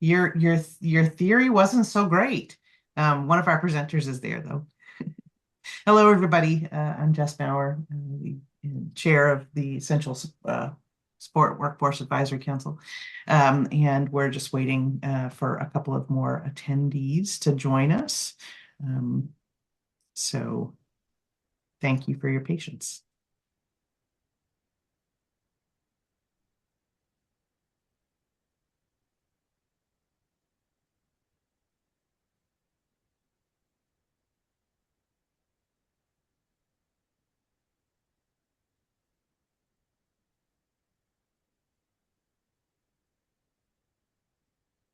Your theory wasn't so great. One of our presenters is there though. Hello, everybody. I'm Jess Bauer, the chair of the Essential Sport Workforce Advisory Council. And we're just waiting for a couple of more attendees to join us. So thank you for your patience.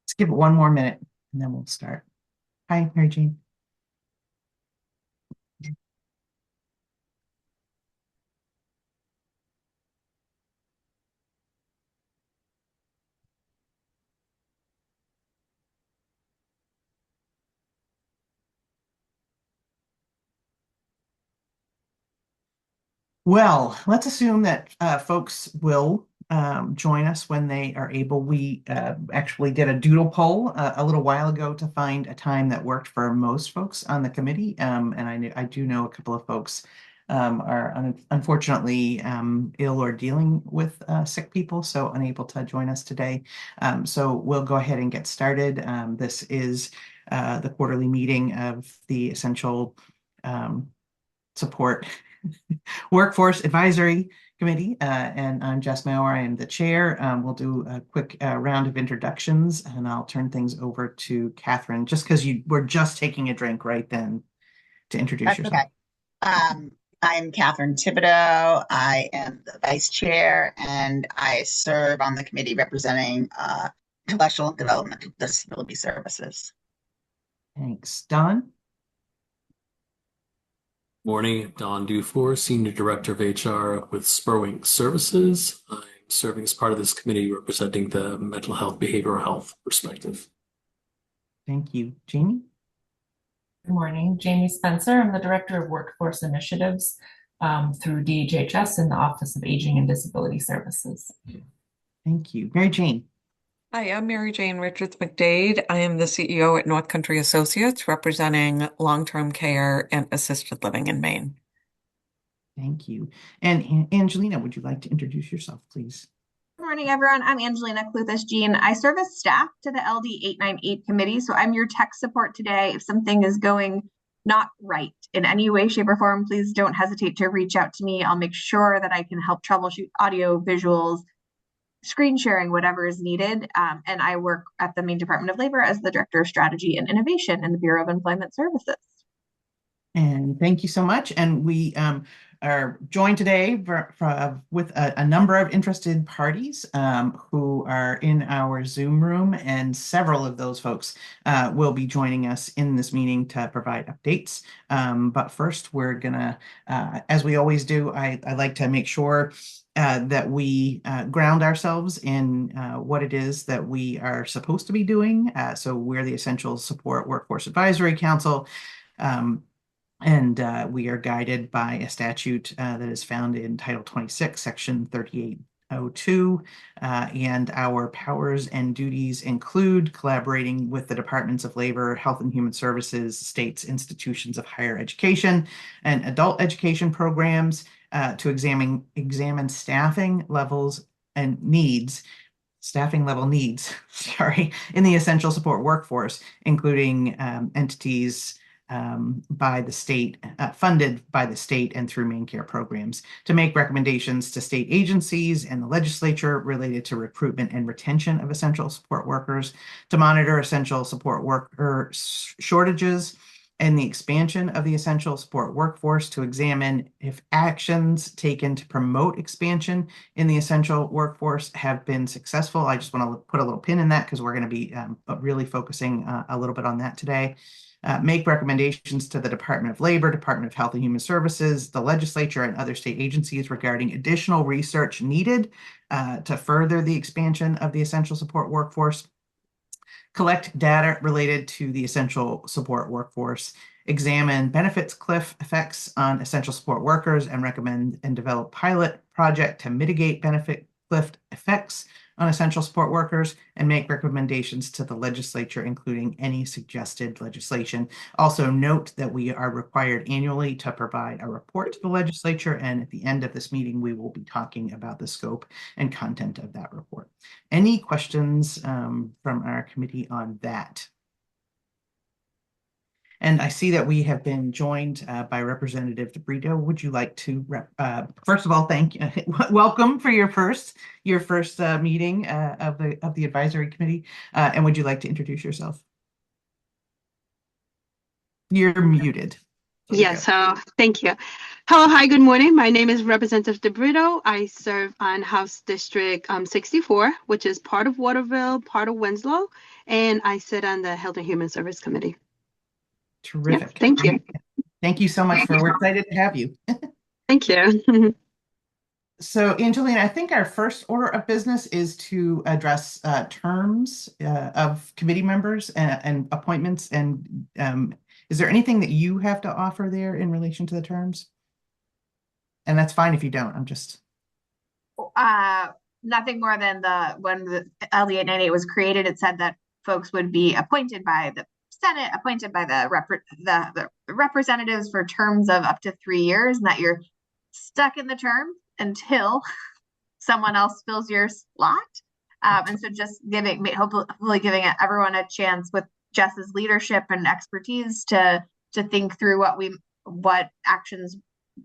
Let's give it one more minute and then we'll start. Hi, Mary Jane. Well, let's assume that folks will join us when they are able. We actually did a doodle poll a little while ago to find a time that worked for most folks on the committee. And I do know a couple of folks are unfortunately ill or dealing with sick people, so unable to join us today. So we'll go ahead and get started. This is the quarterly meeting of the Essential Support Workforce Advisory Committee, and I'm Jess Mauer. I am the chair. We'll do a quick round of introductions, and I'll turn things over to Catherine, just because you were just taking a drink right then to introduce That's yourself. okay. I'm Catherine Thibodeau. I am the vice chair, and I serve on the committee representing intellectual and developmental disability services. Thanks. Don? Morning, Don Dufour, Senior Director of HR with Spurwink Services. I'm serving as part of this committee representing the mental health, behavioral health perspective. Thank you. Jamie? Good morning, Jamie Spencer. I'm the Director of Workforce Initiatives through DHHS in the Office of Aging and Disability Services. Thank you. Mary Jane? Hi, I'm Mary Jane Richards McDade. I am the CEO at North Country Associates, representing long-term care and assisted living in Maine. Thank you. And Angelina, would you like to introduce yourself, please? Good morning, everyone. I'm Angelina Cluthis-Jean. I serve as staff to the LD 898 committee, so I'm your tech support today. If something is going not right in any way, shape, or form, please don't hesitate to reach out to me. I'll make sure that I can help troubleshoot audio, visuals, screen sharing, whatever is needed. And I work at the Maine Department of Labor as the Director of Strategy and Innovation in the Bureau of Employment Services. And thank you so much. And we are joined today with a number of interested parties who are in our Zoom room, and several of those folks will be joining us in this meeting to provide updates. But first, we're gonna, as we always do, I like to make sure that we ground ourselves in what it is that we are supposed to be doing. So we're the Essential Support Workforce Advisory Council. And we are guided by a statute that is found in Title 26, Section 3802. And our powers and duties include collaborating with the Departments of Labor, Health and Human Services, states, institutions of higher education, and adult education programs to examine staffing levels and needs staffing level needs, in the essential support workforce, including entities by the state, funded by the state and through Maine Care programs, to make recommendations to state agencies and the legislature related to recruitment and retention of essential support workers, to monitor essential support worker shortages and the expansion of the essential support workforce, to examine if actions taken to promote expansion in the essential workforce have been successful. I just want to put a little pin in that because we're going to be really focusing a little bit on that today. Make recommendations to the Department of Labor, Department of Health and Human Services, the legislature, and other state agencies regarding additional research needed to further the expansion of the essential support workforce. Collect data related to the essential support workforce, examine benefits cliff effects on essential support workers, and recommend and develop pilot project to mitigate benefit uplift effects on essential support workers and make recommendations to the legislature, including any suggested legislation. Also note that we are required annually to provide a report to the legislature, and at the end of this meeting, we will be talking about the scope and content of that report. Any questions from our committee on that? And I see that we have been joined by Representative DeBrito. Would you like to, first of all, thank you, welcome for your first meeting of the advisory committee, and would you like to introduce yourself? You're muted. Yes, thank you. Hello, hi, good morning. My name is Representative DeBrito. I serve on House District 64, which is part of Waterville, part of Winslow, and I sit on the Health and Human Service Committee. Terrific. Yep, thank you. Thank you so much. We're excited to have you. Thank you. So, Angelina, I think our first order of business is to address terms of committee members and appointments. And is there anything that you have to offer there in relation to the terms? And that's fine if you don't. I'm just nothing more than when the LD 898 was created, it said that folks would be appointed by the Senate, appointed by the representatives for terms of up to 3 years, and that you're stuck in the term until someone else fills your slot. And so just hopefully giving everyone a chance with Jess's leadership and expertise to think through what actions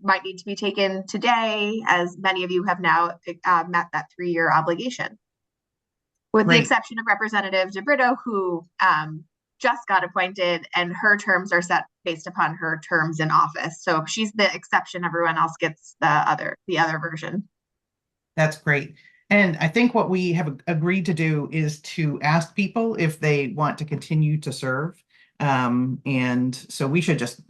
might need to be taken today, as many of you have now met that 3-year obligation. With the exception of Representative DeBrito, who just got appointed, and her terms are set based upon her terms in office. So if she's the exception, everyone else gets the other version. That's great. And I think what we have agreed to do is to ask people if they want to continue to serve. And so we should just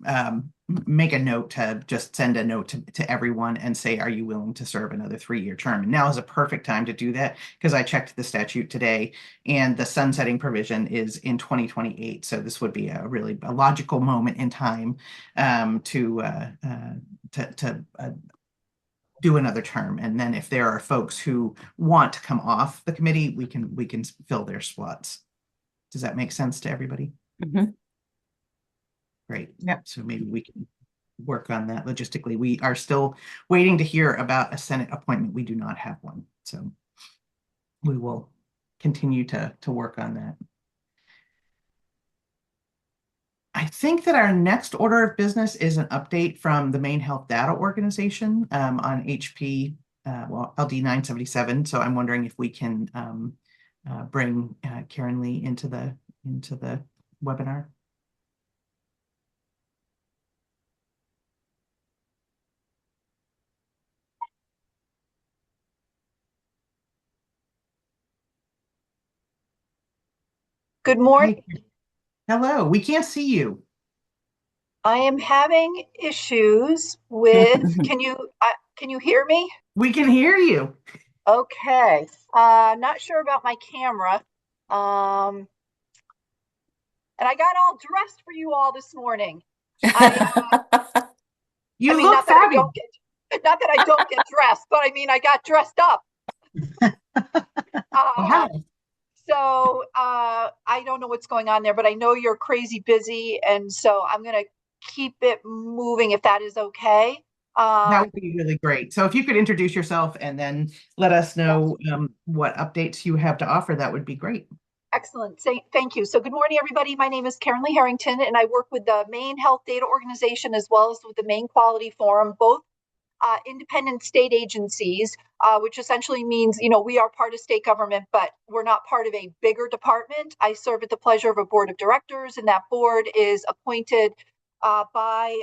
make a note to just send a note to everyone and say, are you willing to serve another 3-year term? And now is a perfect time to do that, because I checked the statute today and the sunsetting provision is in 2028. So this would be a logical moment in time to do another term. And then if there are folks who want to come off the committee, we can fill their slots. Does that make sense to everybody? Mm-hmm. Great. Yep. So maybe we can work on that logistically. We are still waiting to hear about a Senate appointment. We do not have one. So we will continue to work on that. I think that our next order of business is an update from the Maine Health Data Organization on HP, LD 977. So I'm wondering if we can bring Karen Lee into the webinar. Good morning. Hi. Hello, we can't see you. I am having issues with, can you hear me? We can hear you. Okay. Not sure about my camera. And I got all dressed for you all this morning. You look fabulous. Not that I don't get dressed, but I mean, I got dressed up. So I don't know what's going on there, but I know you're crazy busy. And so I'm going to keep it moving if that is okay. That would be really great. So if you could introduce yourself and then let us know what updates you have to offer, that would be great. Excellent. Thank you. So good morning, everybody. My name is Karen Lee Harrington, and I work with the Maine Health Data Organization as well as with the Maine Quality Forum, both independent state agencies, which essentially means, we are part of state government, but we're not part of a bigger department. I serve at the pleasure of a board of directors, and that board is appointed by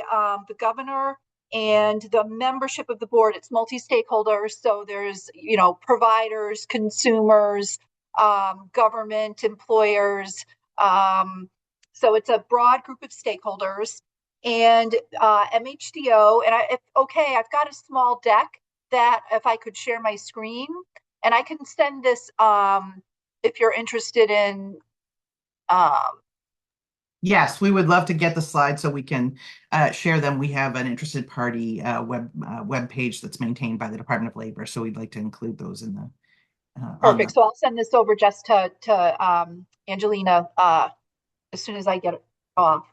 the governor, and the membership of the board, it's multi-stakeholders. So there's, providers, consumers, government, employers. So it's a broad group of stakeholders. And MHDO, and I've got a small deck that if I could share my screen, and I can send this if you're interested in Yes, we would love to get the slides so we can share them. We have an interested party web page that's maintained by the Department of Labor, so we'd like to include those in the on Perfect. the. So I'll send this over just to Angelina as soon as I get it off.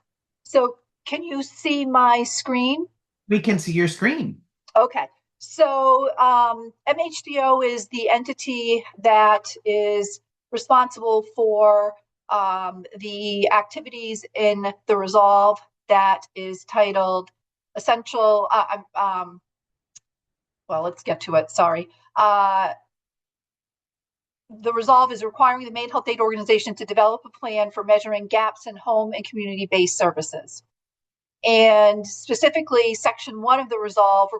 So can you see my screen? We can see your screen. Okay. So MHDO is the entity that is responsible for the activities in the resolve that is titled essential. Well, let's get to it. Sorry. The resolve is requiring the Maine Health Data Organization to develop a plan for measuring gaps in home and community-based services. And specifically, Section 1 of the resolve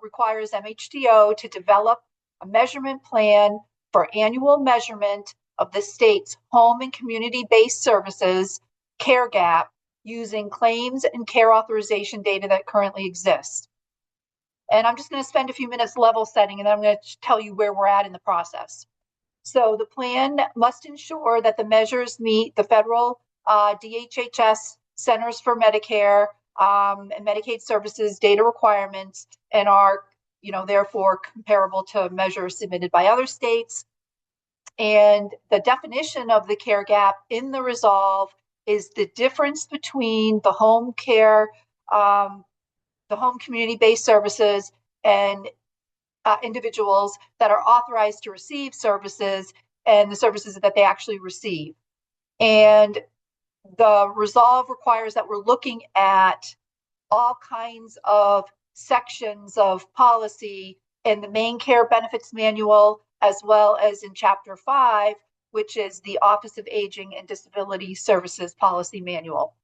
requires MHDO to develop a measurement plan for annual measurement of the state's home and community-based services care gap using claims and care authorization data that currently exists. And I'm just going to spend a few minutes level setting, and then I'm going to tell you where we're at in the process. So the plan must ensure that the measures meet the federal DHHS Centers for Medicare and Medicaid Services data requirements and are, therefore comparable to measures submitted by other states. And the definition of the care gap in the resolve is the difference between the home care, the home community-based services and individuals that are authorized to receive services and the services that they actually receive. And the resolve requires that we're looking at all kinds of sections of policy in the Maine Care Benefits Manual, as well as in Chapter 5, which is the Office of Aging and Disability Services Policy Manual.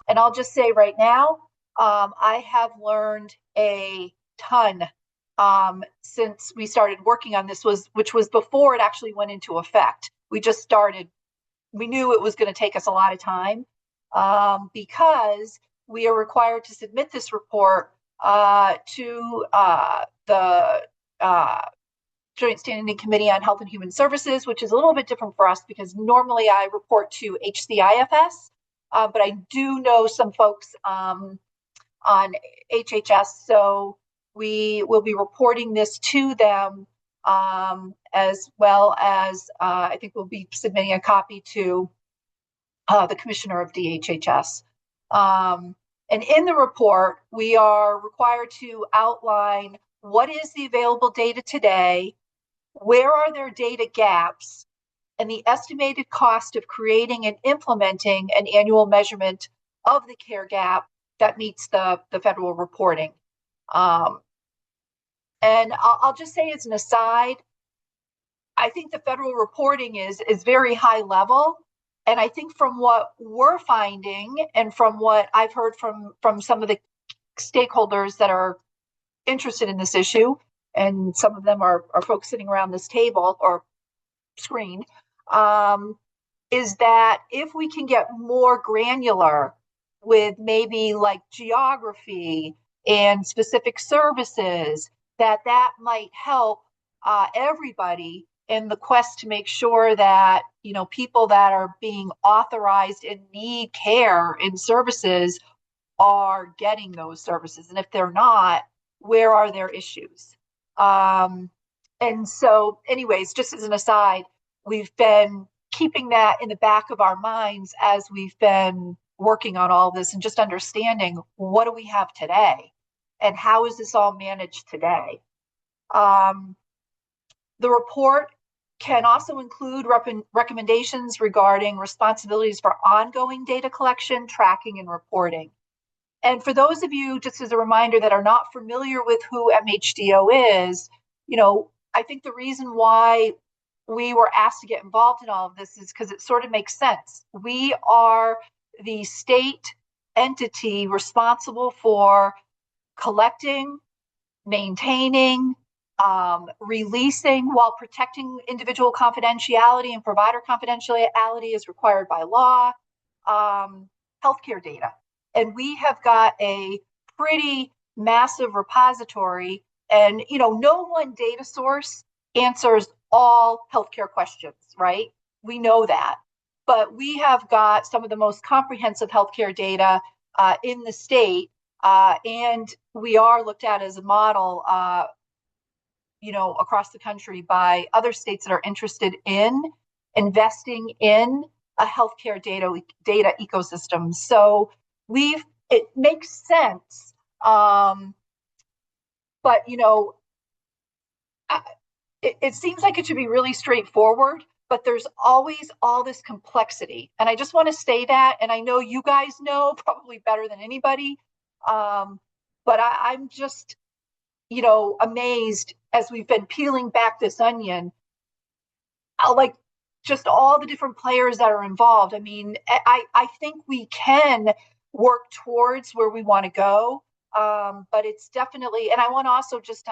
And I'll just say right now, I have learned a ton since we started working on this, which was before it actually went into effect. We just started. We knew it was going to take us a lot of time because we are required to submit this report to the Joint Standing Committee on Health and Human Services, which is a little bit different for us because normally I report to HCIFS, but I do know some folks on HHS, so we will be reporting this to them, as well as I think we'll be submitting a copy to the commissioner of DHHS. And in the report, we are required to outline what is the available data today, where are there data gaps, and the estimated cost of creating and implementing an annual measurement of the care gap that meets the federal reporting. And I'll just say as an aside, I think the federal reporting is very high level. And I think from what we're finding and from what I've heard from some of the stakeholders that are interested in this issue, and some of them are folks sitting around this table or screen, is that if we can get more granular with maybe like geography and specific services, that might help everybody in the quest to make sure that, people that are being authorized and need care and services are getting those services. And if they're not, where are their issues? And so anyways, just as an aside, we've been keeping that in the back of our minds as we've been working on all this and just understanding what do we have today and how is this all managed today. The report can also include recommendations regarding responsibilities for ongoing data collection, tracking, and reporting. And for those of you, just as a reminder, that are not familiar with who MHDO is, I think the reason why we were asked to get involved in all of this is because it sort of makes sense. We are the state entity responsible for collecting, maintaining, releasing while protecting individual confidentiality and provider confidentiality as required by law, healthcare data. And we have got a pretty massive repository, and no one data source answers all healthcare questions, right? We know that. but we have got some of the most comprehensive healthcare data in the state, and we are looked at as a model, across the country by other states that are interested in investing in a healthcare data ecosystem. So it makes sense, but it seems like it should be really straightforward, but there's always all this complexity. And I just want to say that, and I know you guys know probably better than anybody, but I'm just, amazed as we've been peeling back this onion, like just all the different players that are involved. I mean, I think we can work towards where we want to go, but it's definitely, and I want to also just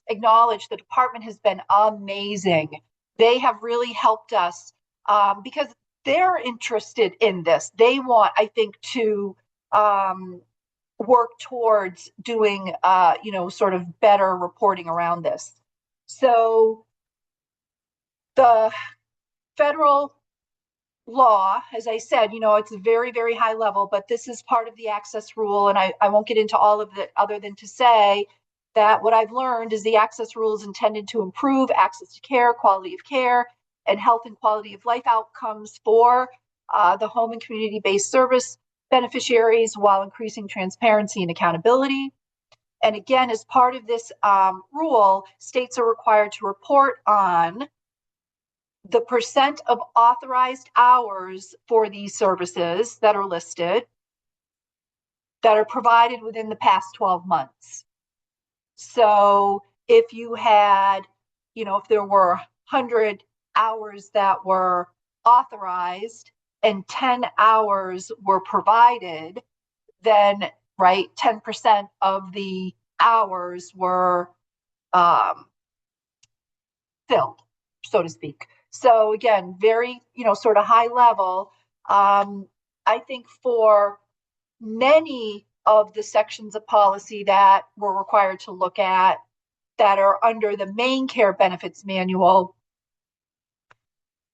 acknowledge the department has been amazing. They have really helped us because they're interested in this. They want, I think, to work towards doing, sort of better reporting around this. So the federal law, as I said, it's a very, very high level, but this is part of the access rule. And I won't get into all of it other than to say that what I've learned is the access rule is intended to improve access to care, quality of care, and health and quality of life outcomes for the home and community-based service beneficiaries while increasing transparency and accountability. And again, as part of this rule, states are required to report on the percent of authorized hours for these services that are listed that are provided within the past 12 months. So if you had, if there were 100 hours that were authorized and 10 hours were provided, then, right, 10% of the hours were filled, so to speak. So again, very, sort of high level. I think for many of the sections of policy that we're required to look at that are under the Maine Care Benefits Manual,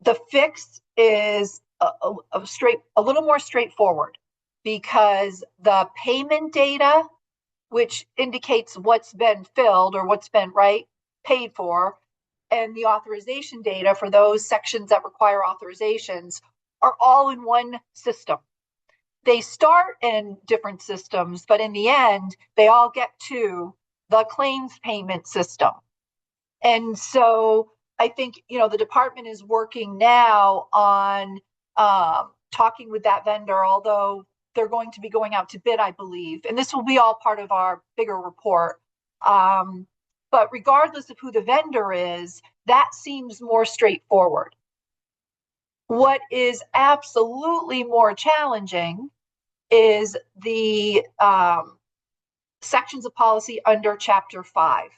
the fix is a little more straightforward because the payment data, which indicates what's been filled or what's been paid for, and the authorization data for those sections that require authorizations are all in one system. They start in different systems, but in the end, they all get to the claims payment system. And so I think, the department is working now on talking with that vendor, although they're going to be going out to bid, I believe. And this will be all part of our bigger report. But regardless of who the vendor is, that seems more straightforward. What is absolutely more challenging is the sections of policy under Chapter 5.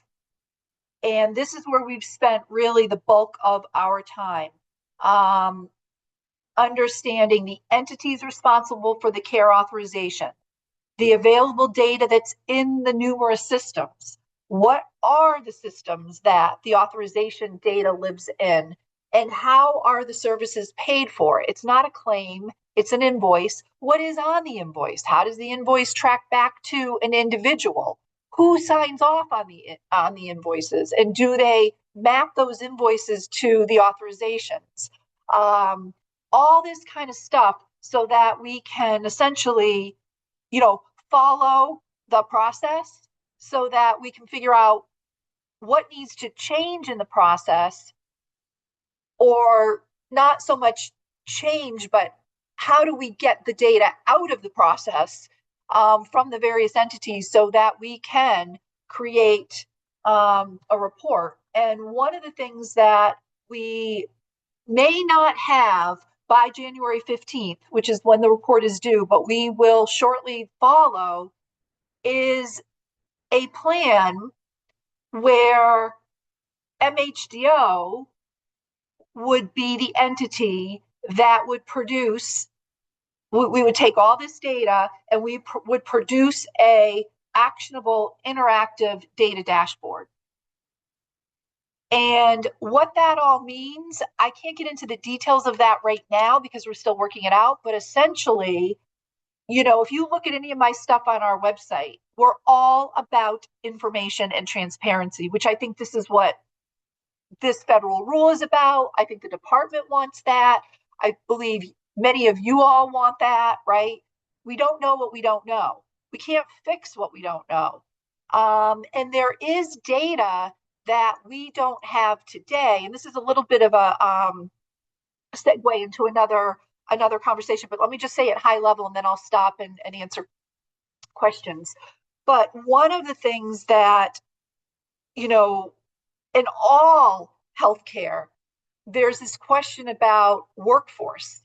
And this is where we've spent really the bulk of our time, understanding the entities responsible for the care authorization, the available data that's in the numerous systems. What are the systems that the authorization data lives in? And how are the services paid for? It's not a claim, it's an invoice. What is on the invoice? How does the invoice track back to an individual? Who signs off on the invoices? And do they map those invoices to the authorizations? All this kind of stuff so that we can essentially, follow the process so that we can figure out what needs to change in the process, or not so much change, but how do we get the data out of the process from the various entities so that we can create a report. And one of the things that we may not have by January 15th, which is when the report is due, but we will shortly follow, is a plan where MHDO would be the entity that would produce, we would take all this data and we would produce a actionable interactive data dashboard. And what that all means, I can't get into the details of that right now because we're still working it out. But essentially, if you look at any of my stuff on our website, we're all about information and transparency, which I think this is what this federal rule is about. I think the department wants that. I believe many of you all want that, right? We don't know what we don't know. We can't fix what we don't know. And there is data that we don't have today. And this is a little bit of a segue into another conversation, but let me just say at high level and then I'll stop and answer questions. But one of the things that, in all healthcare, there's this question about workforce.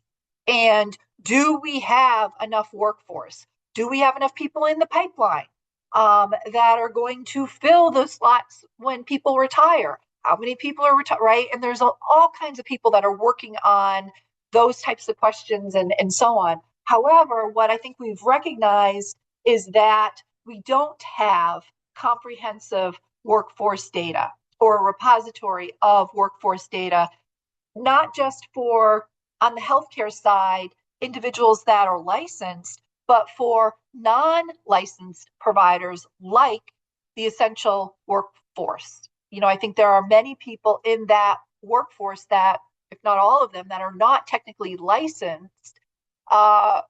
And do we have enough workforce? Do we have enough people in the pipeline that are going to fill the slots when people retire? How many people are retired, right? And there's all kinds of people that are working on those types of questions and so on. However, what I think we've recognized is that we don't have comprehensive workforce data or a repository of workforce data, not just for, on the healthcare side, individuals that are licensed, but for non-licensed providers like the essential workforce. I think there are many people in that workforce that, if not all of them, that are not technically licensed, but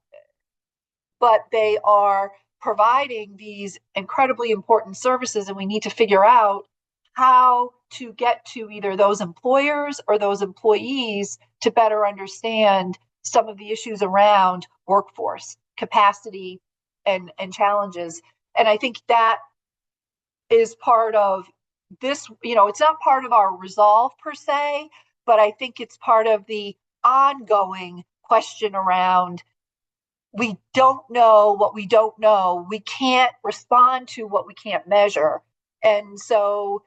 they are providing these incredibly important services, and we need to figure out how to get to either those employers or those employees to better understand some of the issues around workforce capacity and challenges. And I think that is part of this, it's not part of our resolve per se, but I think it's part of the ongoing question around, we don't know what we don't know. We can't respond to what we can't measure. And so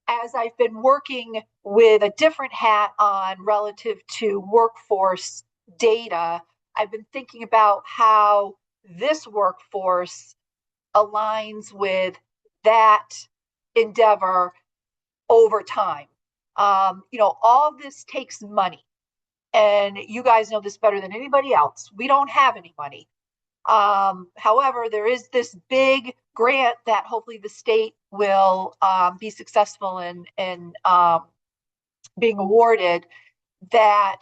as I've been working with a different hat on relative to workforce data, I've been thinking about how this workforce aligns with that endeavor over time. All this takes money. And you guys know this better than anybody else. We don't have any money. However, there is this big grant that hopefully the state will be successful in being awarded, that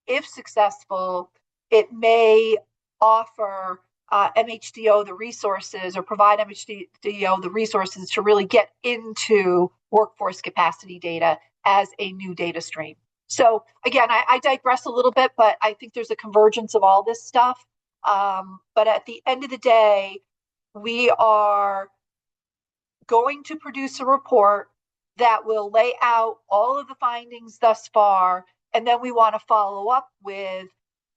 if successful, it may offer MHDO the resources, or provide MHDO the resources to really get into workforce capacity data as a new data stream. So again, I digress a little bit, but I think there's a convergence of all this stuff. But at the end of the day, we are going to produce a report that will lay out all of the findings thus far, and then we want to follow up with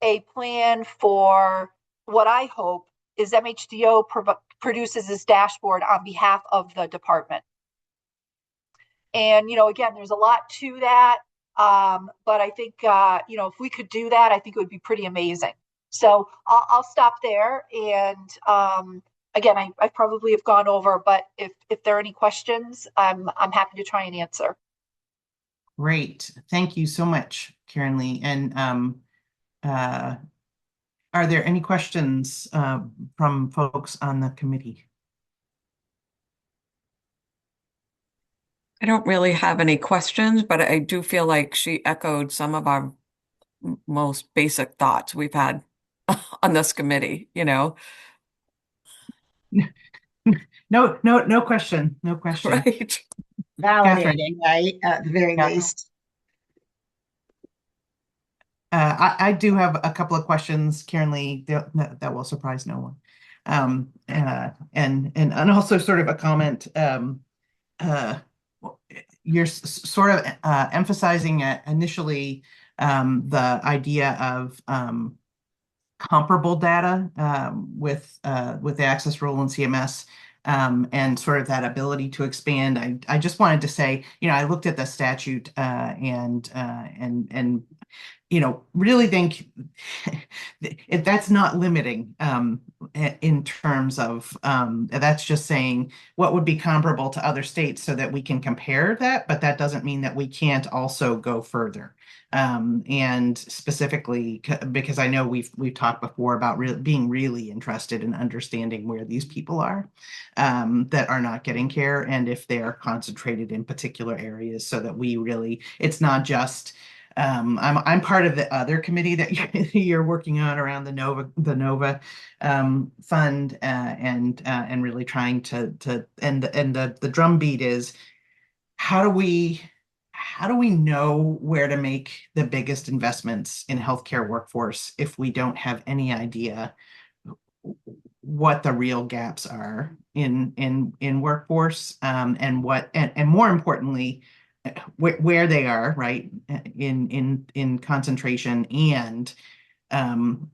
a plan for what I hope is MHDO produces this dashboard on behalf of the department. And, again, there's a lot to that. But I think, if we could do that, I think it would be pretty amazing. So I'll stop there. And again, I probably have gone over, but if there are any questions, I'm happy to try and answer. Great. Thank you so much, Karen Lee. And are there any questions from folks on the committee? I don't really have any questions, but I do feel like she echoed some of our most basic thoughts we've had on this committee, No question. No question. Right. Validating, right? At the very Yeah. least. I do have a couple of questions, Karen Lee, that will surprise no one. And also sort of a comment. You're sort of emphasizing initially the idea of comparable data with the access rule and CMS, and sort of that ability to expand. I just wanted to say, I looked at the statute and really think if that's not limiting in terms of that's just saying what would be comparable to other states so that we can compare that, but that doesn't mean that we can't also go further. And specifically because I know we've talked before about being really interested in understanding where these people are that are not getting care, and if they are concentrated in particular areas, so that it's not just I'm part of the other committee that you're working on around the Nova fund, and really trying to and the drumbeat is how do we know where to make the biggest investments in healthcare workforce if we don't have any idea what the real gaps are in workforce, and more importantly where they are, right, in concentration, and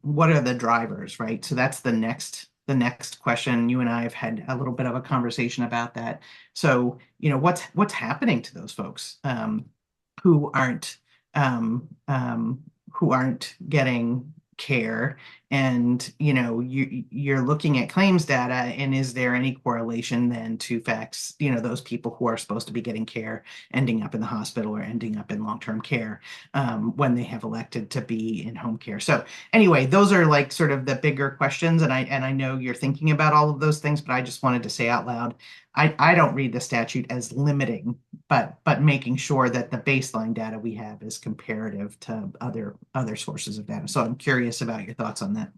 what are the drivers, right? So that's the next question. You and I have had a little bit of a conversation about that. So what's happening to those folks who aren't getting care, and you're looking at claims data, and is there any correlation then to facts, those people who are supposed to be getting care ending up in the hospital or ending up in long-term care when they have elected to be in home care. So anyway, those are like sort of the bigger questions, and I know you're thinking about all of those things, but I just wanted to say out loud, I don't read the statute as limiting, but making sure that the baseline data we have is comparative to other sources of data. So I'm curious about your thoughts on that.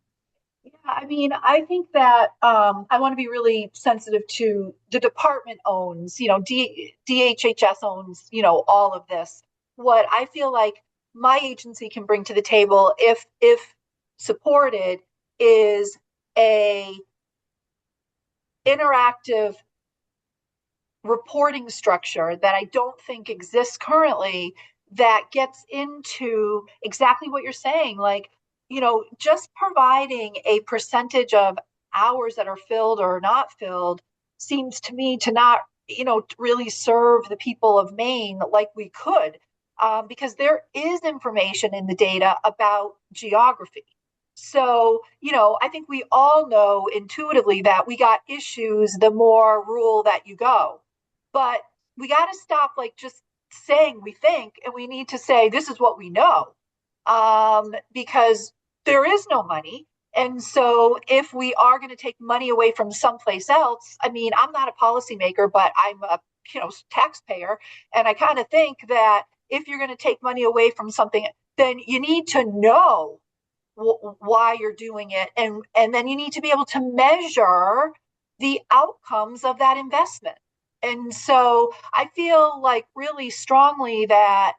Yeah, I mean, I think that I want to be really sensitive to the department owns, DHHS owns, all of this. What I feel like my agency can bring to the table, if supported, is a interactive reporting structure that I don't think exists currently, that gets into exactly what you're saying. Like, just providing a percentage of hours that are filled or not filled seems to me to not, really serve the people of Maine like we could, because there is information in the data about geography. So, I think we all know intuitively that we got issues the more rural that you go. But we got to stop like just saying we think, and we need to say this is what we know, because there is no money. And so if we are going to take money away from someplace else, I mean, I'm not a policymaker, but I'm a taxpayer, and I kind of think that if you're going to take money away from something, then you need to know why you're doing it, and then you need to be able to measure the outcomes of that investment. And so I feel like really strongly that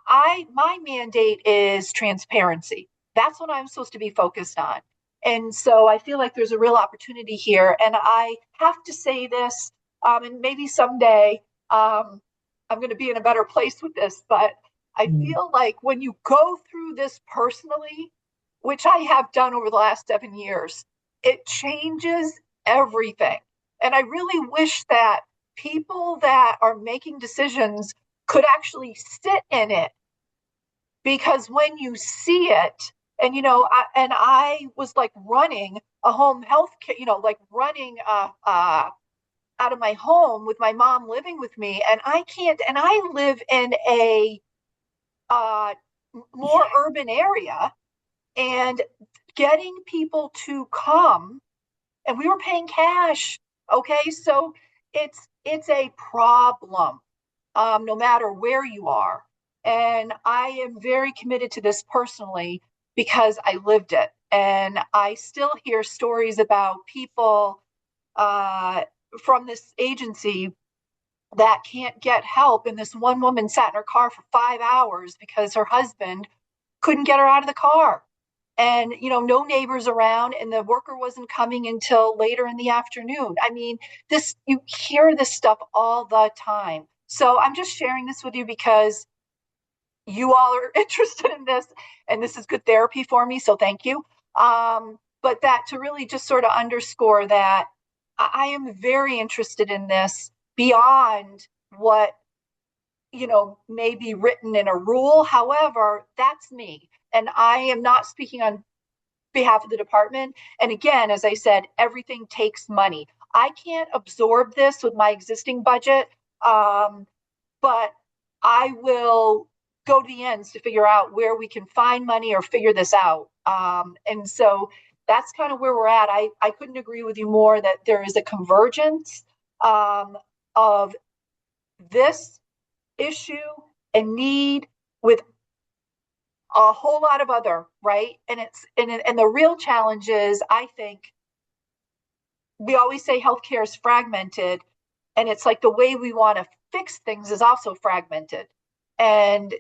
my mandate is transparency. That's what I'm supposed to be focused on. And so I feel like there's a real opportunity here. And I have to say this, and maybe someday I'm going to be in a better place with this, but I feel like when you go through this personally, which I have done over the last 7 years, it changes everything. And I really wish that people that are making decisions could actually sit in it, because when you see it, and I was like running a home health care, like running out of my home with my mom living with me, and I live in a more urban area, and getting people to come, and we were paying cash. Okay, so it's a problem, no matter where you are. And I am very committed to this personally because I lived it. And I still hear stories about people from this agency that can't get help. And this one woman sat in her car for 5 hours because her husband couldn't get her out of the car. And, no neighbors around, and the worker wasn't coming until later in the afternoon. I mean, you hear this stuff all the time. So I'm just sharing this with you because you all are interested in this, and this is good therapy for me. So thank you. But that to really just sort of underscore that I am very interested in this beyond what may be written in a rule. However, that's me. And I am not speaking on behalf of the department. And again, as I said, everything takes money. I can't absorb this with my existing budget, but I will go to the ends to figure out where we can find money or figure this out. And so that's kind of where we're at. I couldn't agree with you more that there is a convergence of this issue and need with a whole lot of other, right? And the real challenge is, I think, we always say healthcare is fragmented, and it's like the way we want to fix things is also fragmented. And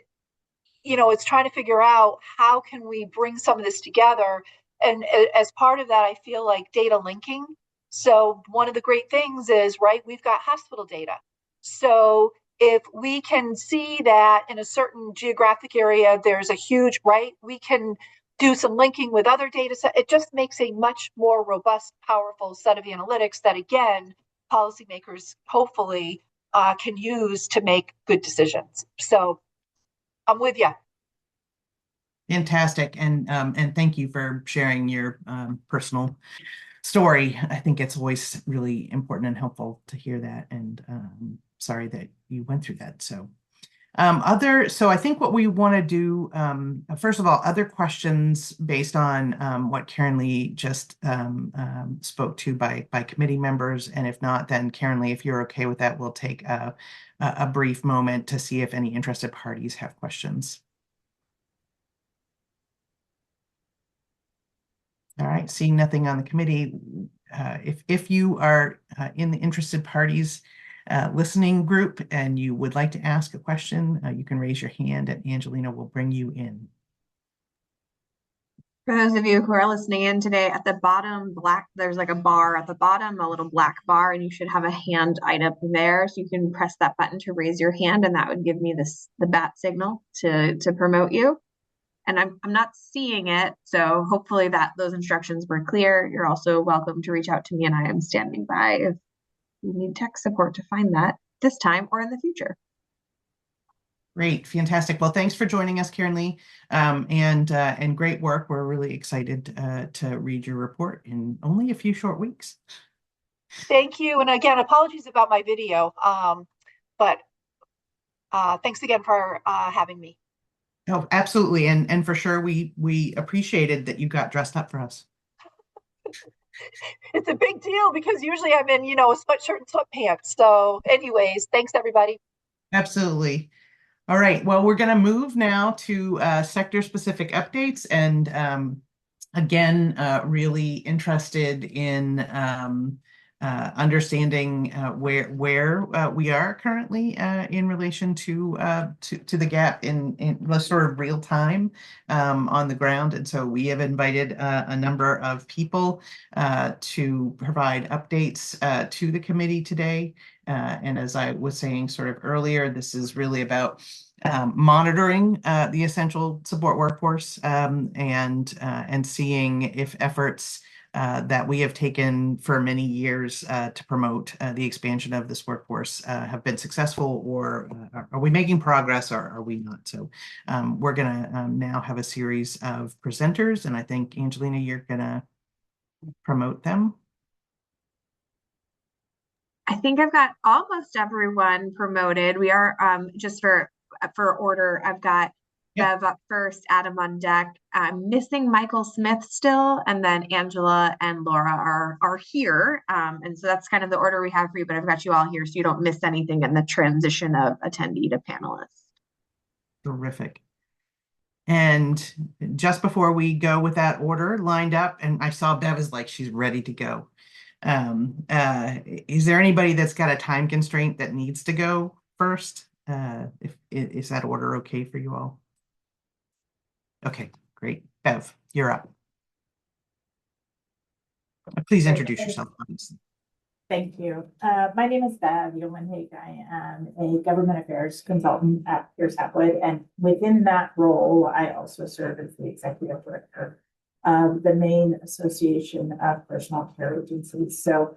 it's trying to figure out how can we bring some of this together. And as part of that, I feel like data linking. So one of the great things is, right, we've got hospital data. So if we can see that in a certain geographic area, there's a huge, right, we can do some linking with other data sets. It just makes a much more robust, powerful set of analytics that, again, policymakers hopefully can use to make good decisions. So I'm with you. Fantastic. And thank you for sharing your personal story. I think it's always really important and helpful to hear that. And sorry that you went through that. So so I think what we want to do, first of all, other questions based on what Karen Lee just spoke to by committee members. And if not, then Karen Lee, if you're okay with that, we'll take a brief moment to see if any interested parties have questions. All right, seeing nothing on the committee, if you are in the interested parties listening group and you would like to ask a question, you can raise your hand and Angelina will bring you in. For those of you who are listening in today, at the bottom there's like a bar at the bottom, a little black bar, and you should have a hand item there. So you can press that button to raise your hand, and that would give me the bat signal to promote you. And I'm not seeing it, so hopefully those instructions were clear. You're also welcome to reach out to me, and I am standing by if you need tech support to find that this time or in the future. Great, fantastic. Well, thanks for joining us, Karen Lee, and great work. We're really excited to read your report in only a few short weeks. Thank you, and again, apologies about my video, but thanks again for having me. Oh, absolutely. And for sure, we appreciated that you got dressed up for us. It's a big deal because usually I'm in, a sweatshirt and sweatpants. So anyways, thanks everybody. Absolutely. All right. Well, we're going to move now to sector-specific updates. And again, really interested in understanding where we are currently in relation to the gap in sort of real time on the ground. And so we have invited a number of people to provide updates to the committee today. And as I was saying sort of earlier, this is really about monitoring the essential support workforce and seeing if efforts that we have taken for many years to promote the expansion of this workforce have been successful, or are we making progress, or are we not? So we're going to now have a series of presenters, and I think, Angelina, you're going to promote them. I think I've got almost everyone promoted. We are just for order. I've got Bev up first, Adam on deck. I'm missing Michael Smith still, and then Angela and Laura are here. And so that's kind of the order we have for you, but I've got you all here so you don't miss anything in the transition of attendee to panelist. Terrific. And just before we go with that order lined up, and I saw Bev is like, she's ready to go. Is there anybody that's got a time constraint that needs to go first? Is that order okay for you all? Okay, great. Bev, you're up. Please introduce yourself. Thank you. My name is Bev MEHCA. I am a government affairs consultant at Pierce Hapwood, and within that role, I also serve as the executive director of the Maine Association of Personal Care Agencies. So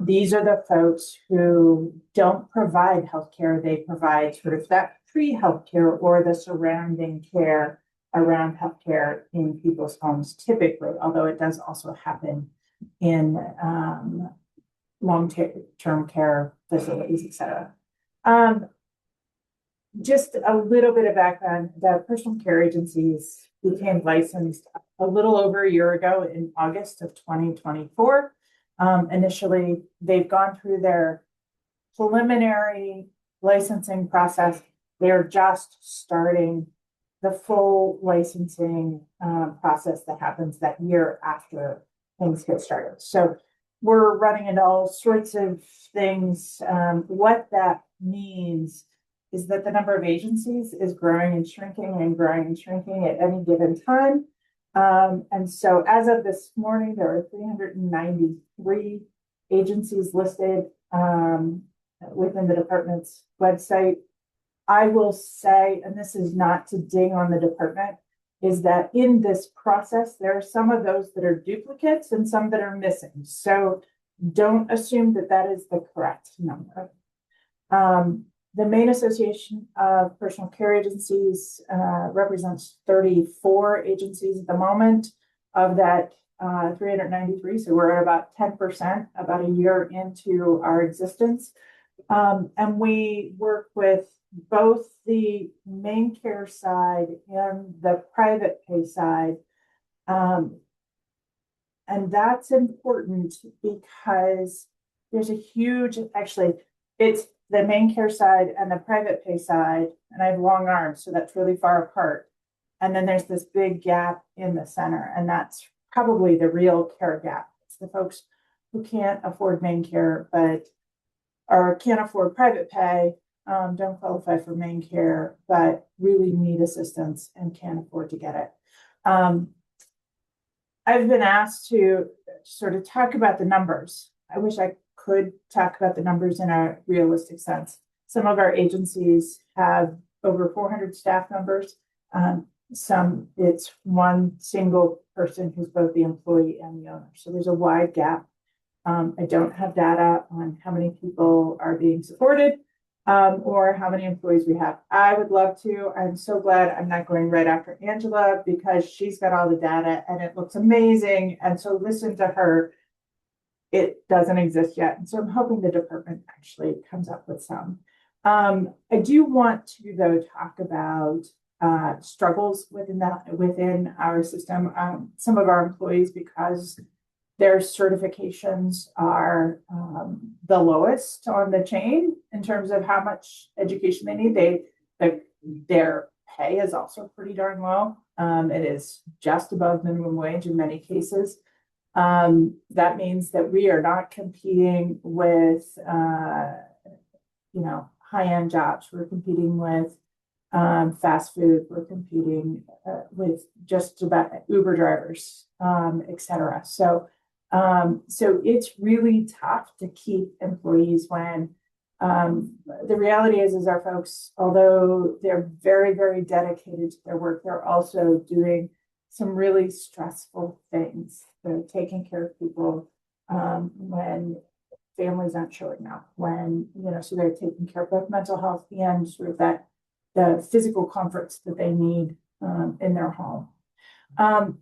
These are the folks who don't provide healthcare. They provide sort of that pre-healthcare or the surrounding care around healthcare in people's homes, typically, although it does also happen in long-term care facilities, et cetera. Just a little bit of background, the personal care agencies became licensed a little over a year ago in August of 2024. Initially, they've gone through their preliminary licensing process. They're just starting the full licensing process that happens that year after things get started. So we're running into all sorts of things. What that means is that the number of agencies is growing and shrinking at any given time. And so as of this morning, there are 393 agencies listed within the department's website. I will say, and this is not to ding on the department, is that in this process, there are some of those that are duplicates and some that are missing. So don't assume that that is the correct number. The Maine Association of Personal Care Agencies represents 34 agencies at the moment of that 393. So we're at about 10%, about a year into our existence. And we work with both the main care side and the private pay side. And that's important because there's a huge, actually, it's the main care side and the private pay side, and I have long arms, so that's really far apart. And then there's this big gap in the center, and that's probably the real care gap. It's the folks who can't afford main care, or can't afford private pay, don't qualify for main care, but really need assistance and can't afford to get it. I've been asked to sort of talk about the numbers. I wish I could talk about the numbers in a realistic sense. Some of our agencies have over 400 staff members. Some it's one single person who's both the employee and the owner. So there's a wide gap. I don't have data on how many people are being supported or how many employees we have. I would love to. I'm so glad I'm not going right after Angela because she's got all the data and it looks amazing. And so listen to her. It doesn't exist yet. And so I'm hoping the department actually comes up with some. I do want to, though, talk about struggles within our system. Some of our employees, because their certifications are the lowest on the chain in terms of how much education they need, their pay is also pretty darn low. It is just above minimum wage in many cases. That means that we are not competing with, high-end jobs. We're competing with fast food. We're competing with just about Uber drivers, et cetera. So it's really tough to keep employees when the reality is our folks, although they're very, very dedicated to their work, they're also doing some really stressful things. They're taking care of people when families aren't showing up, so they're taking care of both mental health and sort of the physical comforts that they need in their home.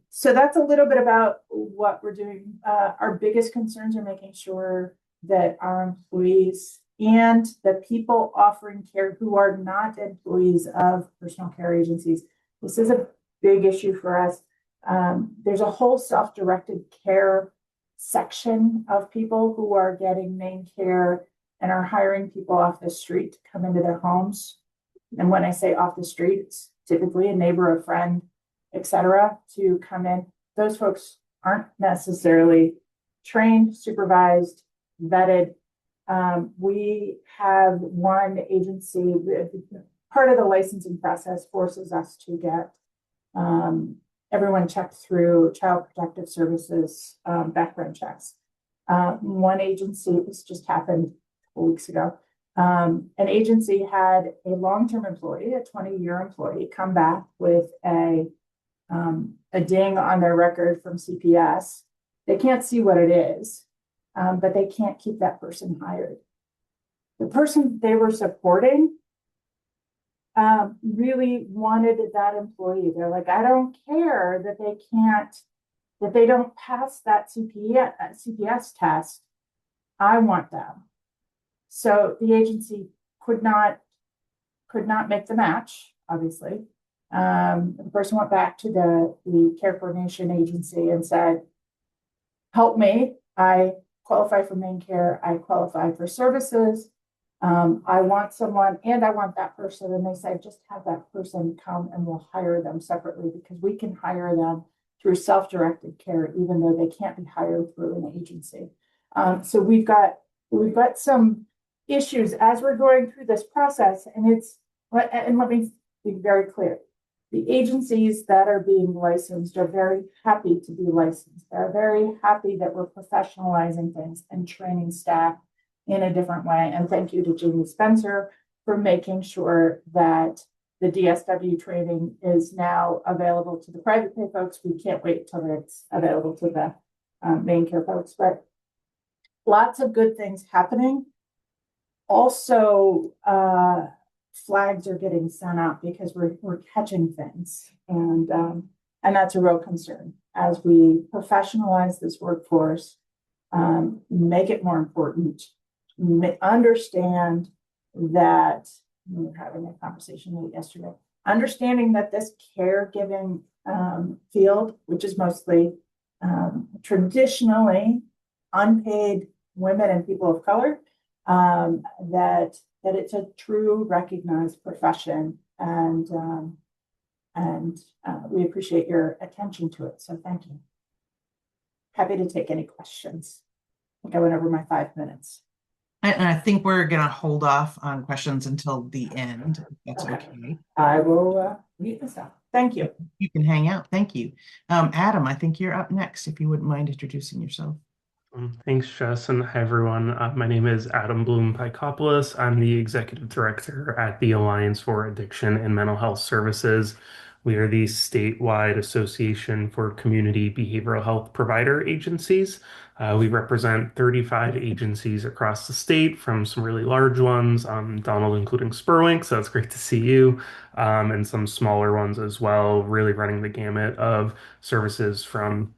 So that's a little bit about what we're doing. Our biggest concerns are making sure that our employees and the people offering care who are not employees of personal care agencies, this is a big issue for us. There's a whole self-directed care section of people who are getting main care and are hiring people off the street to come into their homes. And when I say off the street, it's typically a neighbor, a friend, et cetera, to come in. Those folks aren't necessarily trained, supervised, vetted. We have one agency, part of the licensing process forces us to get everyone checked through Child Protective Services background checks. One agency, this just happened a couple weeks ago, an agency had a long-term employee, a 20-year employee, come back with a ding on their record from CPS. They can't see what it is. but they can't keep that person hired. The person they were supporting really wanted that employee. They're like, I don't care that they don't pass that CPS test. I want them. So the agency could not make the match, obviously. The person went back to the care coordination agency and said, help me. I qualify for Maine Care. I qualify for services. I want someone and I want that person. And they said, just have that person come and we'll hire them separately because we can hire them through self-directed care, even though they can't be hired through an agency. So we've got some issues as we're going through this process. And let me be very clear. The agencies that are being licensed are very happy to be licensed. They're very happy that we're professionalizing things and training staff in a different way. And thank you to Jamie Spencer for making sure that the DSW training is now available to the private pay folks. We can't wait till it's available to the Maine Care folks, but lots of good things happening. Also, flags are getting sent out because we're catching things, and that's a real concern as we professionalize this workforce, make it more important, understand that we were having a conversation yesterday, understanding that this caregiving field, which is mostly traditionally unpaid women and people of color, that it's a true recognized profession, and we appreciate your attention to it. So thank you. Happy to take any questions. I think I went over my 5 minutes. And I think we're going to hold off on questions until the end, if that's okay. I will mute this up. Thank you. You can hang out. Thank you. Adam, I think you're up next, if you wouldn't mind introducing yourself. Thanks, Jess, and hi, everyone. My name is Adam Bloom-Pykopoulos. I'm the Executive Director at the Alliance for Addiction and Mental Health Services. We are the statewide association for community behavioral health provider agencies. We represent 35 agencies across the state, from some really large ones, Donald including Spurwink, so it's great to see you, and some smaller ones as well, really running the gamut of services from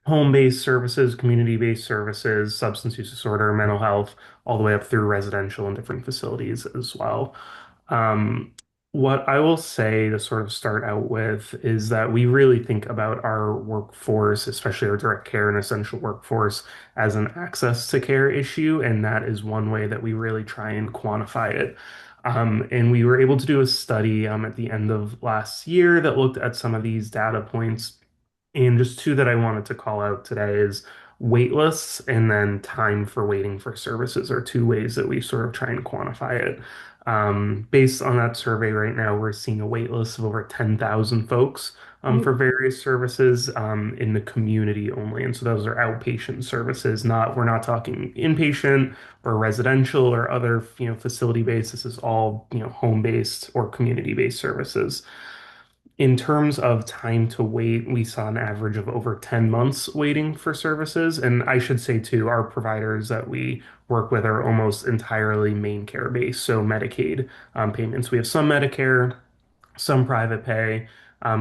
home-based services, community-based services, substance use disorder, mental health, all the way up through residential and different facilities as well. What I will say to sort of start out with is that we really think about our workforce, especially our direct care and essential workforce, as an access to care issue, and that is one way that we really try and quantify it. And we were able to do a study at the end of last year that looked at some of these data points. And just two that I wanted to call out today is wait lists and then time for waiting for services are two ways that we sort of try and quantify it. Based on that survey right now, we're seeing a wait list of over 10,000 folks for various services in the community only. And so those are outpatient services, we're not talking inpatient or residential or other, facility-based. This is all, home-based or community-based services. In terms of time to wait, we saw an average of over 10 months waiting for services. And I should say, too, our providers that we work with are almost entirely Maine Care based, so Medicaid payments. We have some Medicare, some private pay,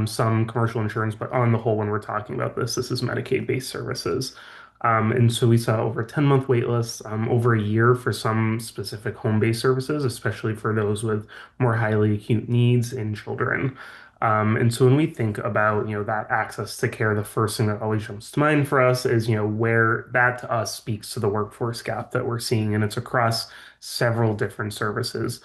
some commercial insurance, but on the whole, when we're talking about this is Medicaid-based services. And so we saw over 10-month wait lists, over a year for some specific home-based services, especially for those with more highly acute needs in children. And so when we think about, that access to care, the first thing that always jumps to mind for us is, where that to us speaks to the workforce gap that we're seeing, and it's across several different services.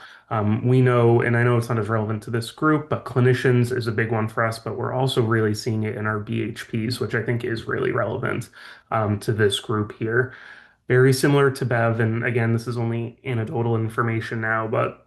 We know, and I know it's not as relevant to this group, but clinicians is a big one for us, but we're also really seeing it in our BHPs, which I think is really relevant to this group here. Very similar to Bev, and again, this is only anecdotal information now, but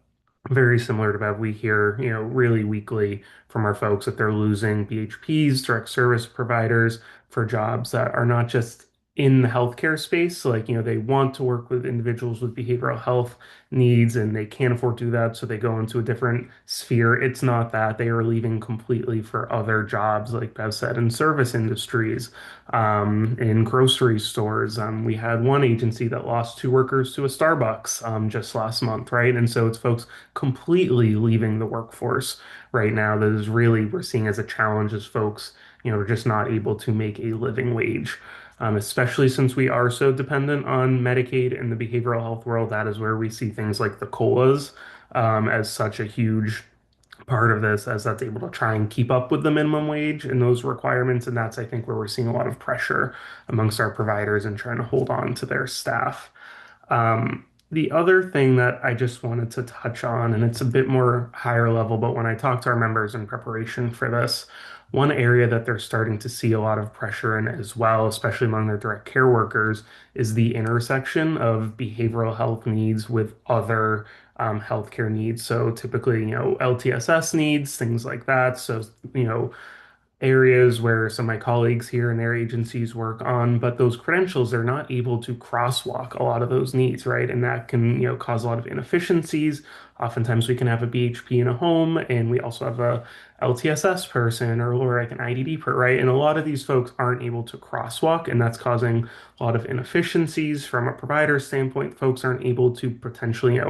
very similar to Bev, we hear, really weekly from our folks that they're losing BHPs, direct service providers, for jobs that are not just in the healthcare space. Like, they want to work with individuals with behavioral health needs and they can't afford to do that, so they go into a different sphere. It's not that they are leaving completely for other jobs, like Bev said, in service industries, in grocery stores. We had one agency that lost two workers to a Starbucks just last month, right? And so it's folks completely leaving the workforce right now that is really we're seeing as a challenge as folks, are just not able to make a living wage. Especially since we are so dependent on Medicaid in the behavioral health world. That is where we see things like the COLAs as such a huge part of this, as that's able to try and keep up with the minimum wage and those requirements. And that's, I think, where we're seeing a lot of pressure amongst our providers and trying to hold on to their staff. The other thing that I just wanted to touch on, and it's a bit more higher level, but when I talk to our members in preparation for this, one area that they're starting to see a lot of pressure in as well, especially among their direct care workers, is the intersection of behavioral health needs with other healthcare needs. So typically, LTSS needs, things like that. So, you know, areas where some of my colleagues here in their agencies work on, but those credentials, they're not able to crosswalk a lot of those needs, right? And that can, cause a lot of inefficiencies. Oftentimes we can have a BHP in a home and we also have a LTSS person or like an IDD per, right? And a lot of these folks aren't able to crosswalk, and that's causing a lot of inefficiencies from a provider standpoint. Folks aren't able to potentially,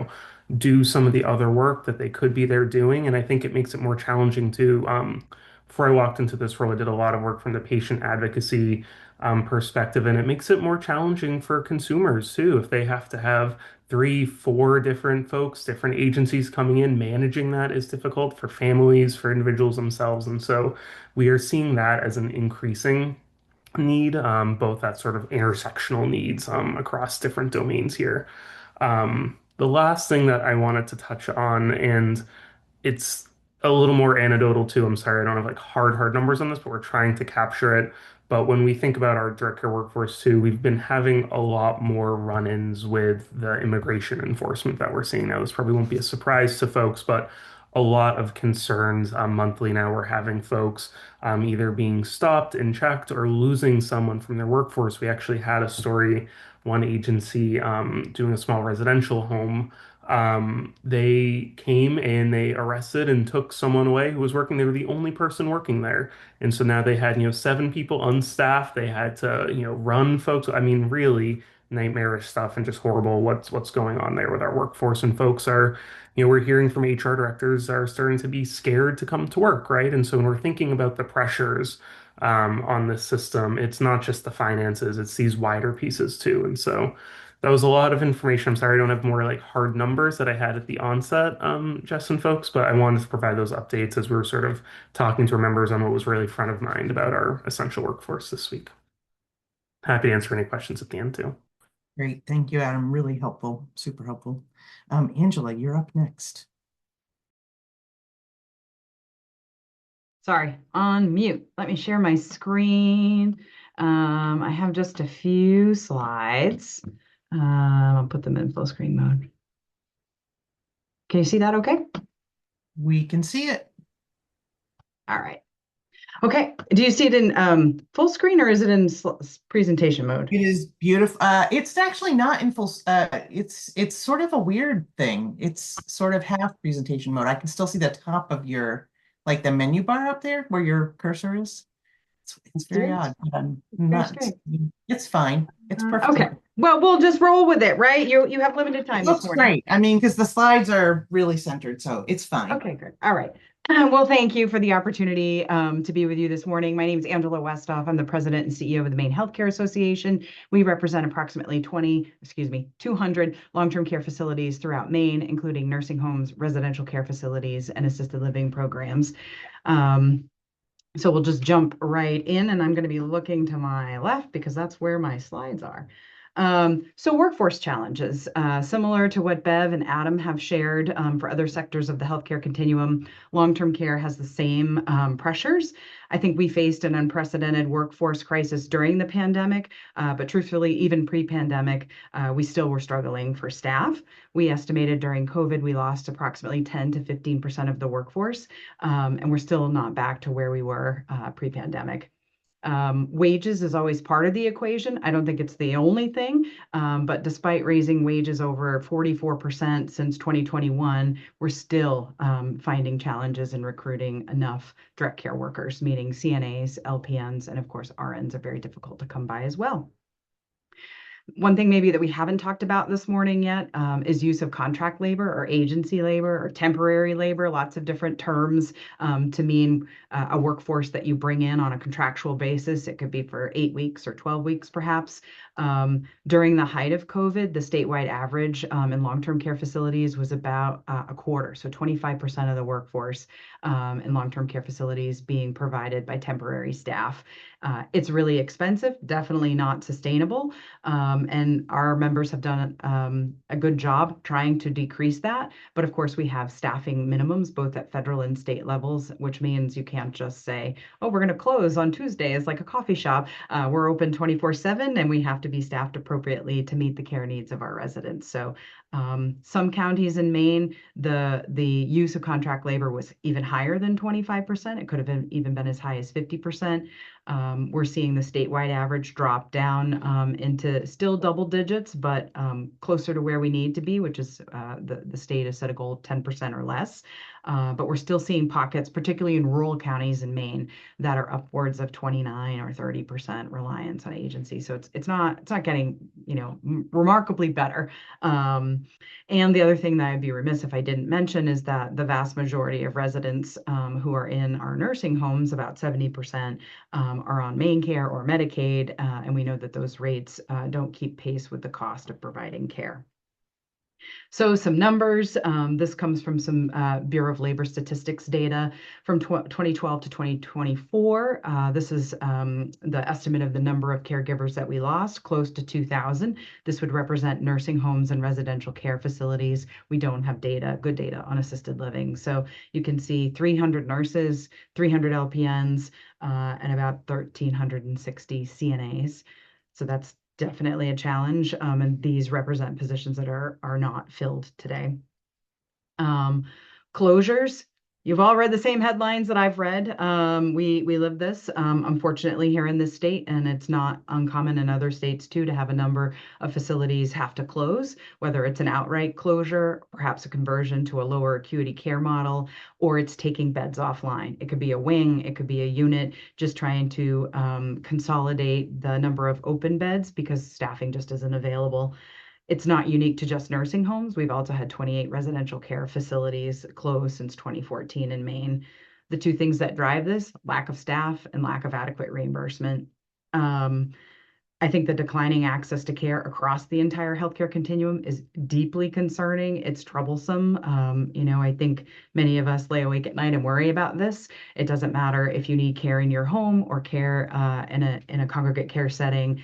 do some of the other work that they could be there doing. And I think it makes it more challenging to, before I walked into this role, I did a lot of work from the patient advocacy perspective, and it makes it more challenging for consumers too. If they have to have three, four different folks, different agencies coming in, managing that is difficult for families, for individuals themselves. And so we are seeing that as an increasing need, both that sort of intersectional needs across different domains here. The last thing that I wanted to touch on, and it's a little more anecdotal too. I'm sorry, I don't have like hard numbers on this, but we're trying to capture it. But when we think about our direct care workforce too, we've been having a lot more run-ins with the immigration enforcement that we're seeing now. This probably won't be a surprise to folks, but a lot of concerns monthly now. We're having folks either being stopped and checked or losing someone from their workforce. We actually had a story, one agency doing a small residential home, they came and they arrested and took someone away who was working. They were the only person working there. And so now they had, seven people unstaffed. They had to, run folks. I mean, really nightmarish stuff and just horrible what's going on there with our workforce. And folks are, we're hearing from HR directors are starting to be scared to come to work, right? And so when we're thinking about the pressures on this system, it's not just the finances, it's these wider pieces too. And so that was a lot of information. I'm sorry I don't have more like hard numbers that I had at the onset, Jess and folks, but I wanted to provide those updates as we were sort of talking to our members on what was really front of mind about our essential workforce this week. Happy to answer any questions at the end too. Great. Thank you, Adam. Really helpful. Super helpful. Angela, you're up next. Sorry, on mute. Let me share my screen. I have just a few slides. I'll put them in full screen mode. Can you see that okay? We can see it. All right. Okay. Do you see it in full screen or is it in presentation mode? It is beautiful. It's actually not in full. It's sort of a weird thing. It's sort of half presentation mode. I can still see the top of your, like the menu bar up there where your cursor is. It's very odd. It's fine. It's perfect. Okay. Well, we'll just roll with it, right? You have limited time. It looks great. I mean, because the slides are really centered, so it's fine. Okay, good. All right. Well, thank you for the opportunity to be with you this morning. My name is Angela Westhoff. I'm the president and CEO of the Maine Healthcare Association. We represent approximately 200 long-term care facilities throughout Maine, including nursing homes, residential care facilities, and assisted living programs. So we'll just jump right in, and I'm going to be looking to my left because that's where my slides are. So workforce challenges, similar to what Bev and Adam have shared for other sectors of the healthcare continuum, long-term care has the same pressures. I think we faced an unprecedented workforce crisis during the pandemic, but truthfully, even pre-pandemic, we still were struggling for staff. We estimated during COVID, we lost approximately 10 to 15% of the workforce, and we're still not back to where we were pre-pandemic. Wages is always part of the equation. I don't think it's the only thing, but despite raising wages over 44% since 2021, we're still finding challenges in recruiting enough direct care workers, meaning CNAs, LPNs, and of course, RNs are very difficult to come by as well. One thing maybe that we haven't talked about this morning yet is use of contract labor or agency labor or temporary labor, lots of different terms to mean a workforce that you bring in on a contractual basis. It could be for 8 weeks or 12 weeks, perhaps. During the height of COVID, the statewide average in long-term care facilities was about a quarter, so 25% of the workforce in long-term care facilities being provided by temporary staff. It's really expensive, definitely not sustainable. And our members have done a good job trying to decrease that. But of course, we have staffing minimums, both at federal and state levels, which means you can't just say, oh, we're going to close on Tuesdays like a coffee shop. We're open 24/7, and we have to be staffed appropriately to meet the care needs of our residents. So some counties in Maine, the use of contract labor was even higher than 25%. It could have even been as high as 50%. We're seeing the statewide average drop down into still double digits, but closer to where we need to be, which is the state has set a goal of 10% or less. But we're still seeing pockets, particularly in rural counties in Maine, that are upwards of 29 or 30% reliance on agencies. So it's not getting, remarkably better. And the other thing that I'd be remiss if I didn't mention is that the vast majority of residents who are in our nursing homes, about 70%, are on MaineCare or Medicaid, and we know that those rates don't keep pace with the cost of providing care. So some numbers, this comes from some Bureau of Labor Statistics data from 2012 to 2024. This is the estimate of the number of caregivers that we lost, close to 2,000. This would represent nursing homes and residential care facilities. We don't have good data on assisted living. So you can see 300 nurses, 300 LPNs, and about 1,360 CNAs. So that's definitely a challenge, and these represent positions that are not filled today. Closures. You've all read the same headlines that I've read. We live this, unfortunately, here in this state, and it's not uncommon in other states too to have a number of facilities have to close, whether it's an outright closure, perhaps a conversion to a lower acuity care model, or it's taking beds offline. It could be a wing, it could be a unit, just trying to consolidate the number of open beds because staffing just isn't available. It's not unique to just nursing homes. We've also had 28 residential care facilities close since 2014 in Maine. The two things that drive this, lack of staff and lack of adequate reimbursement. I think the declining access to care across the entire healthcare continuum is deeply concerning. It's troublesome. I think many of us lay awake at night and worry about this. It doesn't matter if you need care in your home or care in a congregate care setting.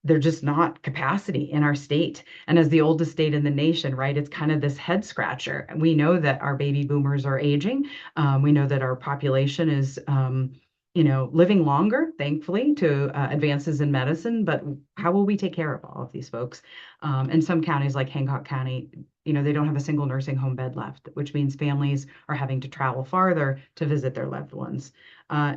There's just not capacity in our state. And as the oldest state in the nation, right, it's kind of this head scratcher. We know that our baby boomers are aging. We know that our population is, living longer, thankfully, to advances in medicine. But how will we take care of all of these folks? In some counties like Hancock County, they don't have a single nursing home bed left, which means families are having to travel farther to visit their loved ones.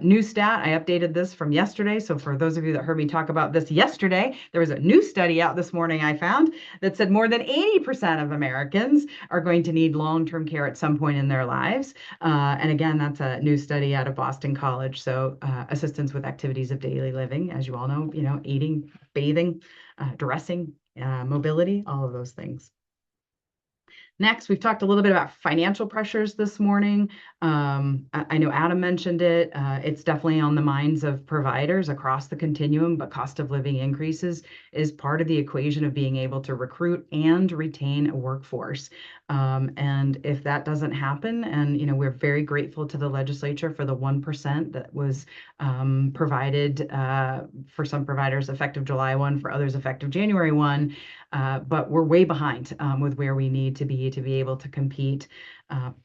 New stat, I updated this from yesterday. So for those of you that heard me talk about this yesterday, there was a new study out this morning I found that said more than 80% of Americans are going to need long-term care at some point in their lives. And again, that's a new study out of Boston College. So assistance with activities of daily living, as you all know, eating, bathing, dressing, mobility, all of those things. Next, we've talked a little bit about financial pressures this morning. I know Adam mentioned it. It's definitely on the minds of providers across the continuum, but cost of living increases is part of the equation of being able to recruit and retain a workforce. And if that doesn't happen, and we're very grateful to the legislature for the 1% that was provided for some providers effective July 1, for others effective January 1, but we're way behind with where we need to be able to compete.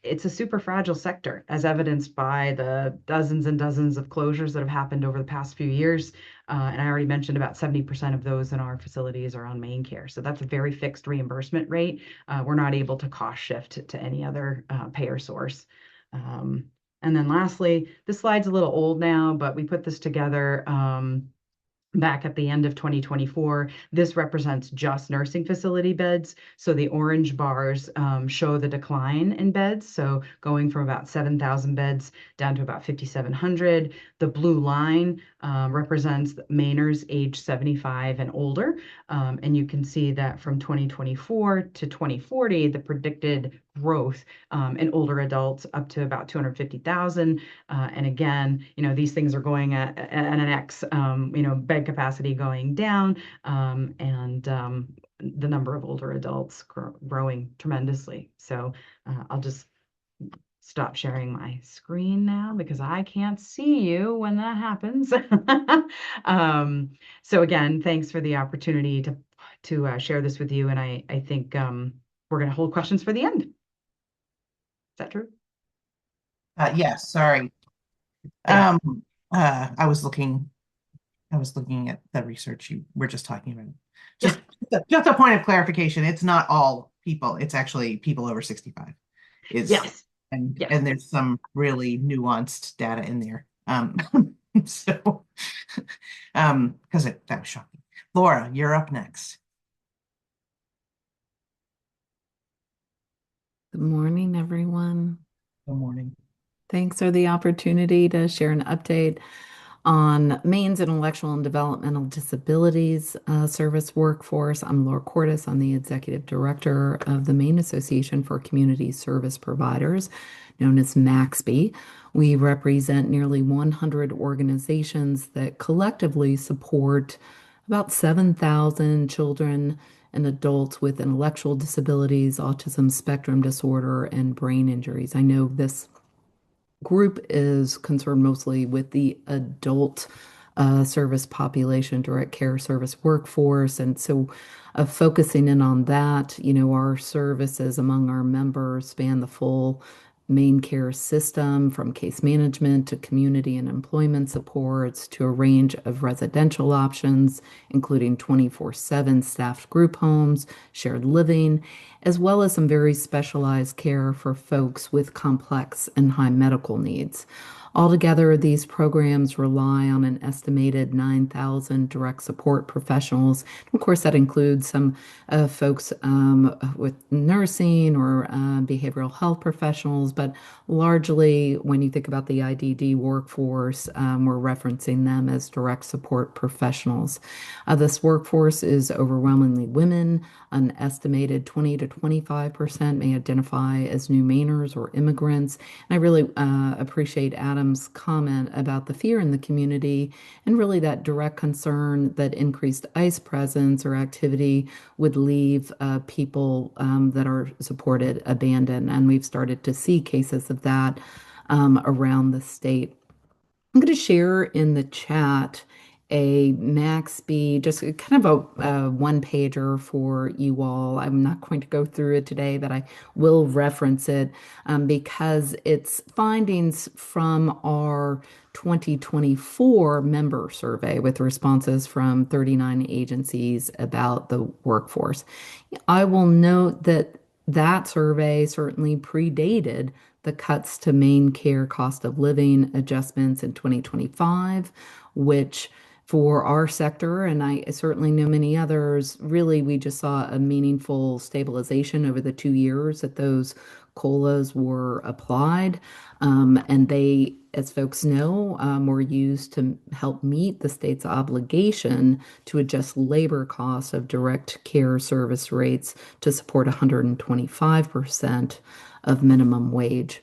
It's a super fragile sector, as evidenced by the dozens and dozens of closures that have happened over the past few years. And I already mentioned about 70% of those in our facilities are on MaineCare. So that's a very fixed reimbursement rate. We're not able to cost shift to any other payer source. And then lastly, this slide's a little old now, but we put this together back at the end of 2024. This represents just nursing facility beds. So the orange bars show the decline in beds. So going from about 7,000 beds down to about 5,700. The blue line represents Mainers age 75 and older. And you can see that from 2024 to 2040, the predicted growth in older adults up to about 250,000. And again, these things are going at an X, bed capacity going down, and the number of older adults growing tremendously. So I'll just stop sharing my screen now because I can't see you when that happens. So again, thanks for the opportunity to share this with you. And I think we're going to hold questions for the end. Is that true? Yes, sorry. I was looking at the research you were just talking about. Just a point of clarification, it's not all people, it's actually people over 65. Yes. And there's some really nuanced data in there. So because that was shocking. Laura, you're up next. Good morning, everyone. Good morning. Thanks for the opportunity to share an update on Maine's intellectual and developmental disabilities service workforce. I'm Laura Cordes. I'm the executive director of the Maine Association for Community Service Providers, known as MACSP. We represent nearly 100 organizations that collectively support about 7,000 children and adults with intellectual disabilities, autism spectrum disorder, and brain injuries. I know this group is concerned mostly with the adult service population, direct care service workforce. And so focusing in on that, our services among our members span the full Maine care system, from case management to community and employment supports to a range of residential options, including 24/7 staffed group homes, shared living, as well as some very specialized care for folks with complex and high medical needs. Altogether, these programs rely on an estimated 9,000 direct support professionals. Of course, that includes some folks with nursing or behavioral health professionals, but largely when you think about the IDD workforce, we're referencing them as direct support professionals. This workforce is overwhelmingly women. An estimated 20 to 25% may identify as new Mainers or immigrants. And I really appreciate Adam's comment about the fear in the community and really that direct concern that increased ICE presence or activity would leave people that are supported abandoned. And we've started to see cases of that around the state. I'm going to share in the chat a MACSP, just kind of a one-pager for you all. I'm not going to go through it today, but I will reference it because it's findings from our 2024 member survey with responses from 39 agencies about the workforce. I will note that that survey certainly predated the cuts to Maine care cost of living adjustments in 2025, which for our sector, and I certainly know many others, really we just saw a meaningful stabilization over the 2 years that those COLAs were applied. And they, as folks know, were used to help meet the state's obligation to adjust labor costs of direct care service rates to support 125% of minimum wage.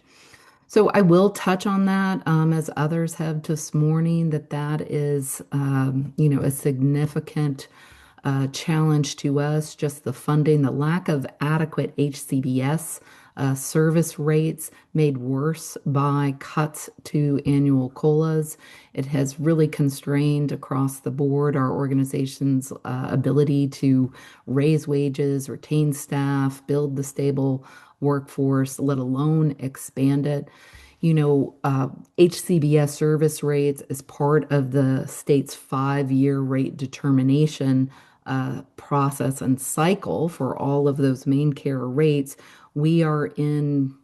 So I will touch on that, as others have this morning, that is, a significant challenge to us, just the funding, the lack of adequate HCBS service rates made worse by cuts to annual COLAs. It has really constrained across the board our organization's ability to raise wages, retain staff, build the stable workforce, let alone expand it. HCBS service rates is part of the state's 5-year rate determination process and cycle for all of those Maine care rates. We are in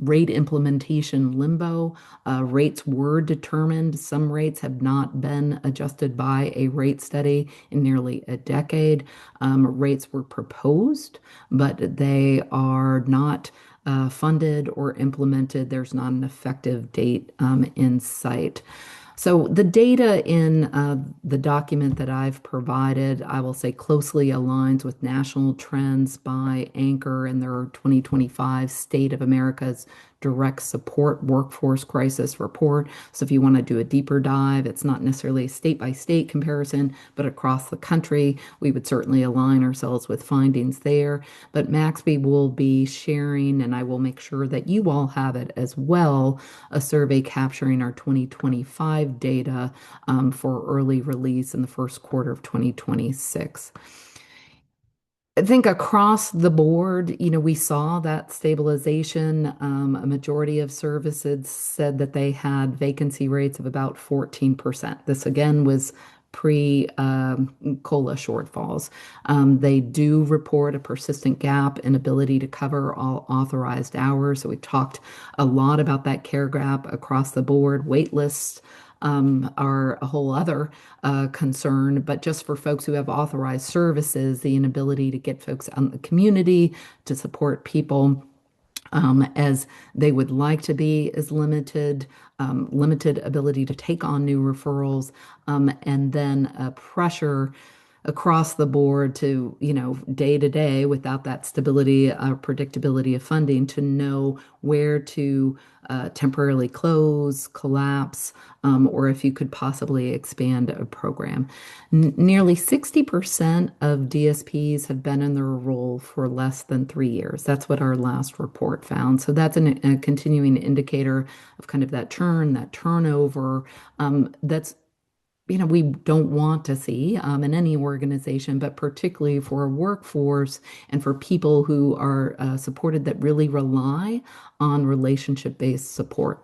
rate implementation limbo. Rates were determined. Some rates have not been adjusted by a rate study in nearly a decade. Rates were proposed, but they are not funded or implemented. There's not an effective date in sight. So the data in the document that I've provided, I will say closely aligns with national trends by Anchor and their 2025 State of America's Direct Support Workforce Crisis Report. So if you want to do a deeper dive, it's not necessarily a state by state comparison, but across the country, we would certainly align ourselves with findings there. But MACSP will be sharing, and I will make sure that you all have it as well, a survey capturing our 2025 data for early release in the first quarter of 2026. I think across the board, we saw that stabilization. A majority of services said that they had vacancy rates of about 14%. This again was pre-COLA shortfalls. They do report a persistent gap in ability to cover all authorized hours. So we talked a lot about that care gap across the board. Wait lists are a whole other concern, but just for folks who have authorized services, the inability to get folks out in the community to support people as they would like to be is limited, limited ability to take on new referrals, and then pressure across the board to, day to day without that stability, predictability of funding to know where to temporarily close, collapse, or if you could possibly expand a program. Nearly 60% of DSPs have been in their role for less than 3 years. That's what our last report found. So that's a continuing indicator of kind of that churn, that turnover. That's we don't want to see in any organization, but particularly for a workforce and for people who are supported that really rely on relationship-based support.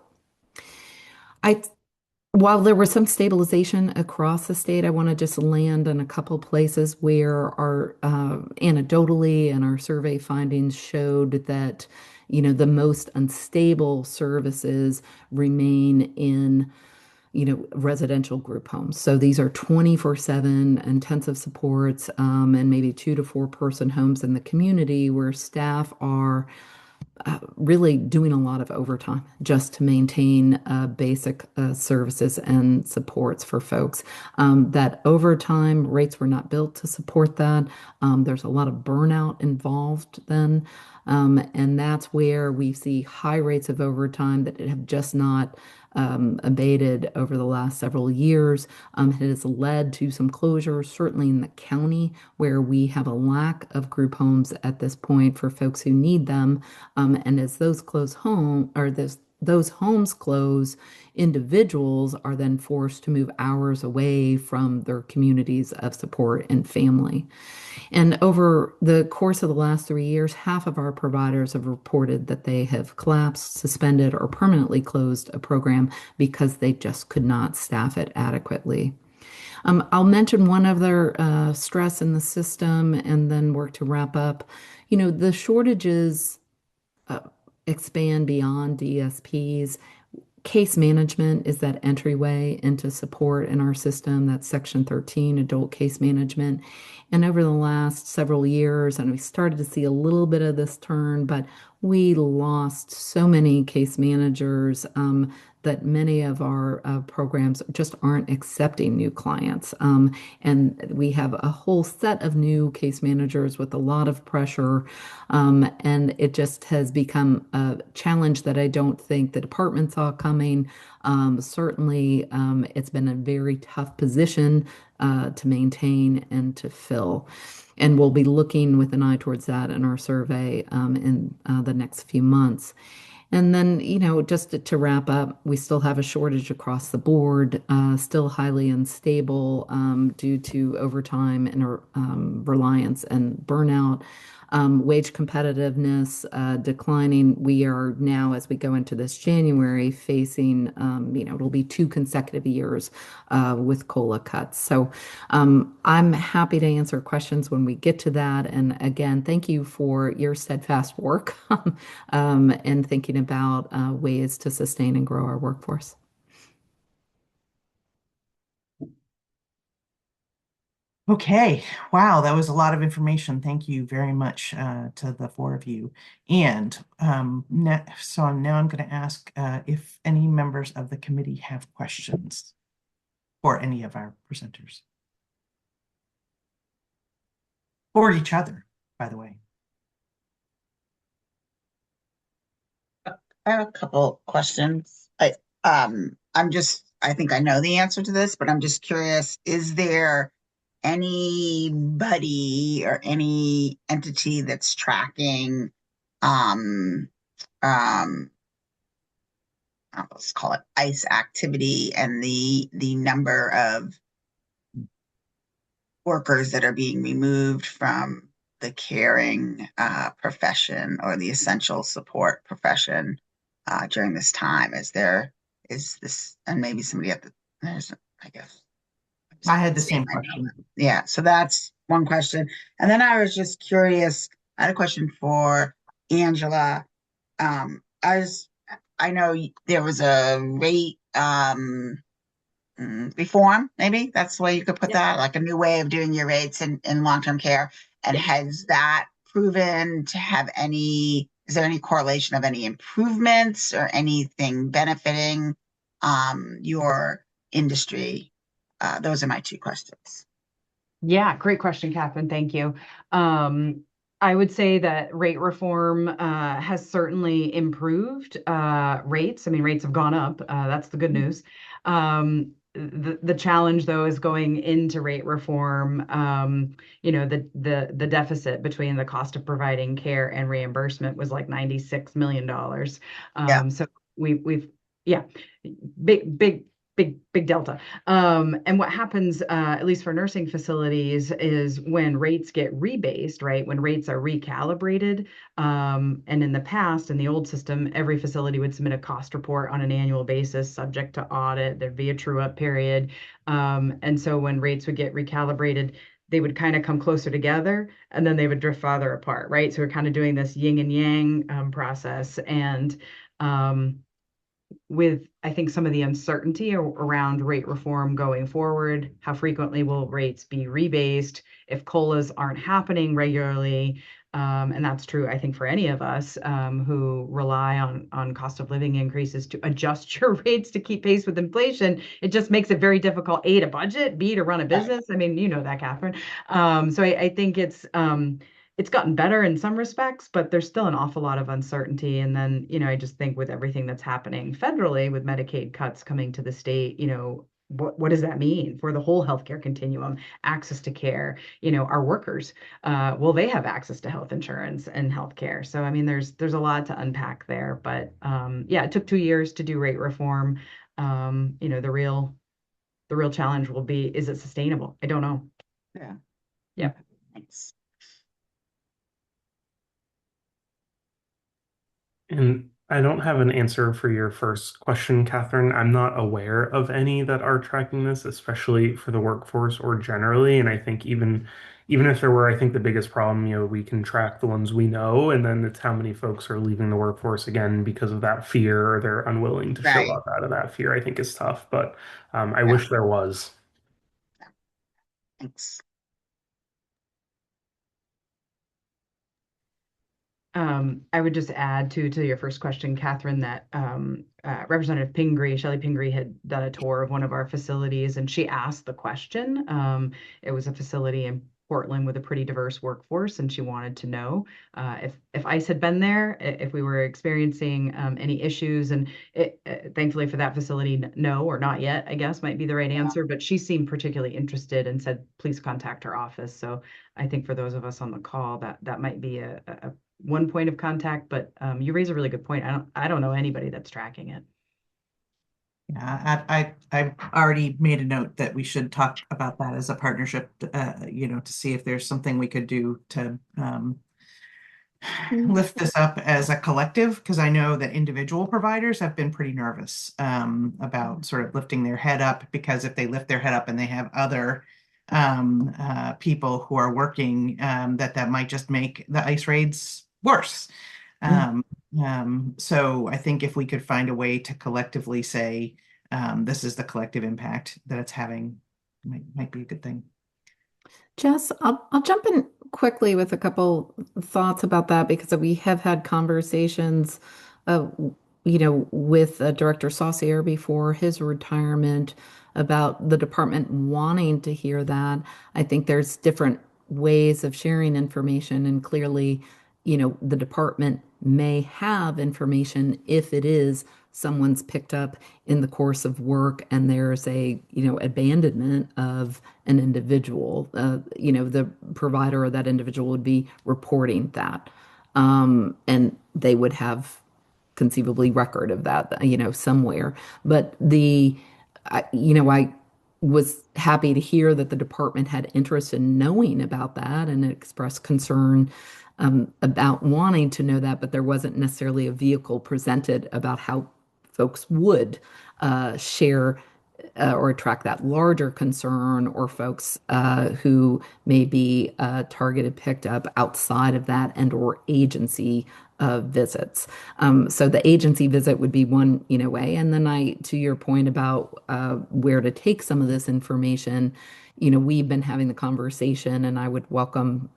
While there was some stabilization across the state, I want to just land on a couple places where our anecdotally and our survey findings showed that the most unstable services remain in residential group homes. So these are 24/7 intensive supports and maybe 2 to 4 person homes in the community where staff are really doing a lot of overtime just to maintain basic services and supports for folks. That overtime rates were not built to support that. There's a lot of burnout involved then. And that's where we see high rates of overtime that have just not abated over the last several years. It has led to some closures, certainly in the county, where we have a lack of group homes at this point for folks who need them. And as those those homes close, individuals are then forced to move hours away from their communities of support and family. And over the course of the last 3 years, half of our providers have reported that they have collapsed, suspended, or permanently closed a program because they just could not staff it adequately. I'll mention one other stress in the system and then work to wrap up. The shortages expand beyond DSPs. Case management is that entryway into support in our system. That's Section 13, adult case management. And over the last several years, and we started to see a little bit of this turn, but we lost so many case managers that many of our programs just aren't accepting new clients. And we have a whole set of new case managers with a lot of pressure. And it just has become a challenge that I don't think the department saw coming. Certainly, it's been a very tough position to maintain and to fill. And we'll be looking with an eye towards that in our survey in the next few months. And then, just to wrap up, we still have a shortage across the board, still highly unstable due to overtime and reliance and burnout. Wage competitiveness declining. We are now, as we go into this January, facing, it'll be 2 consecutive years with COLA cuts. So I'm happy to answer questions when we get to that. And again, thank you for your steadfast work and thinking about ways to sustain and grow our workforce. Okay, wow, that was a lot of information. Thank you very much to the 4 of you. And so now I'm going to ask if any members of the committee have questions for any of our presenters. Or each other, by the way. I have a couple questions. I think I know the answer to this, but I'm just curious, is there anybody or any entity that's tracking let's call it ICE activity and the number of workers that are being removed from the caring profession or the essential support profession during this time? Is this, and maybe somebody at there's, I guess. I had the same question. Yeah, so that's one question. And then I was just curious, I had a question for Angela. I know there was a rate reform, maybe that's the way you could put that, like a new way of doing your rates in long-term care. And has that proven to have is there any correlation of any improvements or anything benefiting your industry? Those are my 2 questions. Yeah, great question, Catherine. Thank you. I would say that rate reform has certainly improved rates. I mean, rates have gone up. That's the good news. The challenge, though, is going into rate reform. The deficit between the cost of providing care and reimbursement was like $96 million. So we've big delta. And what happens, at least for nursing facilities, is when rates get rebased, right? When rates are recalibrated. And in the past, in the old system, every facility would submit a cost report on an annual basis, subject to audit. There'd be a true-up period. And so when rates would get recalibrated, they would kind of come closer together and then they would drift farther apart, right? So we're kind of doing this yin and yang process. And with, I think, some of the uncertainty around rate reform going forward, how frequently will rates be rebased if COLAs aren't happening regularly? And that's true, I think, for any of us who rely on cost of living increases to adjust your rates to keep pace with inflation. It just makes it very difficult, A, to budget, B, to run a business. I mean, you know that, Catherine. So I think it's gotten better in some respects, but there's still an awful lot of uncertainty. And then, I just think with everything that's happening federally with Medicaid cuts coming to the state, what does that mean for the whole healthcare continuum, access to care, our workers, will they have access to health insurance and healthcare? So, I mean, there's a lot to unpack there, but it took 2 years to do rate reform. The real challenge will be, is it sustainable? I don't know. Yeah. Thanks. And I don't have an answer for your first question, Catherine. I'm not aware of any that are tracking this, especially for the workforce or generally. And I think even if there were, I think the biggest problem, we can track the ones we know, and then it's how many folks are leaving the workforce again because of that fear, or they're unwilling to show up out of that fear, I think is tough. But I wish there was. Thanks. I would just add to your first question, Catherine, that Representative Shelley Pingree had done a tour of one of our facilities, and she asked the question. It was a facility in Portland with a pretty diverse workforce, and she wanted to know if ICE had been there, if we were experiencing any issues. And thankfully for that facility, no, or not yet, I guess might be the right answer. But she seemed particularly interested and said, please contact her office. So I think for those of us on the call, that might be a one point of contact, but you raise a really good point. I don't know anybody that's tracking it. Yeah, I've already made a note that we should talk about that as a partnership, to see if there's something we could do to lift this up as a collective, because I know that individual providers have been pretty nervous about sort of lifting their head up, because if they lift their head up and they have other people who are working, that might just make the ICE raids worse. So I think if we could find a way to collectively say, this is the collective impact that it's having, might be a good thing. Jess, I'll jump in quickly with a couple thoughts about that because we have had conversations, uh, with Director Saucier before his retirement about the department wanting to hear that. I think there's different ways of sharing information, and clearly, the department may have information if it is someone's picked up in the course of work and there's a, abandonment of an individual. The provider or that individual would be reporting that. And they would have conceivably record of that, somewhere. But I was happy to hear that the department had interest in knowing about that and expressed concern about wanting to know that, but there wasn't necessarily a vehicle presented about how folks would share or track that larger concern, or folks who may be targeted, picked up outside of that, and or agency visits. So the agency visit would be one, way. And then to your point about where to take some of this information, we've been having the conversation, and I would welcome,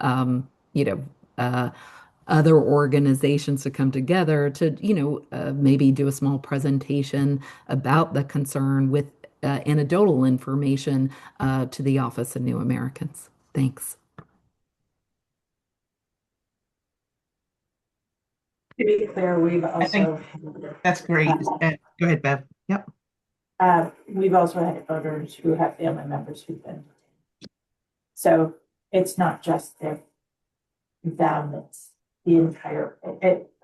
other organizations to come together to, maybe do a small presentation about the concern with anecdotal information to the Office of New Americans. Thanks. To be clear, we've I think also that's great. Go ahead, Bev. Yep. we've also had voters who have family members who've been. So it's not just them, it's the entire,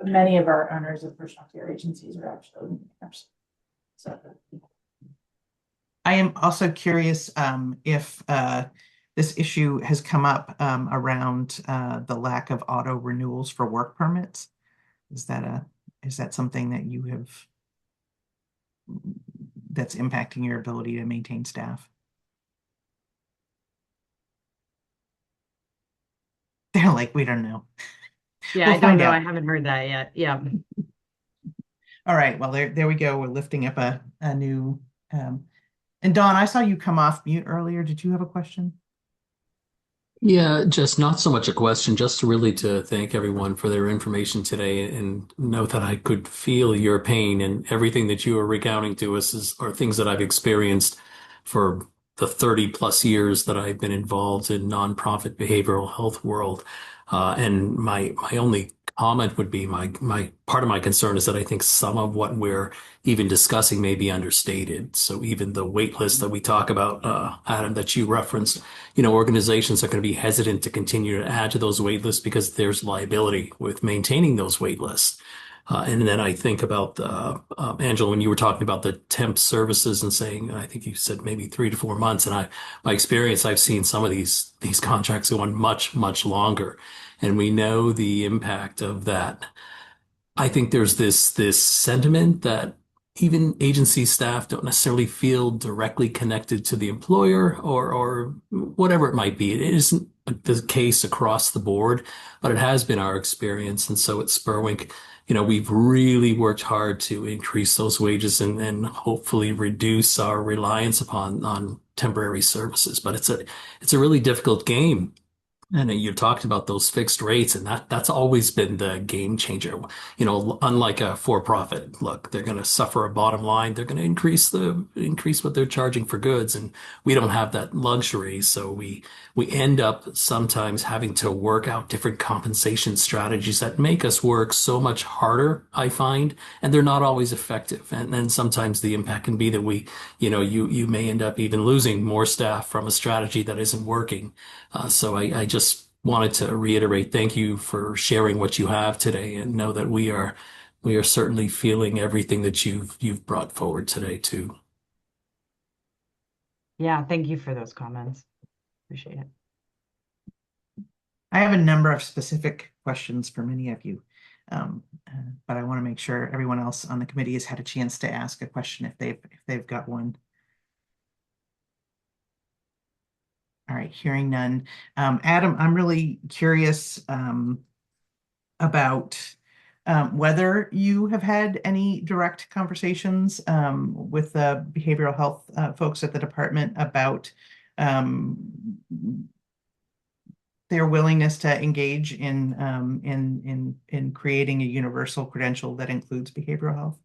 many of our owners of personal care agencies are actually nurses. So I am also curious if this issue has come up around the lack of auto renewals for work permits. Is that something that you have that's impacting your ability to maintain staff? They're like, we don't know. Yeah, We'll I don't find know. out. I haven't heard that yet. Yeah. All right. Well, there we go. We're lifting up a new. And Dawn, I saw you come off mute earlier. Did you have a question? Yeah, just not so much a question, just really to thank everyone for their information today and know that I could feel your pain, and everything that you are recounting to us are things that I've experienced for the 30 plus years that I've been involved in nonprofit behavioral health world. And my only comment would be my part of my concern is that I think some of what we're even discussing may be understated. So even the wait list that we talk about, Adam, that you referenced, organizations are going to be hesitant to continue to add to those wait lists because there's liability with maintaining those wait lists. And then I think about, Angela, when you were talking about the temp services and saying, I think you said maybe 3 to 4 months. And my experience, I've seen some of these contracts go on much, much longer. And we know the impact of that. I think there's this sentiment that even agency staff don't necessarily feel directly connected to the employer or whatever it might be. It isn't the case across the board, but it has been our experience. And so at Spurwink, we've really worked hard to increase those wages and hopefully reduce our reliance on temporary services. But it's a really difficult game. And you talked about those fixed rates, and that's always been the game changer. Unlike a for-profit, look, they're going to suffer a bottom line. They're going to increase what they're charging for goods, and we don't have that luxury. So we end up sometimes having to work out different compensation strategies that make us work so much harder, I find, and they're not always effective. And then sometimes the impact can be that you may end up even losing more staff from a strategy that isn't working. So I just wanted to reiterate, thank you for sharing what you have today, and know that we are certainly feeling everything that you've brought forward today too. Yeah, thank you for those comments. Appreciate it. I have a number of specific questions for many of you, but I want to make sure everyone else on the committee has had a chance to ask a question if they've got one. All right, hearing none. Adam, I'm really curious about whether you have had any direct conversations with the behavioral health folks at the department about their willingness to engage in creating a universal credential that includes behavioral health.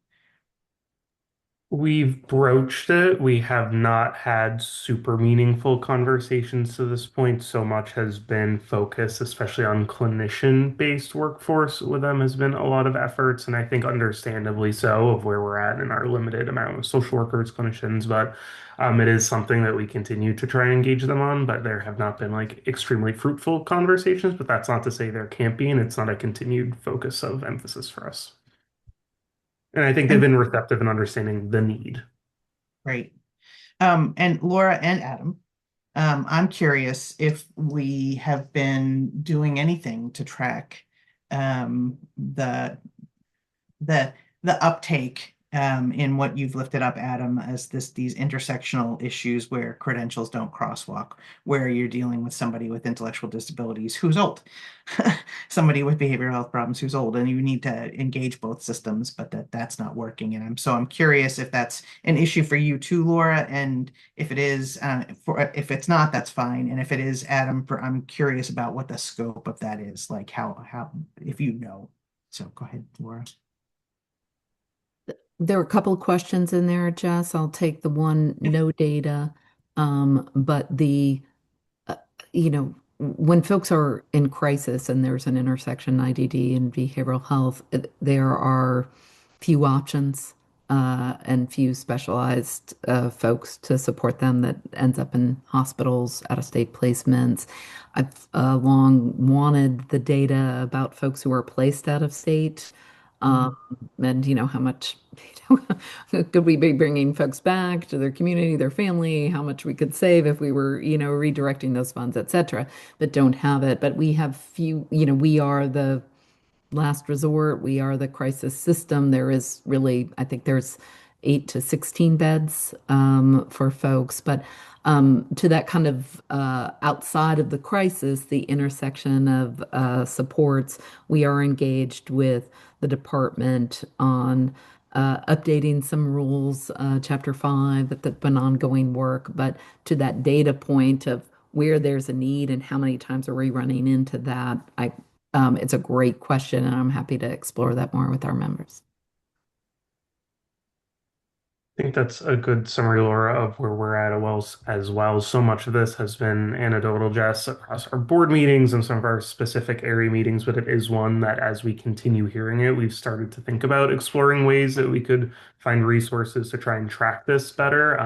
We've broached it. We have not had super meaningful conversations to this point. So much has been focused, especially on clinician-based workforce with them, has been a lot of efforts, and I think understandably so, of where we're at in our limited amount of social workers, clinicians. But it is something that we continue to try and engage them on, but there have not been like extremely fruitful conversations. But that's not to say there can't be, and it's not a continued focus of emphasis for us. And I think they've been receptive in understanding the need. Right. And Laura and Adam, I'm curious if we have been doing anything to track the uptake in what you've lifted up, Adam, as these intersectional issues where credentials don't crosswalk, where you're dealing with somebody with intellectual disabilities who's old, somebody with behavioral health problems who's old, and you need to engage both systems, but that's not working. And I'm curious if that's an issue for you too, Laura, and if it is, if it's not, that's fine, and if it is, Adam, I'm curious about what the scope of that is, like how if you know. So go ahead, Laura. There are a couple of questions in there, Jess. I'll take the one, no data. But uh, when folks are in crisis and there's an intersection IDD and behavioral health, there are few options and few specialized folks to support them that ends up in hospitals, out-of-state placements. I've long wanted the data about folks who are placed out of state. And how much could we be bringing folks back to their community, their family, how much we could save if we were, redirecting those funds, et cetera, but don't have it. But we have few, we are the last resort. We are the crisis system. There is really, I think there's 8 to 16 beds for folks. But to that kind of outside of the crisis, the intersection of supports, we are engaged with the department on updating some rules, Chapter 5, that's been ongoing work. But to that data point of where there's a need and how many times are we running into that, it's a great question, and I'm happy to explore that more with our members. I think that's a good summary, Laura, of where we're at as well. So much of this has been anecdotal, Jess, across our board meetings and some of our specific area meetings, but it is one that as we continue hearing it, we've started to think about exploring ways that we could find resources to try and track this better.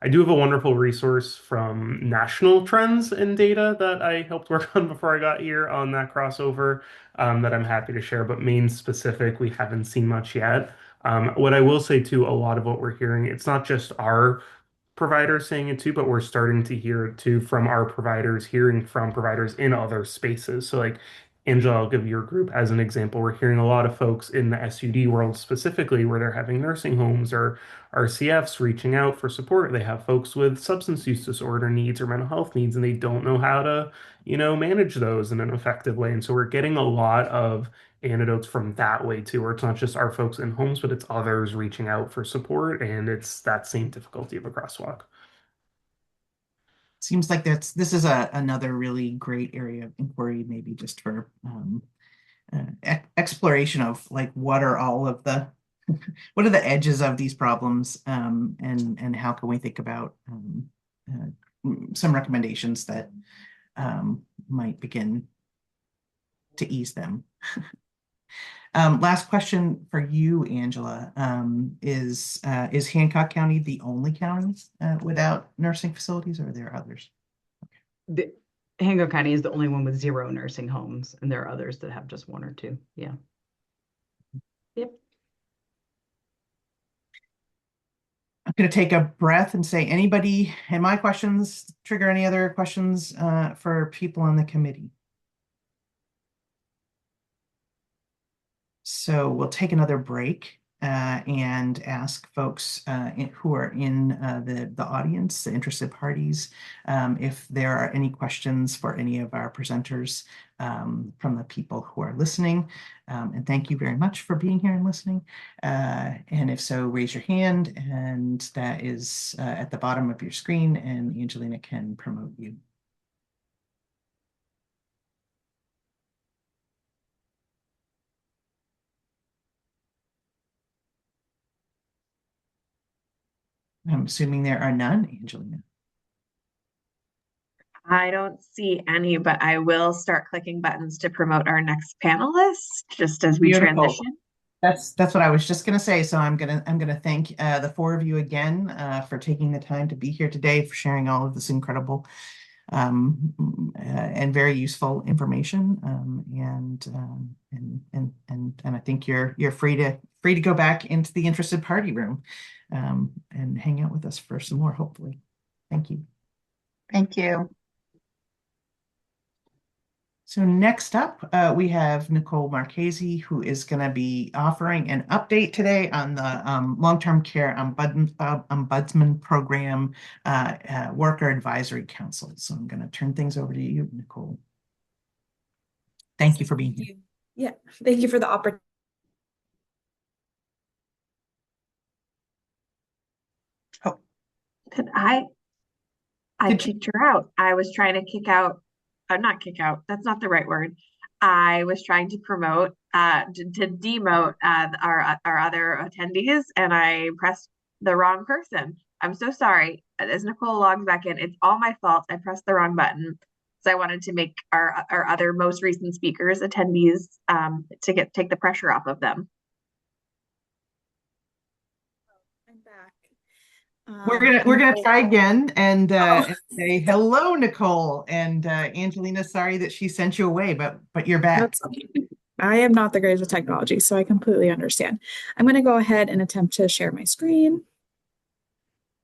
I do have a wonderful resource from national trends and data that I helped work on before I got here on that crossover that I'm happy to share, but Maine specific, we haven't seen much yet. What I will say too, a lot of what we're hearing, it's not just our providers saying it too, but we're starting to hear it too from our providers, hearing from providers in other spaces. So like Angela, I'll give your group as an example. We're hearing a lot of folks in the SUD world specifically where they're having nursing homes or RCFs reaching out for support. They have folks with substance use disorder needs or mental health needs, and they don't know how to, manage those in an effective way. And so we're getting a lot of anecdotes from that way too, where it's not just our folks in homes, but it's others reaching out for support, and it's that same difficulty of a crosswalk. Seems like this is another really great area of inquiry, maybe just for exploration of like what are all of the what are the edges of these problems, and how can we think about some recommendations that might begin to ease them. Last question for you, Angela. Is Hancock County the only county without nursing facilities, or are there others? Hancock County is the only one with 0 nursing homes, and there are others that have just 1 or 2. Yeah. Yep. I'm going to take a breath and say, anybody, and my questions trigger any other questions for people on the committee? So we'll take another break and ask folks who are in the audience, the interested parties, if there are any questions for any of our presenters from the people who are listening. And thank you very much for being here and listening. And if so, raise your hand, and that is at the bottom of your screen, and Angelina can promote you. I'm assuming there are none, Angelina. I don't see any, but I will start clicking buttons to promote our next panelist just as we Beautiful. transition. That's what I was just gonna say. So I'm gonna thank the four of you again for taking the time to be here today, for sharing all of this incredible and very useful information. And I think you're free to go back into the interested party room and hang out with us for some more, hopefully. Thank you. Thank you. So next up, we have Nicole Marchese, who is going to be offering an update today on the Long-Term Care Ombudsman Program Worker Advisory Council. So I'm going to turn things over to you, Nicole. Thank you for being here. Yeah, thank you for the opportunity. Oh, I kicked her out. I was trying to kick out. Not kick out. That's not the right word. I was trying to promote, to demote our other attendees, and I pressed the wrong person. I'm so sorry. As Nicole logs back in, it's all my fault. I pressed the wrong button. So I wanted to make our other most recent speakers attendees to take the pressure off of them. I'm back. We're gonna try again and say hello, Nicole. And Angelina, sorry that she sent you away, but you're back. That's okay. I am not the greatest with technology, so I completely understand. I'm going to go ahead and attempt to share my screen.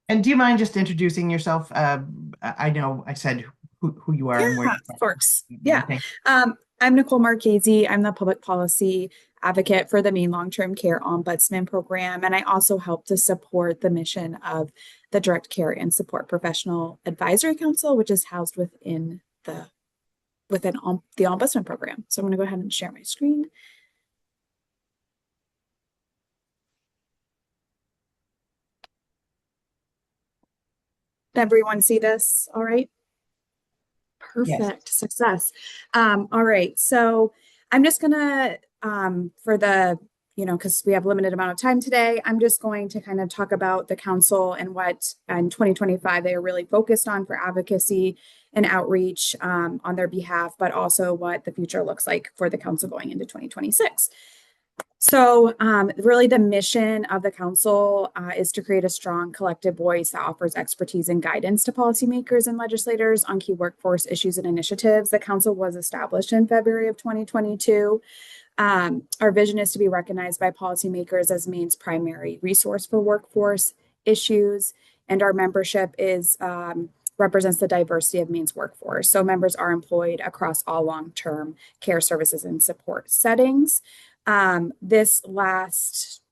And do you mind just introducing yourself? I know I said who you are and where Yeah, you're from. of course. Yeah. I'm Nicole Marchese. I'm the public policy advocate for the Maine Long-Term Care Ombudsman Program, and I also help to support the mission of the Direct Care and Support Professional Advisory Council, which is housed within the Ombudsman Program. So I'm going to go ahead and share my screen. Did everyone see this? All right. Perfect. Yes. Success. All right. So I'm just gonna, for the, because we have limited amount of time today, I'm just going to kind of talk about the council and what in 2025 they are really focused on for advocacy and outreach on their behalf, but also what the future looks like for the council going into 2026. So really the mission of the council is to create a strong collective voice that offers expertise and guidance to policymakers and legislators on key workforce issues and initiatives. The council was established in February of 2022. Our vision is to be recognized by policymakers as Maine's primary resource for workforce issues, and our membership is represents the diversity of Maine's workforce. So members are employed across all long-term care services and support settings. This last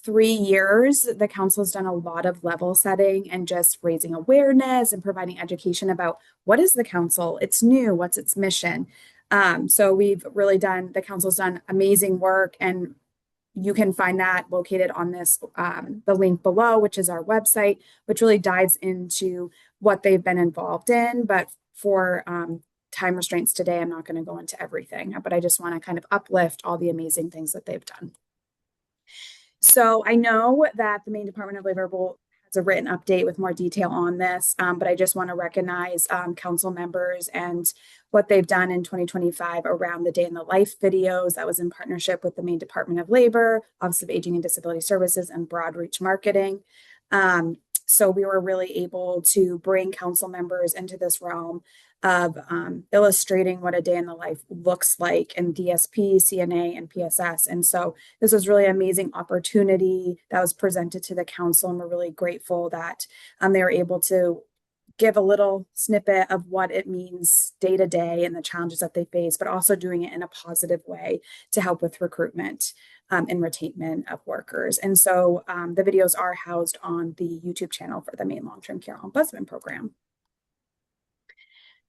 3 years, the council has done a lot of level setting and just raising awareness and providing education about what is the council, it's new, what's its mission. So the council's done amazing work, and you can find that located on this, the link below, which is our website, which really dives into what they've been involved in. But for time restraints today, I'm not going to go into everything, but I just want to kind of uplift all the amazing things that they've done. So I know that the Maine Department of Labor has a written update with more detail on this, but I just want to recognize council members and what they've done in 2025 around the Day in the Life videos. That was in partnership with the Maine Department of Labor, Office of Aging and Disability Services, and Broad Reach Marketing. So we were really able to bring council members into this realm of illustrating what a day in the life looks like in DSP, CNA, and PSS. And so this was really an amazing opportunity that was presented to the council, and we're really grateful that they were able to give a little snippet of what it means day to day and the challenges that they face, but also doing it in a positive way to help with recruitment and retainment of workers. And so the videos are housed on the YouTube channel for the Maine Long-Term Care Ombudsman Program.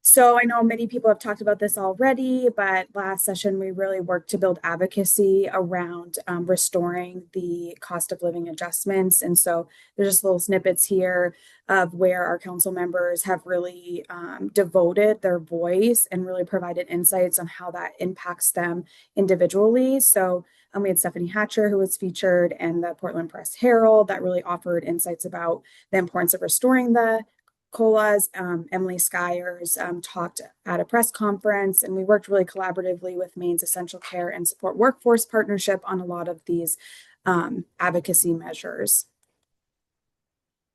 So I know many people have talked about this already, but last session we really worked to build advocacy around restoring the cost of living adjustments. And so there's just little snippets here of where our council members have really devoted their voice and really provided insights on how that impacts them individually. So we had Stephanie Hatcher, who was featured, and the Portland Press Herald that really offered insights about the importance of restoring the COLAs. Emily Skyers talked at a press conference, and we worked really collaboratively with Maine's Essential Care and Support Workforce Partnership on a lot of these advocacy measures.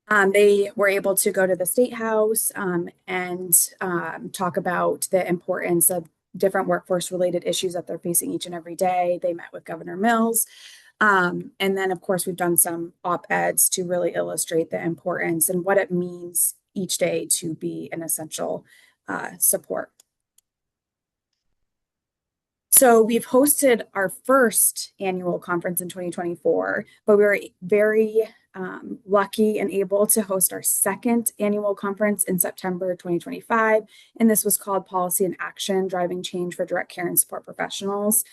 They were able to go to the State House and talk about the importance of different workforce related issues that they're facing each and every day. They met with Governor Mills. And then, of course, we've done some op-eds to really illustrate the importance and what it means each day to be an essential support. So we've hosted our first annual conference in 2024, but we were very lucky and able to host our second annual conference in September 2025. And this was called Policy in Action, Driving Change for Direct Care and Support Professionals.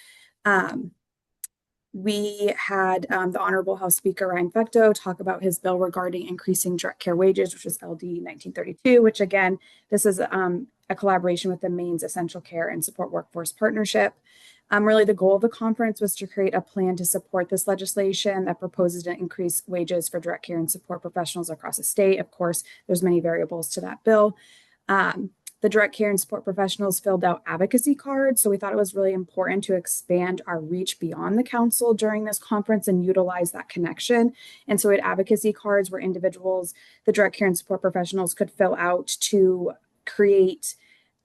We had the Honorable House Speaker Ryan Fecteau talk about his bill regarding increasing direct care wages, which is LD 1932, which again, this is a collaboration with the Maine's Essential Care and Support Workforce Partnership. Really, the goal of the conference was to create a plan to support this legislation that proposes to increase wages for direct care and support professionals across the state. Of course, there's many variables to that bill. The direct care and support professionals filled out advocacy cards. So we thought it was really important to expand our reach beyond the council during this conference and utilize that connection. And so we had advocacy cards where individuals, the direct care and support professionals, could fill out to create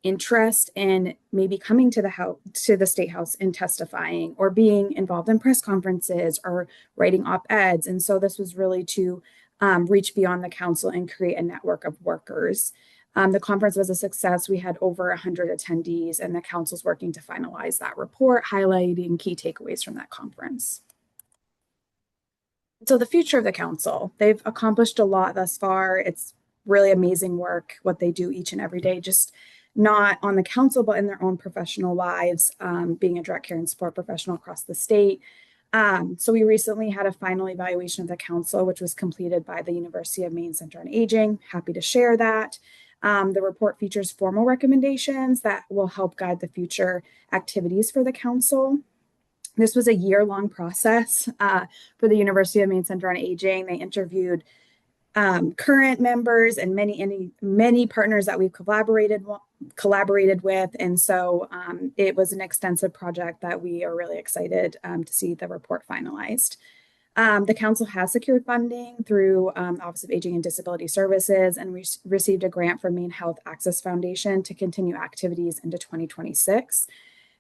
interest in maybe coming to the State House and testifying, or being involved in press conferences, or writing op-eds. And so this was really to reach beyond the council and create a network of workers. The conference was a success. We had over 100 attendees, and the council's working to finalize that report, highlighting key takeaways from that conference. So the future of the council, they've accomplished a lot thus far. It's really amazing work, what they do each and every day, just not on the council, but in their own professional lives, being a direct care and support professional across the state. So we recently had a final evaluation of the council, which was completed by the University of Maine Center on Aging. Happy to share that. The report features formal recommendations that will help guide the future activities for the council. This was a year-long process for the University of Maine Center on Aging. They interviewed current members and many partners that we've collaborated with. And so it was an extensive project that we are really excited to see the report finalized. The council has secured funding through Office of Aging and Disability Services, and received a grant from Maine Health Access Foundation to continue activities into 2026,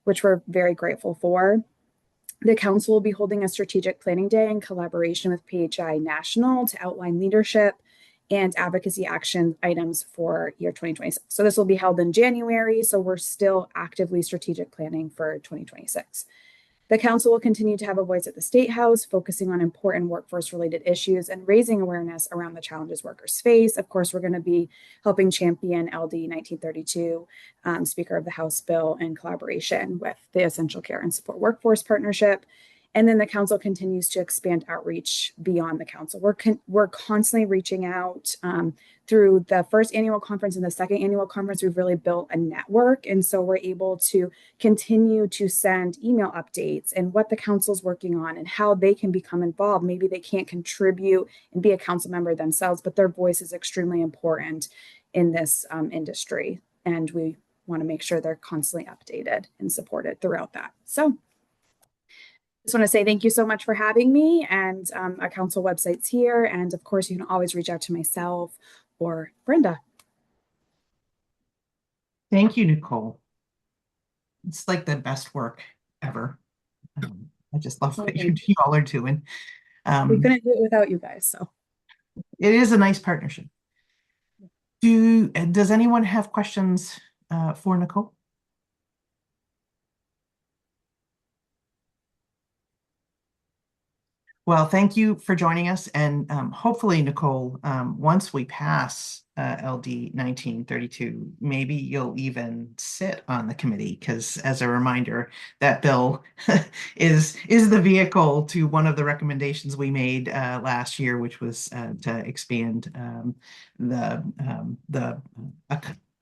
which we're very grateful for. The council will be holding a strategic planning day in collaboration with PHI National to outline leadership and advocacy action items for year 2026. So this will be held in January, so we're still actively strategic planning for 2026. The council will continue to have a voice at the State House, focusing on important workforce-related issues and raising awareness around the challenges workers face. Of course, we're going to be helping champion LD 1932, Speaker of the House bill, in collaboration with the Essential Care and Support Workforce Partnership. And then the council continues to expand outreach beyond the council. We're constantly reaching out through the first annual conference and the second annual conference. We've really built a network. And so we're able to continue to send email updates and what the council's working on and how they can become involved. Maybe they can't contribute and be a council member themselves, but their voice is extremely important in this industry. And we want to make sure they're constantly updated and supported throughout that. So just want to say thank you so much for having me, and our council website's here. And of course, you can always reach out to myself or Brenda. Thank you, Nicole. It's like the best work ever. I just love what you all are doing. We couldn't do it without you guys, so. It is a nice partnership. Does anyone have questions for Nicole? Well, thank you for joining us. And hopefully, Nicole, once we pass LD 1932, maybe you'll even sit on the committee, because as a reminder, that bill is the vehicle to one of the recommendations we made last year, which was to expand the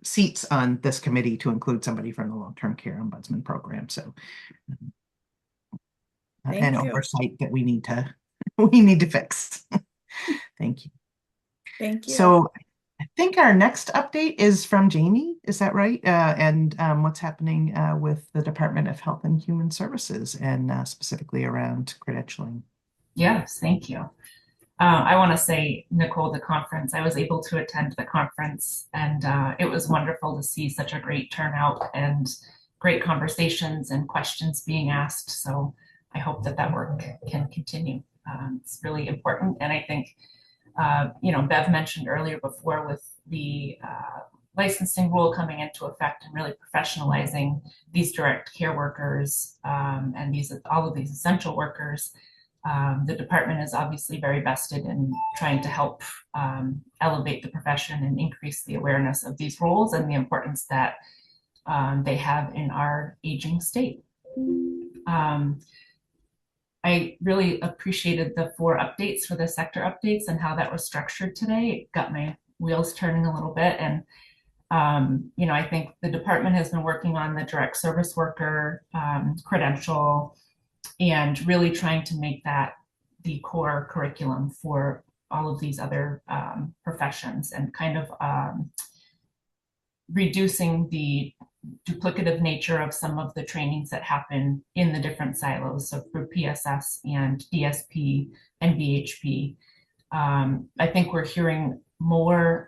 seats on this committee to include somebody from the long-term care ombudsman program. So an oversight that we need to fix. Thank you. Thank you. So I think our next update is from Jamie. Is that right? And what's happening with the Department of Health and Human Services, and specifically around credentialing. Yes, thank you. I want to say, Nicole, the conference, I was able to attend the conference, and it was wonderful to see such a great turnout and great conversations and questions being asked. So I hope that work can continue. It's really important. And I think, Bev mentioned earlier before with the licensing rule coming into effect and really professionalizing these direct care workers and all of these essential workers. The department is obviously very vested in trying to help elevate the profession and increase the awareness of these roles and the importance that they have in our aging state. I really appreciated the 4 updates for the sector updates and how that was structured today. It got my wheels turning a little bit. And, I think the department has been working on the direct service worker credential and really trying to make that the core curriculum for all of these other professions, and kind of reducing the duplicative nature of some of the trainings that happen in the different silos. So for PSS and DSP and BHP, I think we're hearing more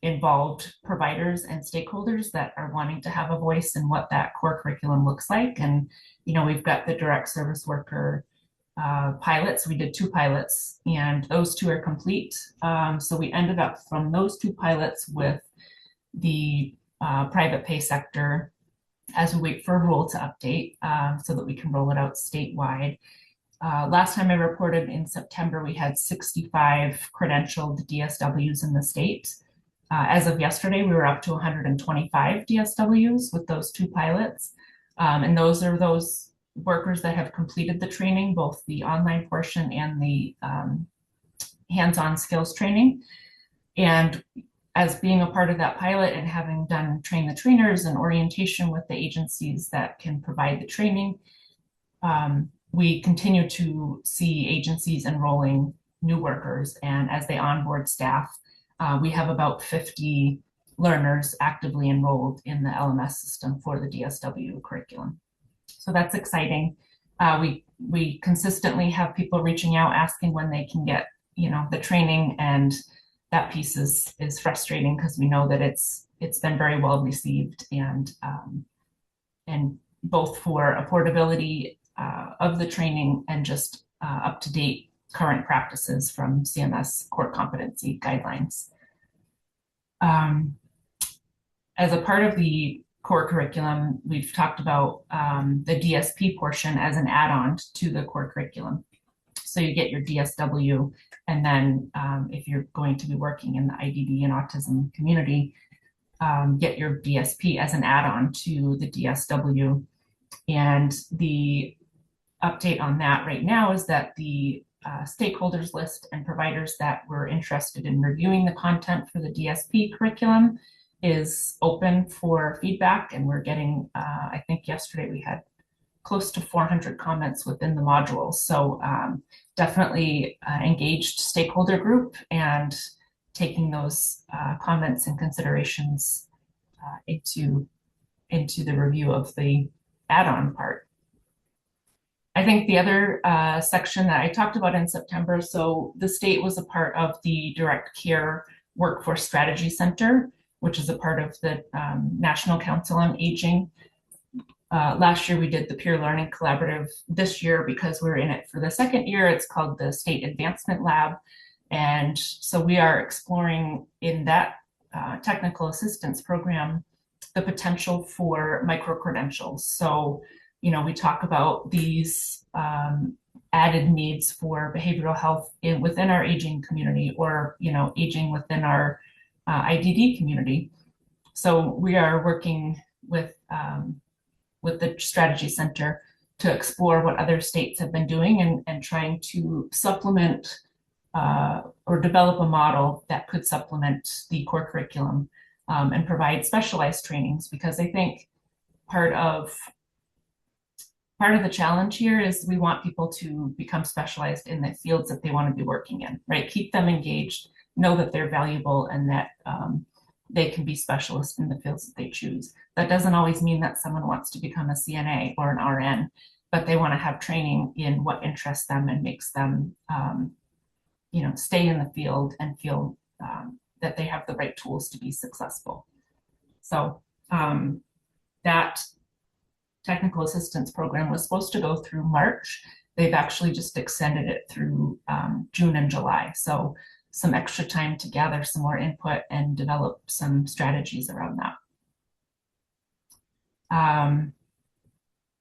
involved providers and stakeholders that are wanting to have a voice in what that core curriculum looks like. And, we've got the direct service worker pilots. We did 2 pilots, and those 2 are complete. So we ended up from those 2 pilots with the private pay sector as we wait for a rule to update so that we can roll it out statewide. Last time I reported in September, we had 65 credentialed DSWs in the state. As of yesterday, we were up to 125 DSWs with those 2 pilots. And those are those workers that have completed the training, both the online portion and the hands-on skills training. And as being a part of that pilot and having done train the trainers and orientation with the agencies that can provide the training, we continue to see agencies enrolling new workers. And as they onboard staff, we have about 50 learners actively enrolled in the LMS system for the DSW curriculum. So that's exciting. We consistently have people reaching out asking when they can get, the training, and that piece is frustrating because we know that it's been very well received, and both for affordability of the training and just up to date current practices from CMS core competency guidelines. As a part of the core curriculum, we've talked about the DSP portion as an add-on to the core curriculum. So you get your DSW, and then if you're going to be working in the IDD and autism community, get your DSP as an add-on to the DSW. And the update on that right now is that the stakeholders list and providers that were interested in reviewing the content for the DSP curriculum is open for feedback. And we're getting, I think yesterday we had close to 400 comments within the modules. So definitely engaged stakeholder group, and taking those comments and considerations into the review of the add-on part. I think the other section that I talked about in September, so the state was a part of the Direct Care Workforce Strategy Center, which is a part of the National Council on Aging. Last year we did the Peer Learning Collaborative. This year, because we're in it for the 2nd year, it's called the State Advancement Lab. And so we are exploring in that technical assistance program the potential for micro-credentials. So, you know, we talk about these added needs for behavioral health within our aging community, or, you know, aging within our IDD community. So we are working with the Strategy Center to explore what other states have been doing and trying to supplement or develop a model that could supplement the core curriculum and provide specialized trainings, because I think part of the challenge here is we want people to become specialized in the fields that they want to be working in, right? Keep them engaged, know that they're valuable, and that they can be specialists in the fields that they choose. That doesn't always mean that someone wants to become a CNA or an RN, but they want to have training in what interests them and makes them, you know, stay in the field and feel that they have the right tools to be successful. So that technical assistance program was supposed to go through March. They've actually just extended it through June and July. So some extra time to gather some more input and develop some strategies around that.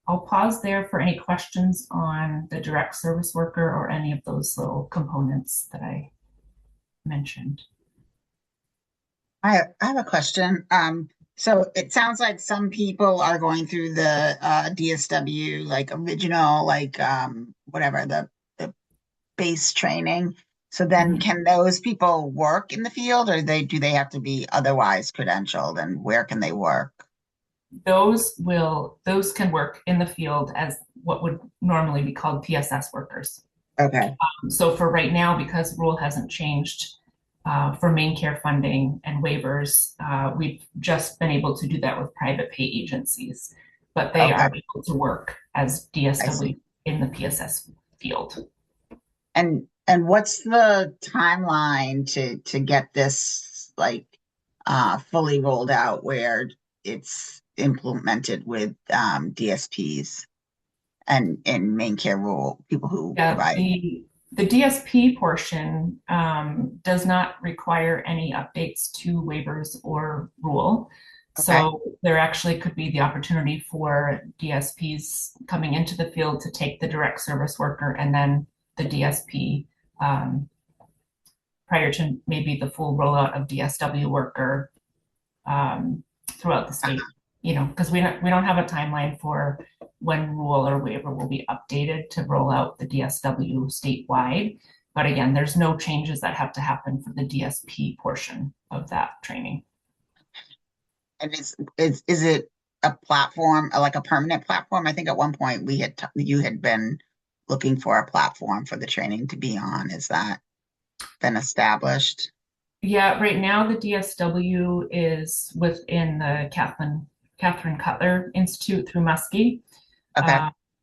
I'll pause there for any questions on the direct service worker or any of those little components that I mentioned. I have a question. So it sounds like some people are going through the DSW, like original, like whatever, the base training. So then can those people work in the field, or do they have to be otherwise credentialed, and where can they work? Those can work in the field as what would normally be called PSS workers. Okay. So for right now, because rule hasn't changed for main care funding and waivers, we've just been able to do that with private pay agencies, but they are able to work as DSW in the PSS field. And what's the timeline to get this like fully rolled out where it's implemented with DSPs and in main care rule people who provide? The DSP portion does not require any updates to waivers or rule. So there actually could be the opportunity for DSPs coming into the field to take the direct service worker and then the DSP prior to maybe the full rollout of DSW worker throughout the state, you know, because we don't have a timeline for when rule or waiver will be updated to roll out the DSW statewide. But again, there's no changes that have to happen for the DSP portion of that training. And is it a platform, like a permanent platform? I think at one point you had been looking for a platform for the training to be on. Is that been established? Yeah, right now the DSW is within the Catherine Cutler Institute through MEHCA.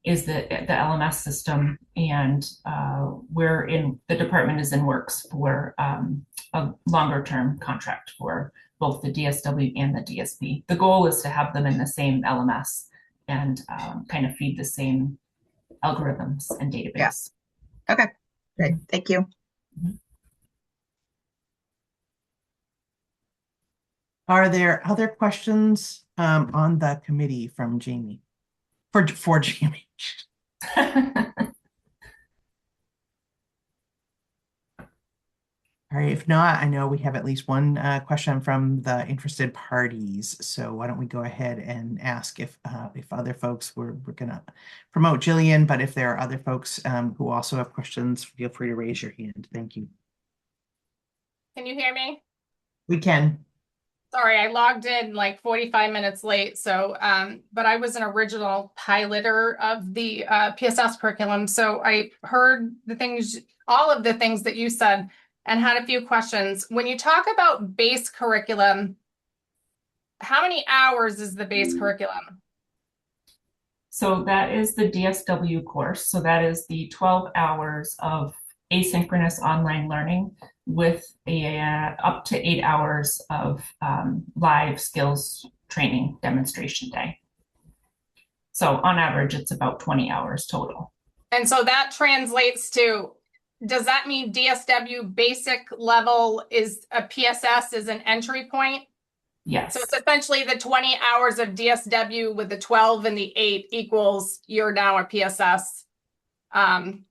Is the LMS system, and the department is in works for a longer term contract for both the DSW and the DSP. The goal is to have them in the same LMS and kind of feed the same algorithms and database. Yeah. Okay, great. Thank you. Are there other questions on the committee from Jamie? For Jamie. All right, if not, I know we have at least one question from the interested parties. So why don't we go ahead and ask if other folks, we're gonna promote Jillian, but if there are other folks who also have questions, feel free to raise your hand. Thank you. Can you hear me? We can. Sorry, I logged in like 45 minutes late. So, but I was an original piloter of the PSS curriculum. So I heard all of the things that you said, and had a few questions. When you talk about base curriculum, how many hours is the base curriculum? So that is the DSW course. So that is the 12 hours of asynchronous online learning with up to 8 hours of live skills training demonstration day. So on average, it's about 20 hours total. And so that translates to does that mean DSW basic level is a PSS is an entry point? Yes. So it's essentially the 20 hours of DSW with the 12 and the 8 equals you're now a PSS. And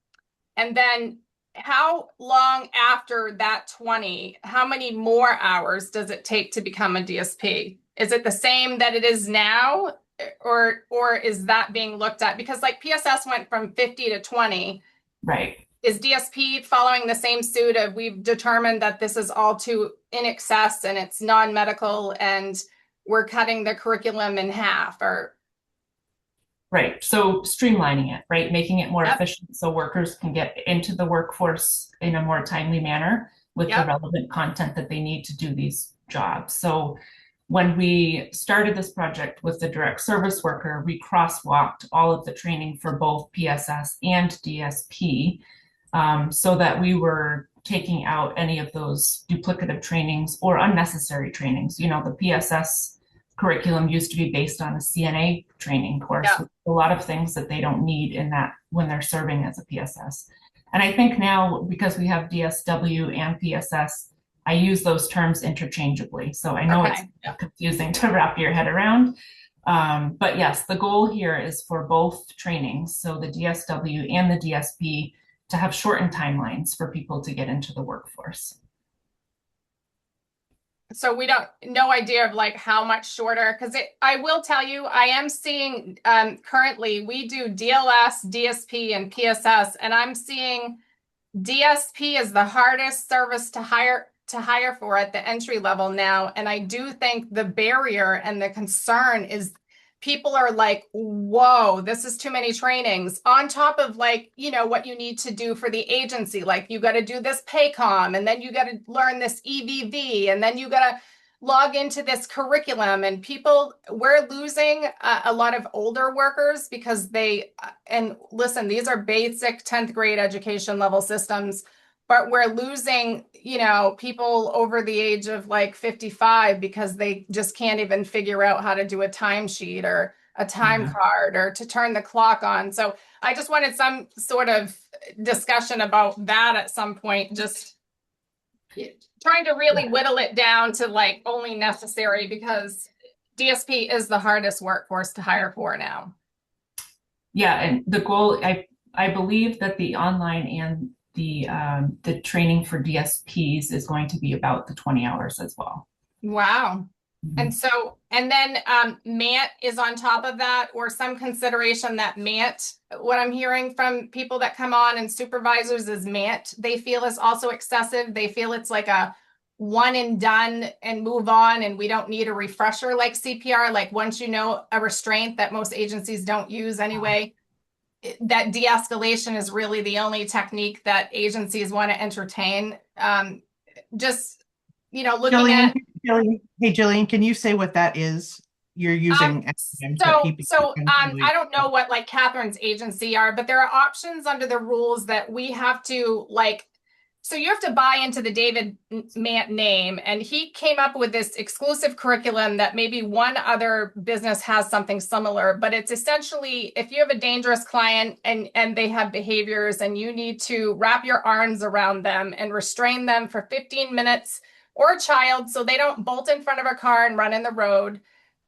then how long after that 20, how many more hours does it take to become a DSP? Is it the same that it is now, or is that being looked at? Because like PSS went from 50 to 20. Right. Is DSP following the same suit of we've determined that this is all too in excess and it's non-medical and we're cutting the curriculum in half, or? Right. So streamlining it, right? Making it more efficient so workers can get into the workforce in a more timely manner with the relevant content that they need to do these jobs. So when we started this project with the direct service worker, we crosswalked all of the training for both PSS and DSP, so that we were taking out any of those duplicative trainings or unnecessary trainings. You know, the PSS curriculum used to be based on a CNA training course, with a lot of things that they don't need in that when they're serving as a PSS. And I think now, because we have DSW and PSS, I use those terms interchangeably. So I know it's confusing to wrap your head around. But yes, the goal here is for both trainings, so the DSW and the DSP, to have shortened timelines for people to get into the workforce. So we don't, no idea of like how much shorter, because I will tell you, I am seeing currently we do DLS, DSP, and PSS, and I'm seeing DSP is the hardest service to hire for at the entry level now. And I do think the barrier and the concern is people are like, whoa, this is too many trainings on top of like, you know, what you need to do for the agency. Like you got to do this PAYCOM, and then you got to learn this EVV, and then you got to log into this curriculum. And we're losing a lot of older workers because and listen, these are basic 10th grade education level systems, but we're losing, you know, people over the age of like 55 because they just can't even figure out how to do a timesheet or a time card or to turn the clock on. So I just wanted some sort of discussion about that at some point, just trying to really whittle it down to like only necessary, because DSP is the hardest workforce to hire for now. Yeah, and the goal, I believe that the online and the training for DSPs is going to be about the 20 hours as well. Wow. And so, and then MAT is on top of that, or some consideration that MAT, what I'm hearing from people that come on and supervisors is MAT, they feel is also excessive. They feel it's like a one and done and move on, and we don't need a refresher like CPR. Like once you know a restraint that most agencies don't use anyway, that de-escalation is really the only technique that agencies want to entertain. Just, you know, looking Jillian, at... Hey, Jillian, can you say what that is you're using? I don't know what like Catherine's agency are, but there are options under the rules that we have to like, so you have to buy into the David Mant name, and he came up with this exclusive curriculum that maybe one other business has something similar, but it's essentially if you have a dangerous client and they have behaviors and you need to wrap your arms around them and restrain them for 15 minutes, or a child, so they don't bolt in front of a car and run in the road.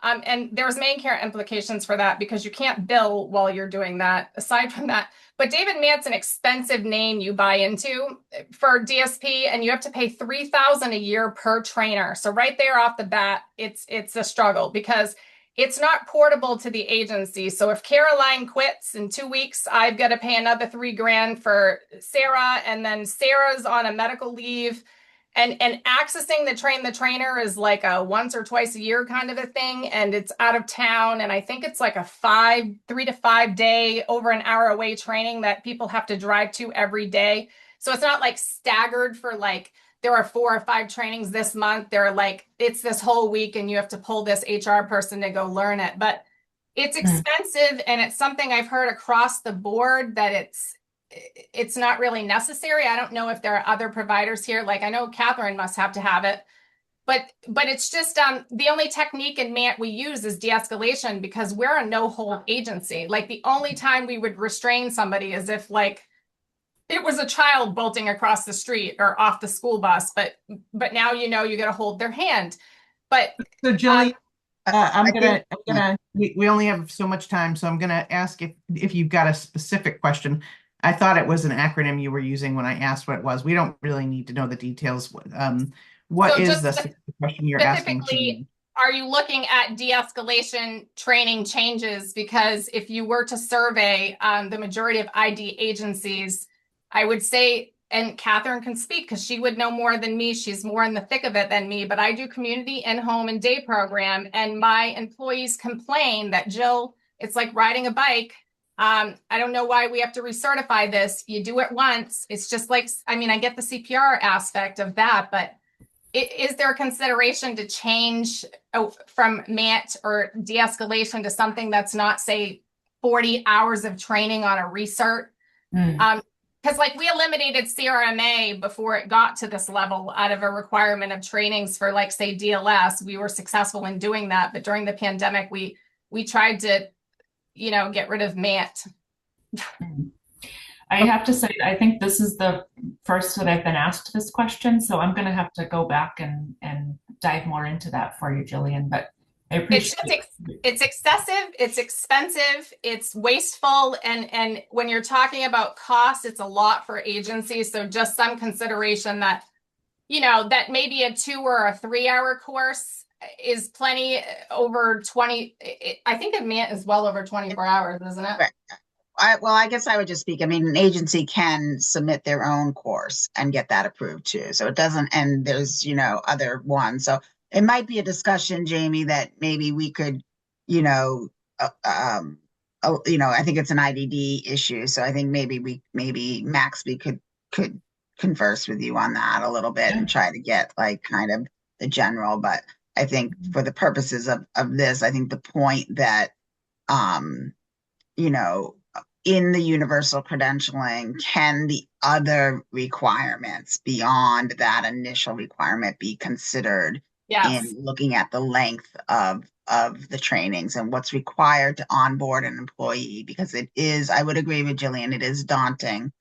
And there's main care implications for that because you can't bill while you're doing that, aside from that. But David Mant's an expensive name you buy into for DSP, and you have to pay $3,000 a year per trainer. So right there off the bat, it's a struggle because it's not portable to the agency. So if Caroline quits in 2 weeks, I've got to pay another $3,000 for Sarah, and then Sarah's on a medical leave. And accessing the trainer is like a once or twice a year kind of a thing, and it's out of town. And I think it's like a 3 to 5 day, over an hour away training that people have to drive to every day. So it's not like staggered for like, there are 4 or 5 trainings this month. They're like, it's this whole week and you have to pull this HR person to go learn it. But it's expensive, and it's something I've heard across the board that it's not really necessary. I don't know if there are other providers here. Like I know Catherine must have to have it, but it's just the only technique in MANT we use is de-escalation because we're a no-hold agency. Like the only time we would restrain somebody is if like it was a child bolting across the street or off the school bus, but now you got to hold their hand. But so Jillian, we only have so much time, so I'm gonna ask if you've got a specific question. I thought it was an acronym you were using when I asked what it was. We don't really need to know the details. What so is just the specific question you're asking? specifically, are you looking at de-escalation training changes? Because if you were to survey the majority of ID agencies, I would say, and Catherine can speak because she would know more than me. She's more in the thick of it than me, but I do community and home and day program, and my employees complain that, Jill, it's like riding a bike. I don't know why we have to recertify this. You do it once. It's just like, I mean, I get the CPR aspect of that, but is there a consideration to change from MAT or de-escalation to something that's not, say, 40 hours of training on a recert? Because like we eliminated CRMA before it got to this level out of a requirement of trainings for, like, say, DLS. We were successful in doing that, but during the pandemic, we tried to, get rid of MAT. I have to say, I think this is the first that I've been asked this question, so I'm going to have to go back and dive more into that for you, Jillian. But I appreciate it's excessive, it's expensive, it's wasteful, and when you're talking about cost, it's a lot for agencies. So just some consideration that, that maybe a 2 or a 3 hour course is plenty over 20. I think a MAT is well over 24 hours, isn't it? Right. I guess I would just speak. I mean, an agency can submit their own course and get that approved too. So it doesn't, and there's, other ones. So it might be a discussion, Jamie, that maybe we could, I think it's an IDD issue. So I think maybe MACSP could converse with you on that a little bit and try to get like kind of the general. But I think for the purposes of this, I think the point that, in the universal credentialing, can the other requirements beyond that initial requirement be considered in looking at the length of the trainings and what's required to onboard an employee? Because it is, I would agree with Jillian, it is daunting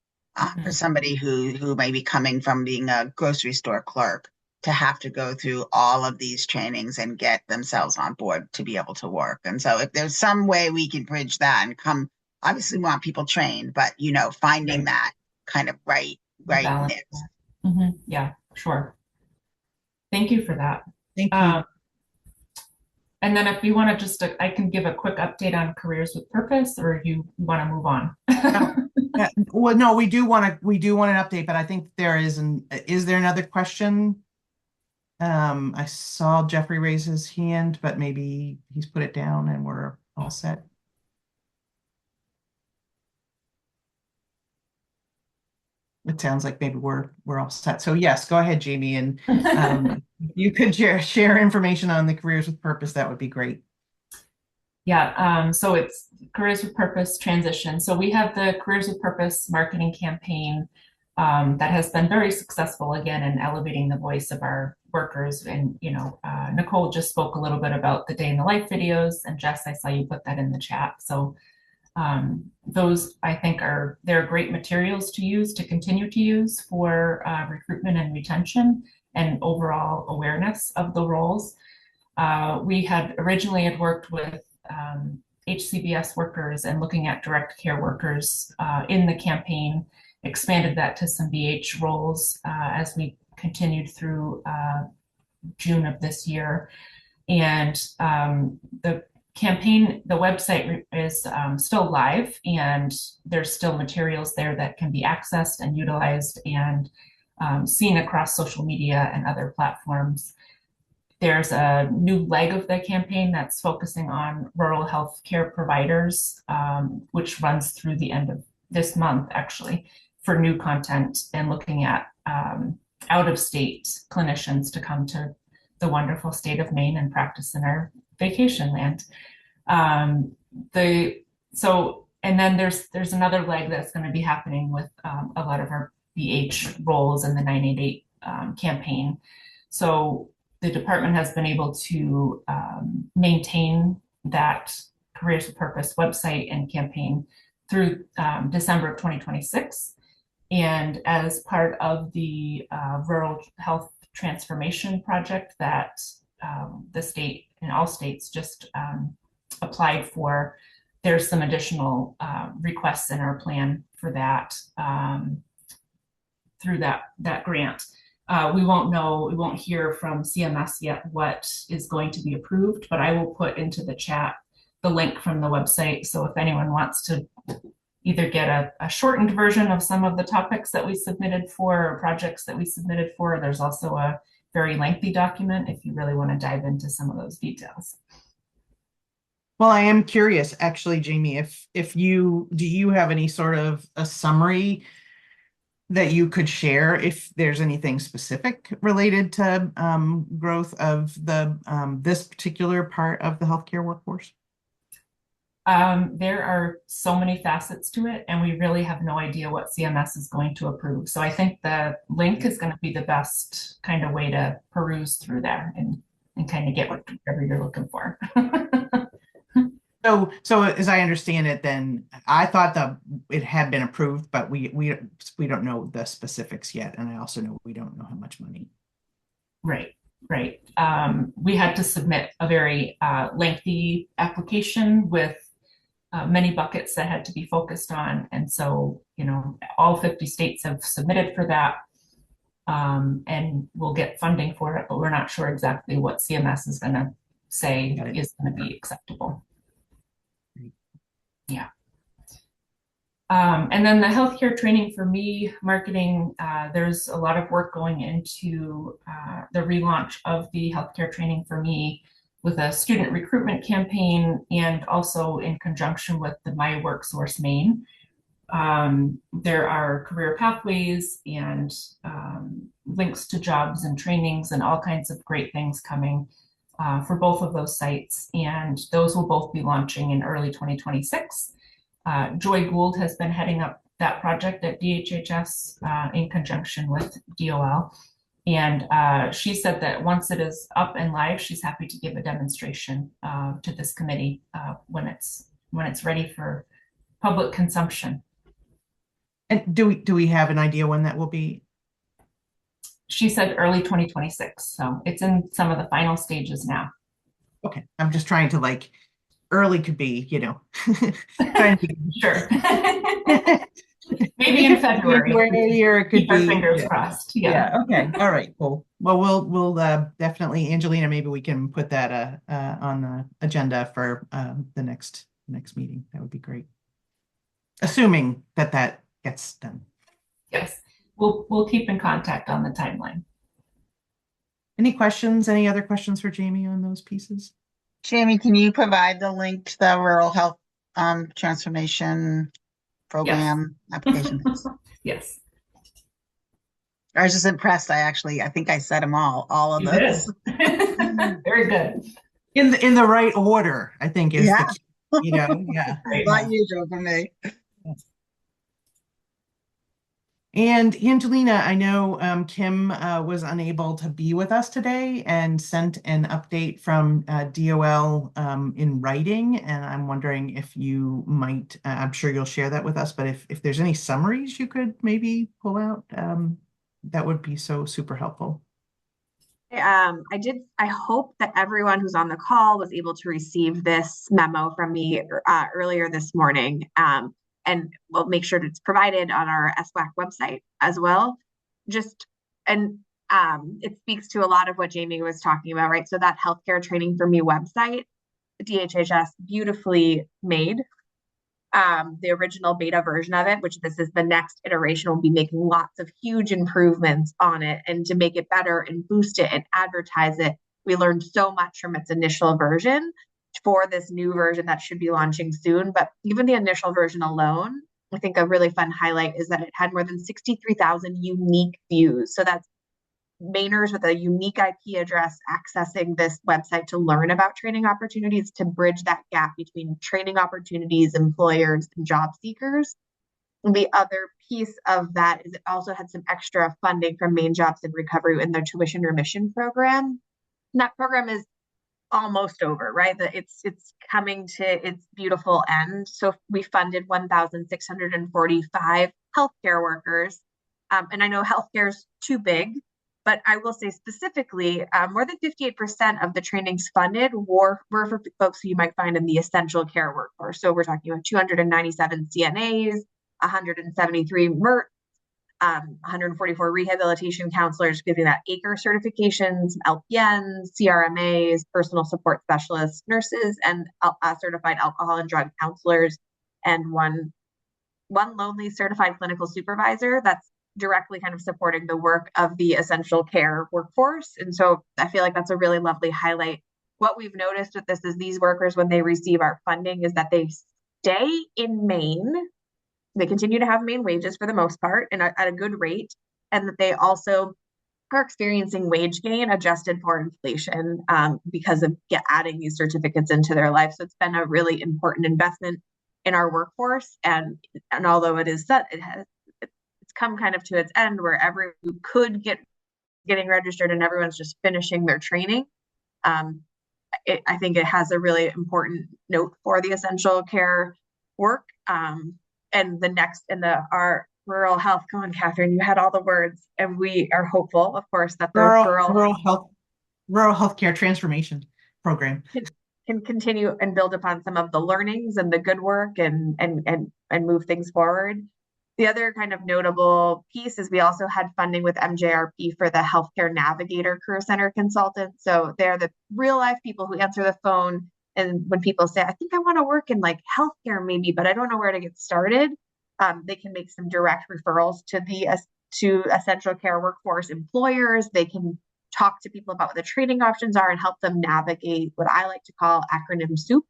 for somebody who may be coming from being a grocery store clerk to have to go through all of these trainings and get themselves on board to be able to work. And so if there's some way we can bridge that and obviously we want people trained, but finding that kind of right mix. Yeah, sure. Thank you for that. Thank you. And then if you want to I can give a quick update on Careers with Purpose, or you want to move on? Well, no, we do want an update, but I think is there another question? I saw Jeffrey raise his hand, but maybe he's put it down and we're all set. It sounds like maybe we're all set. So yes, go ahead, Jamie, and you could share information on the Careers with Purpose. That would be great. Yeah, so it's Careers with Purpose transition. So we have the Careers with Purpose marketing campaign that has been very successful, again, in elevating the voice of our workers. And, Nicole just spoke a little bit about the day in the life videos, and Jess, I saw you put that in the chat. So those, I think, they're great materials to continue to use for recruitment and retention and overall awareness of the roles. We had originally worked with HCBS workers and looking at direct care workers in the campaign, expanded that to some BH roles as we continued through June of this year. And the campaign, the website is still live, and there's still materials there that can be accessed and utilized and seen across social media and other platforms. There's a new leg of the campaign that's focusing on rural health care providers, which runs through the end of this month, actually, for new content and looking at out-of-state clinicians to come to the wonderful state of Maine and practice in our vacation land. And then there's another leg that's going to be happening with a lot of our BH roles in the 988 campaign. So the department has been able to maintain that Careers with Purpose website and campaign through December of 2026. And as part of the rural health transformation project that the state and all states just applied for, there's some additional requests in our plan for that through that grant. We won't hear from CMS yet what is going to be approved, but I will put into the chat the link from the website. So if anyone wants to either get a shortened version of some of the topics that we submitted for, or projects that we submitted for, there's also a very lengthy document if you really want to dive into some of those details. Well, I am curious, actually, Jamie, if you have any sort of a summary that you could share, if there's anything specific related to growth of the this particular part of the healthcare workforce? There are so many facets to it, and we really have no idea what CMS is going to approve. So I think the link is going to be the best kind of way to peruse through there and kind of get whatever you're looking for. So as I understand it, then I thought that it had been approved, but we don't know the specifics yet, and I also know we don't know how much money. Right. We had to submit a very lengthy application with many buckets that had to be focused on, and so all 50 states have submitted for that, and we'll get funding for it, but we're not sure exactly what CMS is going to say is going to be acceptable. Yeah. And then the healthcare training for me marketing, there's a lot of work going into the relaunch of the healthcare training for me with a student recruitment campaign, and also in conjunction with the My Worksource Maine. There are career pathways and links to jobs and trainings and all kinds of great things coming for both of those sites, and those will both be launching in early 2026. Joy Gould has been heading up that project at DHHS in conjunction with DOL, and she said that once it is up and live, she's happy to give a demonstration to this committee when it's ready for public consumption. And do we have an idea when that will be? She said early 2026, so it's in some of the final stages now. Okay, I'm just trying to early could be, Sure. Maybe in February. Or it could Keep our be fingers crossed. Yeah. Okay. All right. Cool. Well, we'll definitely, Angelina, maybe we can put that on the agenda for the next meeting. That would be great. Assuming that gets done. Yes. We'll keep in contact on the timeline. Any questions? Any other questions for Jamie on those pieces? Jamie, can you provide the link to the rural health transformation program application? Yes. I was just impressed. I think I said them all of those. Very good. In the right order, I think is the key, yeah. Not usual for me. And Angelina, I know Kim was unable to be with us today and sent an update from DOL in writing, and I'm wondering if you might, I'm sure you'll share that with us, but if there's any summaries you could maybe pull out, that would be so super helpful. I hope that everyone who's on the call was able to receive this memo from me earlier this morning. And we'll make sure that it's provided on our SWAC website as well. It speaks to a lot of what Jamie was talking about, right? So that healthcare training for me website, DHHS beautifully made. The original beta version of it, which this is the next iteration, will be making lots of huge improvements on it. And to make it better and boost it and advertise it, we learned so much from its initial version for this new version that should be launching soon. But even the initial version alone, I think a really fun highlight is that it had more than 63,000 unique views. So that's Mainers with a unique IP address accessing this website to learn about training opportunities, to bridge that gap between training opportunities, employers, and job seekers. And the other piece of that is it also had some extra funding from Maine Jobs and Recovery in their tuition remission program. And that program is almost over, right? That it's coming to its beautiful end. So we funded 1,645 healthcare workers. And I know healthcare is too big, but I will say specifically, more than 58% of the trainings funded were for folks who you might find in the essential care workforce. So we're talking about 297 CNAs, 173 MERT, 144 rehabilitation counselors giving that ACRE certifications, LPNs, CRMAs, personal support specialists, nurses, and certified alcohol and drug counselors, and one lonely certified clinical supervisor that's directly kind of supporting the work of the essential care workforce. And so I feel like that's a really lovely highlight. What we've noticed with this is these workers, when they receive our funding, is that they stay in Maine. They continue to have Maine wages for the most part and at a good rate, and that they also are experiencing wage gain adjusted for inflation because of adding these certificates into their life. So it's been a really important investment in our workforce, and although it's come kind of to its end where everyone who could getting registered and everyone's just finishing their training. I think it has a really important note for the essential care work. And our rural health, come on, Catherine, you had all the words, and we are hopeful, of course, that the rural healthcare transformation program can continue and build upon some of the learnings and the good work and move things forward. The other kind of notable piece is we also had funding with MJRP for the Healthcare Navigator Career Center consultants. So they're the real life people who answer the phone. And when people say, I think I want to work in like healthcare maybe, but I don't know where to get started, they can make some direct referrals to essential care workforce employers. They can talk to people about what the training options are and help them navigate what I like to call acronym soup,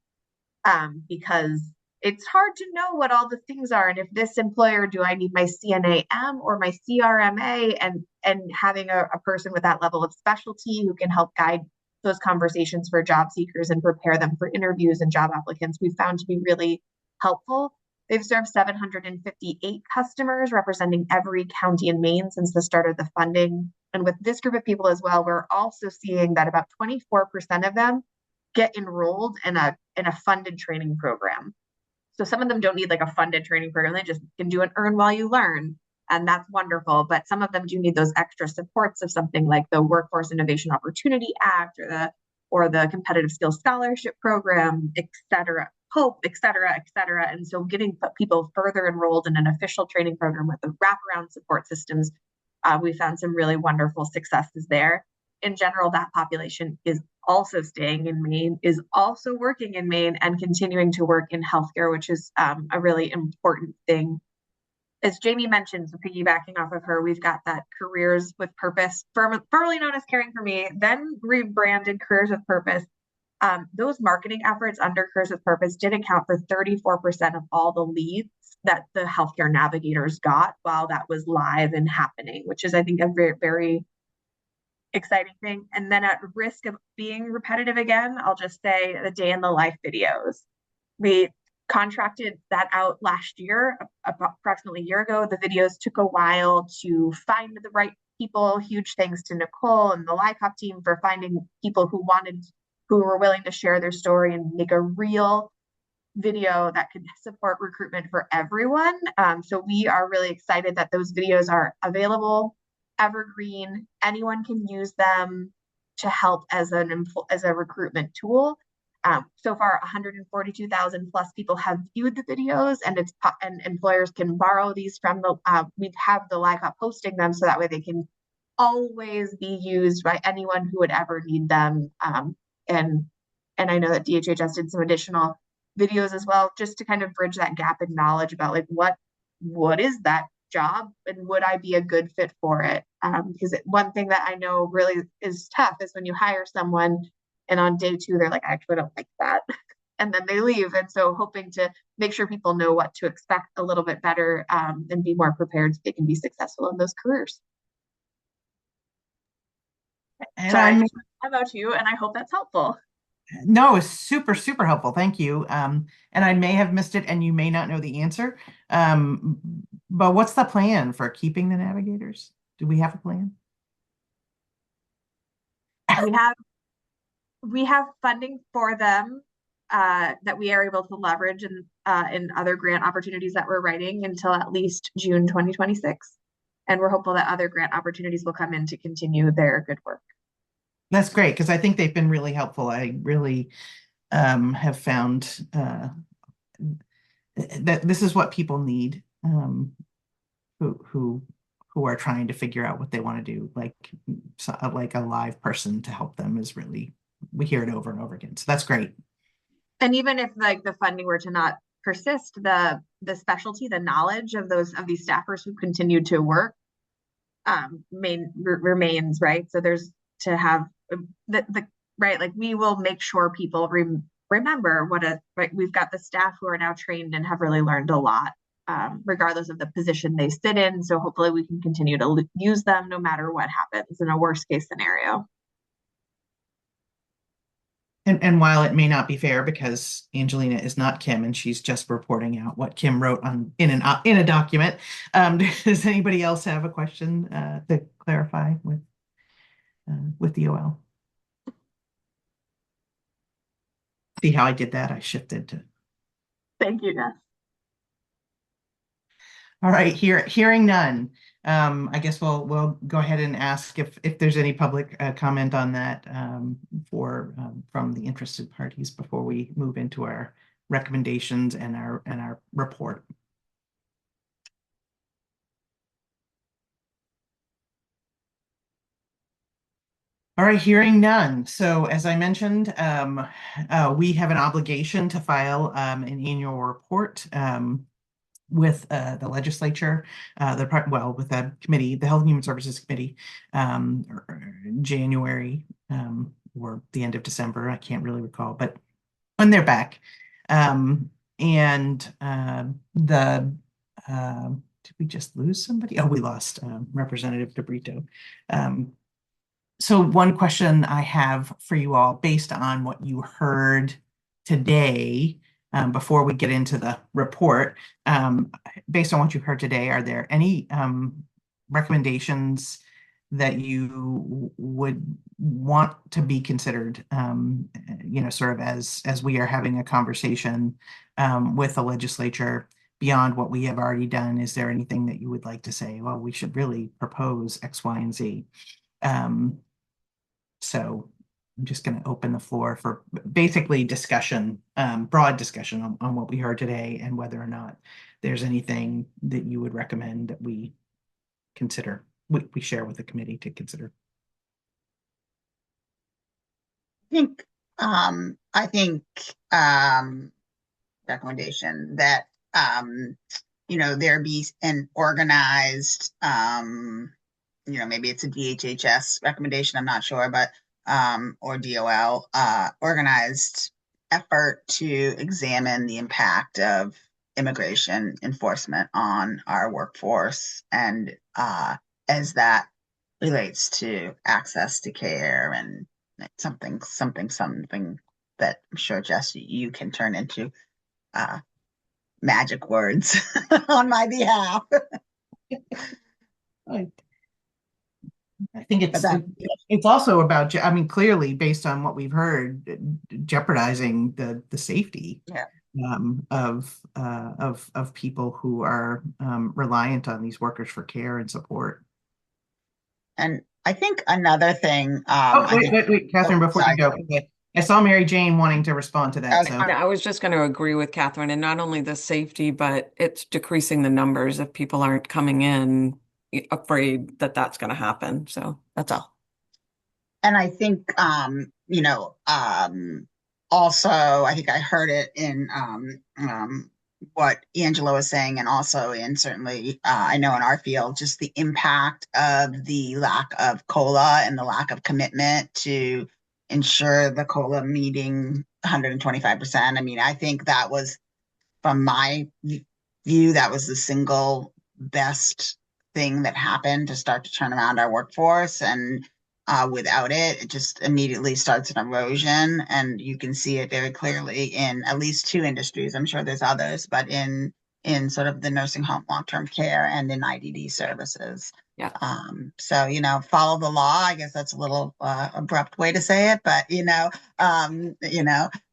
because it's hard to know what all the things are. And if this employer, do I need my CNAM or my CRMA? And having a person with that level of specialty who can help guide those conversations for job seekers and prepare them for interviews and job applicants, we found to be really helpful. They've served 758 customers representing every county in Maine since the start of the funding. And with this group of people as well, we're also seeing that about 24% of them get enrolled in a funded training program. So some of them don't need like a funded training program. They just can do an earn while you learn. And that's wonderful. But some of them do need those extra supports of something like the Workforce Innovation Opportunity Act or the Competitive Skills Scholarship Program, et cetera, HOPE, et cetera, et cetera. And so getting people further enrolled in an official training program with the wraparound support systems, we found some really wonderful successes there. In general, that population is also staying in Maine, is also working in Maine, and continuing to work in healthcare, which is a really important thing. As Jamie mentioned, so piggybacking off of her, we've got that Careers with Purpose, formerly known as Caring for Me, then rebranded Careers with Purpose. Those marketing efforts under Careers with Purpose did account for 34% of all the leads that the healthcare navigators got while that was live and happening, which is, I think, a very, very exciting thing. And then at risk of being repetitive again, I'll just say the day in the life videos. We contracted that out last year, approximately a year ago. The videos took a while to find the right people. Huge thanks to Nicole and the LTCOP team for finding people who were willing to share their story and make a real video that could support recruitment for everyone. So we are really excited that those videos are available, evergreen. Anyone can use them to help as a recruitment tool. So far, 142,000 plus people have viewed the videos, and employers can borrow these from we have the LTCOP posting them so that way they can always be used by anyone who would ever need them. And I know that DHHS did some additional videos as well, just to kind of bridge that gap in knowledge about like what is that job and would I be a good fit for it? Because one thing that I know really is tough is when you hire someone and on day 2 they're like, I actually don't like that, and then they leave. And so hoping to make sure people know what to expect a little bit better and be more prepared so they can be successful in those careers. And sorry, how about you? And I hope that's helpful. No, it's super, super helpful. Thank you. And I may have missed it and you may not know the answer. But what's the plan for keeping the navigators? Do we have a plan? We have We have funding for them that we are able to leverage in other grant opportunities that we're writing until at least June 2026. And we're hopeful that other grant opportunities will come in to continue their good work. That's great, because I think they've been really helpful. I really have found that this is what people need, who are trying to figure out what they want to do. Like a live person to help them is really, we hear it over and over again. So that's great. And even if like the funding were to not persist, the specialty, the knowledge of these staffers who continue to work remains, right? So there's to have the right, like we will make sure people remember we've got the staff who are now trained and have really learned a lot, regardless of the position they sit in. So hopefully we can continue to use them no matter what happens in a worst case scenario. And while it may not be fair because Angelina is not Kim and she's just reporting out what Kim wrote in a document, does anybody else have a question to clarify with DOL? See how I did that? I shifted to. Thank you, Jess. All right, hearing none. I guess we'll go ahead and ask if there's any public comment on that from the interested parties before we move into our recommendations and our report. All right, hearing none. So as I mentioned, we have an obligation to file an annual report with the legislature, with the committee, the Health and Human Services Committee, January or the end of December. I can't really recall, but when they're back. Did we just lose somebody? Oh, we lost Representative DeBrito. So one question I have for you all, based on what you heard today, before we get into the report, based on what you've heard today, are there any recommendations that you would want to be considered, sort of as we are having a conversation with the legislature beyond what we have already done? Is there anything that you would like to say, well, we should really propose X, Y, and Z? So I'm just going to open the floor for basically discussion, broad discussion on what we heard today and whether or not there's anything that you would recommend that we consider, we share with the committee to consider. I think recommendation that there be an organized maybe it's a DHHS recommendation, I'm not sure, but or DOL organized effort to examine the impact of immigration enforcement on our workforce, and as that relates to access to care and something that I'm sure, Jess, you can turn into magic words on my behalf. I think it's also about, I mean, clearly based on what we've heard, jeopardizing the safety of people who are reliant on these workers for care and support. And I think another thing. Wait, Catherine, before you go, I saw Mary Jane wanting to respond to that. So I was just going to agree with Catherine, and not only the safety, but it's decreasing the numbers if people aren't coming in afraid that that's going to happen. So that's all. And I think, also, I think I heard it in what Angela was saying, and also in certainly, I know in our field, just the impact of the lack of COLA and the lack of commitment to ensure the COLA meeting 125%. I mean, I think that was, from my view, that was the single best thing that happened to start to turn around our workforce. And without it, it just immediately starts an erosion. And you can see it very clearly in at least two industries. I'm sure there's others, but in sort of the nursing home, long-term care, and in IDD services. Yeah. So, follow the law. I guess that's a little abrupt way to say it, but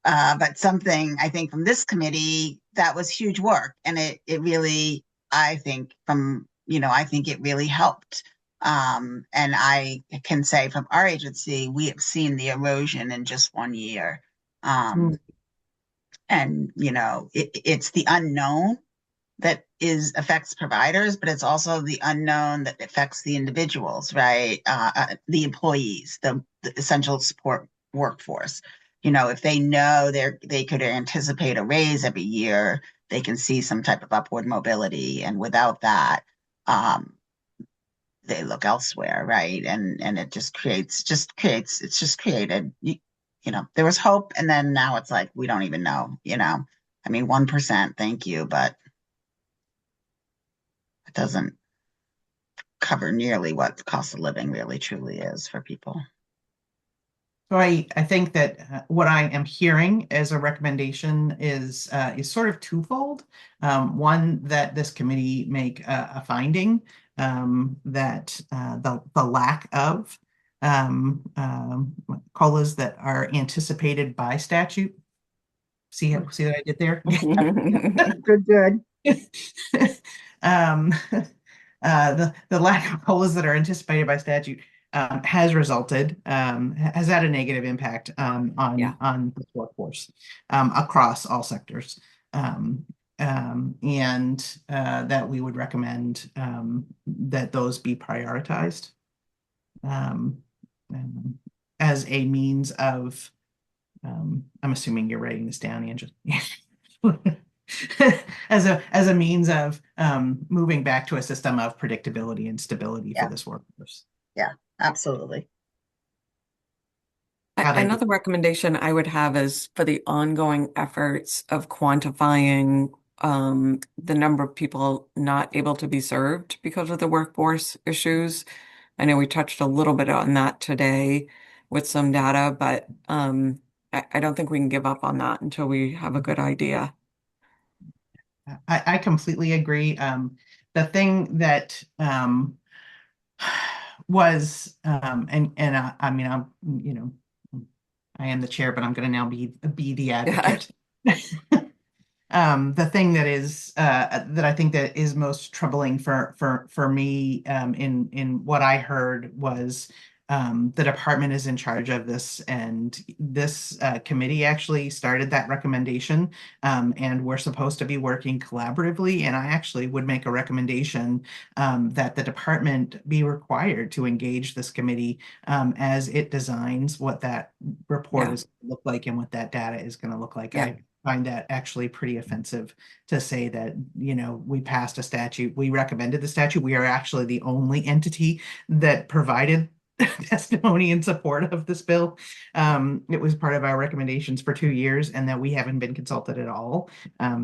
but something I think from this committee that was huge work, and it really, I think I think it really helped. And I can say from our agency, we have seen the erosion in just 1 year. And it's the unknown that affects providers, but it's also the unknown that affects the individuals, right? The employees, the essential support workforce. If they know they could anticipate a raise every year, they can see some type of upward mobility, and without that, they look elsewhere, right? And it just created. There was hope, and then now it's like we don't even know. I mean, 1%, thank you, but it doesn't cover nearly what the cost of living really truly is for people. So I think that what I am hearing as a recommendation is sort of twofold. One, that this committee make a finding that the lack of COLAs that are anticipated by statute. See what I did there? Good. The lack of COLAs that are anticipated by statute has had a negative impact on the workforce across all sectors. And that we would recommend that those be prioritized as a means of, I'm assuming you're writing this down, Angela. as a means of moving back to a system of predictability and stability for this workforce. Yeah, absolutely. Another recommendation I would have is for the ongoing efforts of quantifying the number of people not able to be served because of the workforce issues. I know we touched a little bit on that today with some data, but I don't think we can give up on that until we have a good idea. I completely agree. The thing that was I mean, I am the chair, but I'm going to now be the advocate. The thing that is that I think that is most troubling for me in what I heard was the department is in charge of this, and this committee actually started that recommendation, and we're supposed to be working collaboratively. And I actually would make a recommendation that the department be required to engage this committee as it designs what that report is going to look like and what that data is going to look like. I find that actually pretty offensive to say that, we passed a statute, we recommended the statute. We are actually the only entity that provided testimony in support of this bill. It was part of our recommendations for 2 years, and that we haven't been consulted at all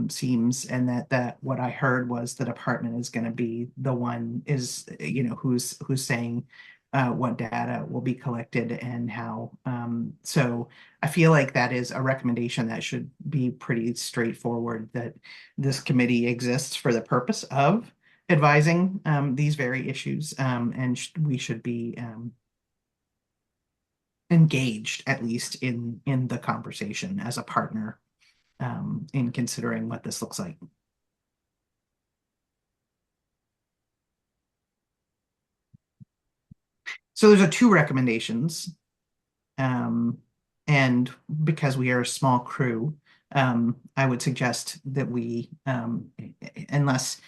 seems, and that what I heard was the department is going to be the one who's saying what data will be collected and how. So I feel like that is a recommendation that should be pretty straightforward, that this committee exists for the purpose of advising these very issues, and we should be engaged at least in the conversation as a partner in considering what this looks like. So there's 2 recommendations, and because we are a small crew, I would suggest that we, unless,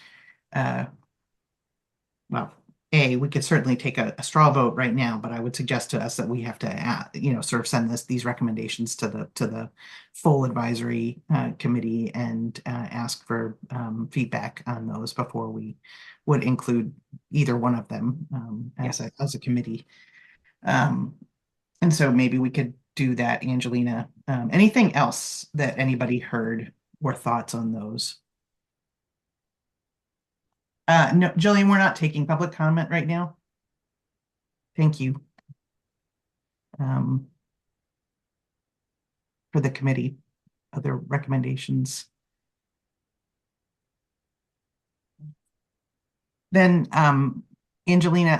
we could certainly take a straw vote right now, but I would suggest to us that we have to, sort of send these recommendations to the full advisory committee and ask for feedback on those before we would include either one of them as a committee. And so maybe we could do that, Angelina. Anything else that anybody heard or thoughts on those? No, Jillian, we're not taking public comment right now. Thank you. For the committee, other recommendations. Then Angelina,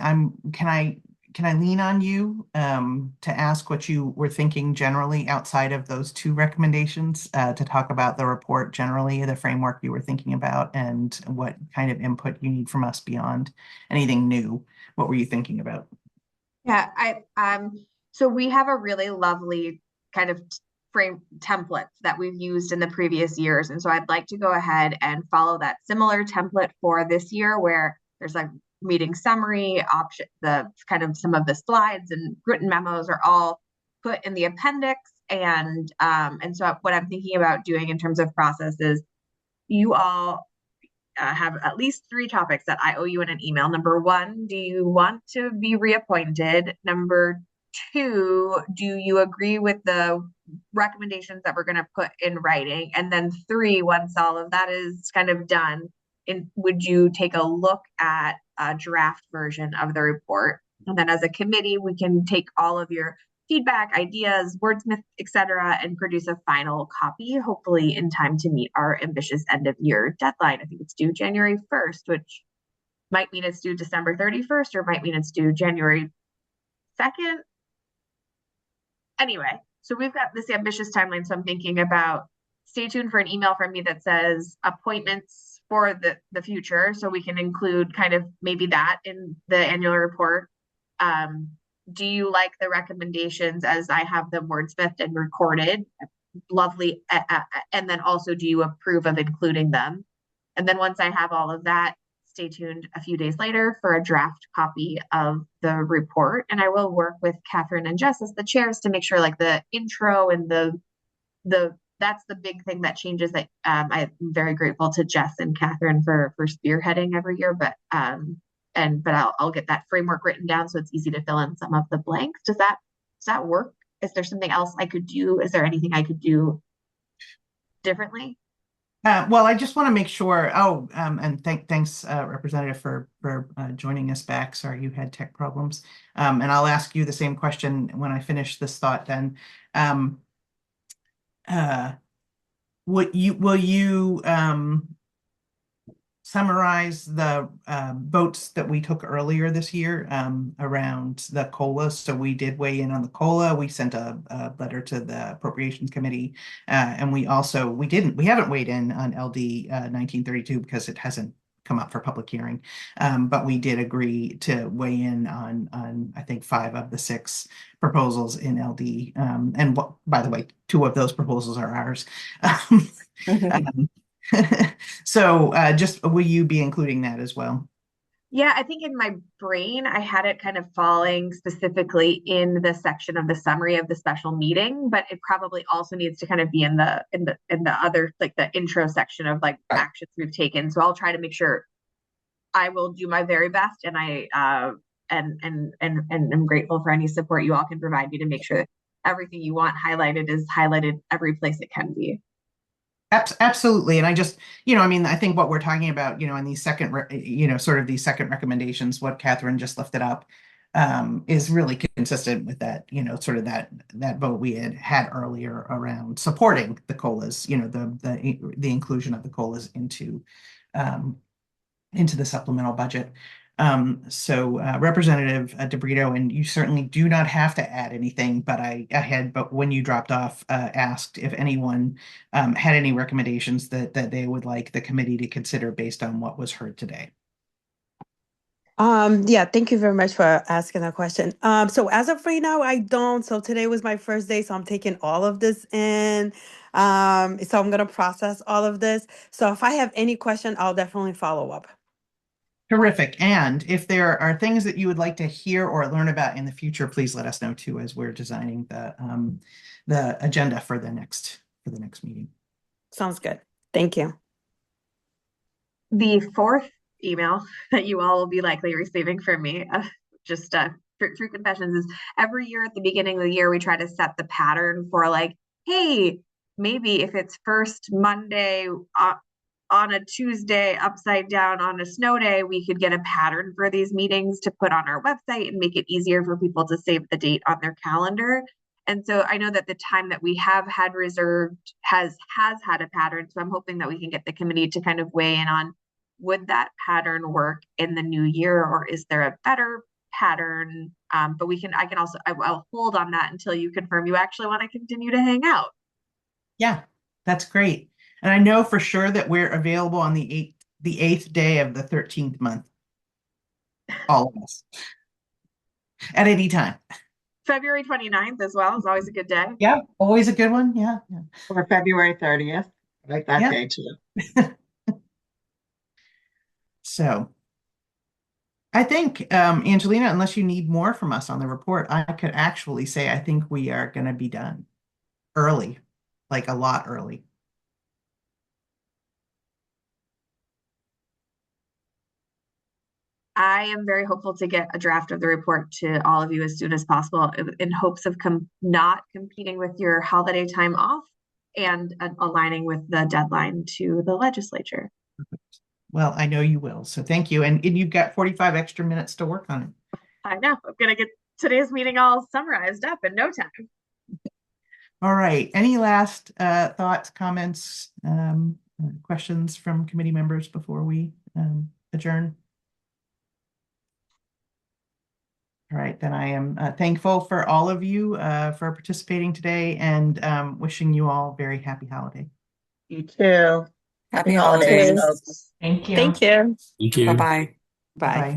can I lean on you to ask what you were thinking generally outside of those two recommendations to talk about the report generally, the framework you were thinking about, and what kind of input you need from us beyond anything new? What were you thinking about? Yeah, so we have a really lovely kind of frame template that we've used in the previous years. And so I'd like to go ahead and follow that similar template for this year, where there's a meeting summary option, the kind of some of the slides and written memos are all put in the appendix. And so what I'm thinking about doing in terms of process is you all have at least 3 topics that I owe you in an email. Number 1, do you want to be reappointed? Number 2, do you agree with the recommendations that we're going to put in writing? And then 3, once all of that is kind of done, would you take a look at a draft version of the report? And then as a committee, we can take all of your feedback, ideas, wordsmith, etc., and produce a final copy, hopefully in time to meet our ambitious end of year deadline. I think it's due January 1st, which might mean it's due December 31st, or might mean it's due January 2nd. Anyway, so we've got this ambitious timeline. So I'm thinking about, stay tuned for an email from me that says appointments for the future. So we can include kind of maybe that in the annual report. Do you like the recommendations as I have them wordsmithed and recorded? Lovely. And then also, do you approve of including them? And then once I have all of that, stay tuned a few days later for a draft copy of the report. And I will work with Catherine and Jess as the chairs to make sure like the intro and that's the big thing that changes that I'm very grateful to Jess and Catherine for spearheading every year. But I'll get that framework written down so it's easy to fill in some of the blanks. Does that work? Is there something else I could do? Is there anything I could do differently? Well, I just want to make sure. Oh, and thanks, Representative, for joining us back. Sorry you had tech problems. And I'll ask you the same question when I finish this thought. Then, will you summarize the votes that we took earlier this year around the COLA? So we did weigh in on the COLA. We sent a letter to the Appropriations Committee, and we haven't weighed in on LD 1932 because it hasn't come up for public hearing. But we did agree to weigh in on I think 5 of the 6 proposals in LD. And by the way, 2 of those proposals are ours. So just will you be including that as well? Yeah, I think in my brain, I had it kind of falling specifically in the section of the summary of the special meeting, but it probably also needs to kind of be in the other, like the intro section of like actions we've taken. So I'll try to make sure I will do my very best, and I'm grateful for any support you all can provide me to make sure that everything you want highlighted is highlighted every place it can be. Absolutely. And I just, I think what we're talking about, in these second, sort of these second recommendations, what Catherine just lifted up is really consistent with that, sort of that vote we had earlier around supporting the COLAs, the inclusion of the COLAs into the supplemental budget. So Representative DeBrito, and you certainly do not have to add anything, but but when you dropped off, asked if anyone had any recommendations that they would like the committee to consider based on what was heard today. Yeah, thank you very much for asking that question. So as of right now, I don't. So today was my first day, so I'm taking all of this in. So I'm gonna process all of this. So if I have any question, I'll definitely follow up. Terrific. And if there are things that you would like to hear or learn about in the future, please let us know too, as we're designing the agenda for the next meeting. Sounds good. Thank you. The 4th email that you all will be likely receiving from me, just true confessions, is every year at the beginning of the year, we try to set the pattern for like, hey, maybe if it's first Monday on a Tuesday upside down on a snow day, we could get a pattern for these meetings to put on our website and make it easier for people to save the date on their calendar. And so I know that the time that we have had reserved has had a pattern. So I'm hoping that we can get the committee to kind of weigh in on would that pattern work in the new year, or is there a better pattern? But I'll hold on that until you confirm you actually want to continue to hang out. Yeah, that's great. And I know for sure that we're available on the 8th day of the 13th month. All of us. At any time. February 29th as well is always a good day. Yeah, always a good one. Yeah. Or February 30th. I like that day too. So I think, Angelina, unless you need more from us on the report, I could actually say I think we are going to be done early, like a lot early. I am very hopeful to get a draft of the report to all of you as soon as possible in hopes of not competing with your holiday time off and aligning with the deadline to the legislature. Well, I know you will. So thank you. And you've got 45 extra minutes to work on it. I know. I'm going to get today's meeting all summarized up in no time. All right. Any last thoughts, comments, questions from committee members before we adjourn? All right, then I am thankful for all of you for participating today and wishing you all a very happy holiday. You too. Happy holidays. Folks. Thank you. Thank you. Thank you. Bye-bye. Bye. Bye.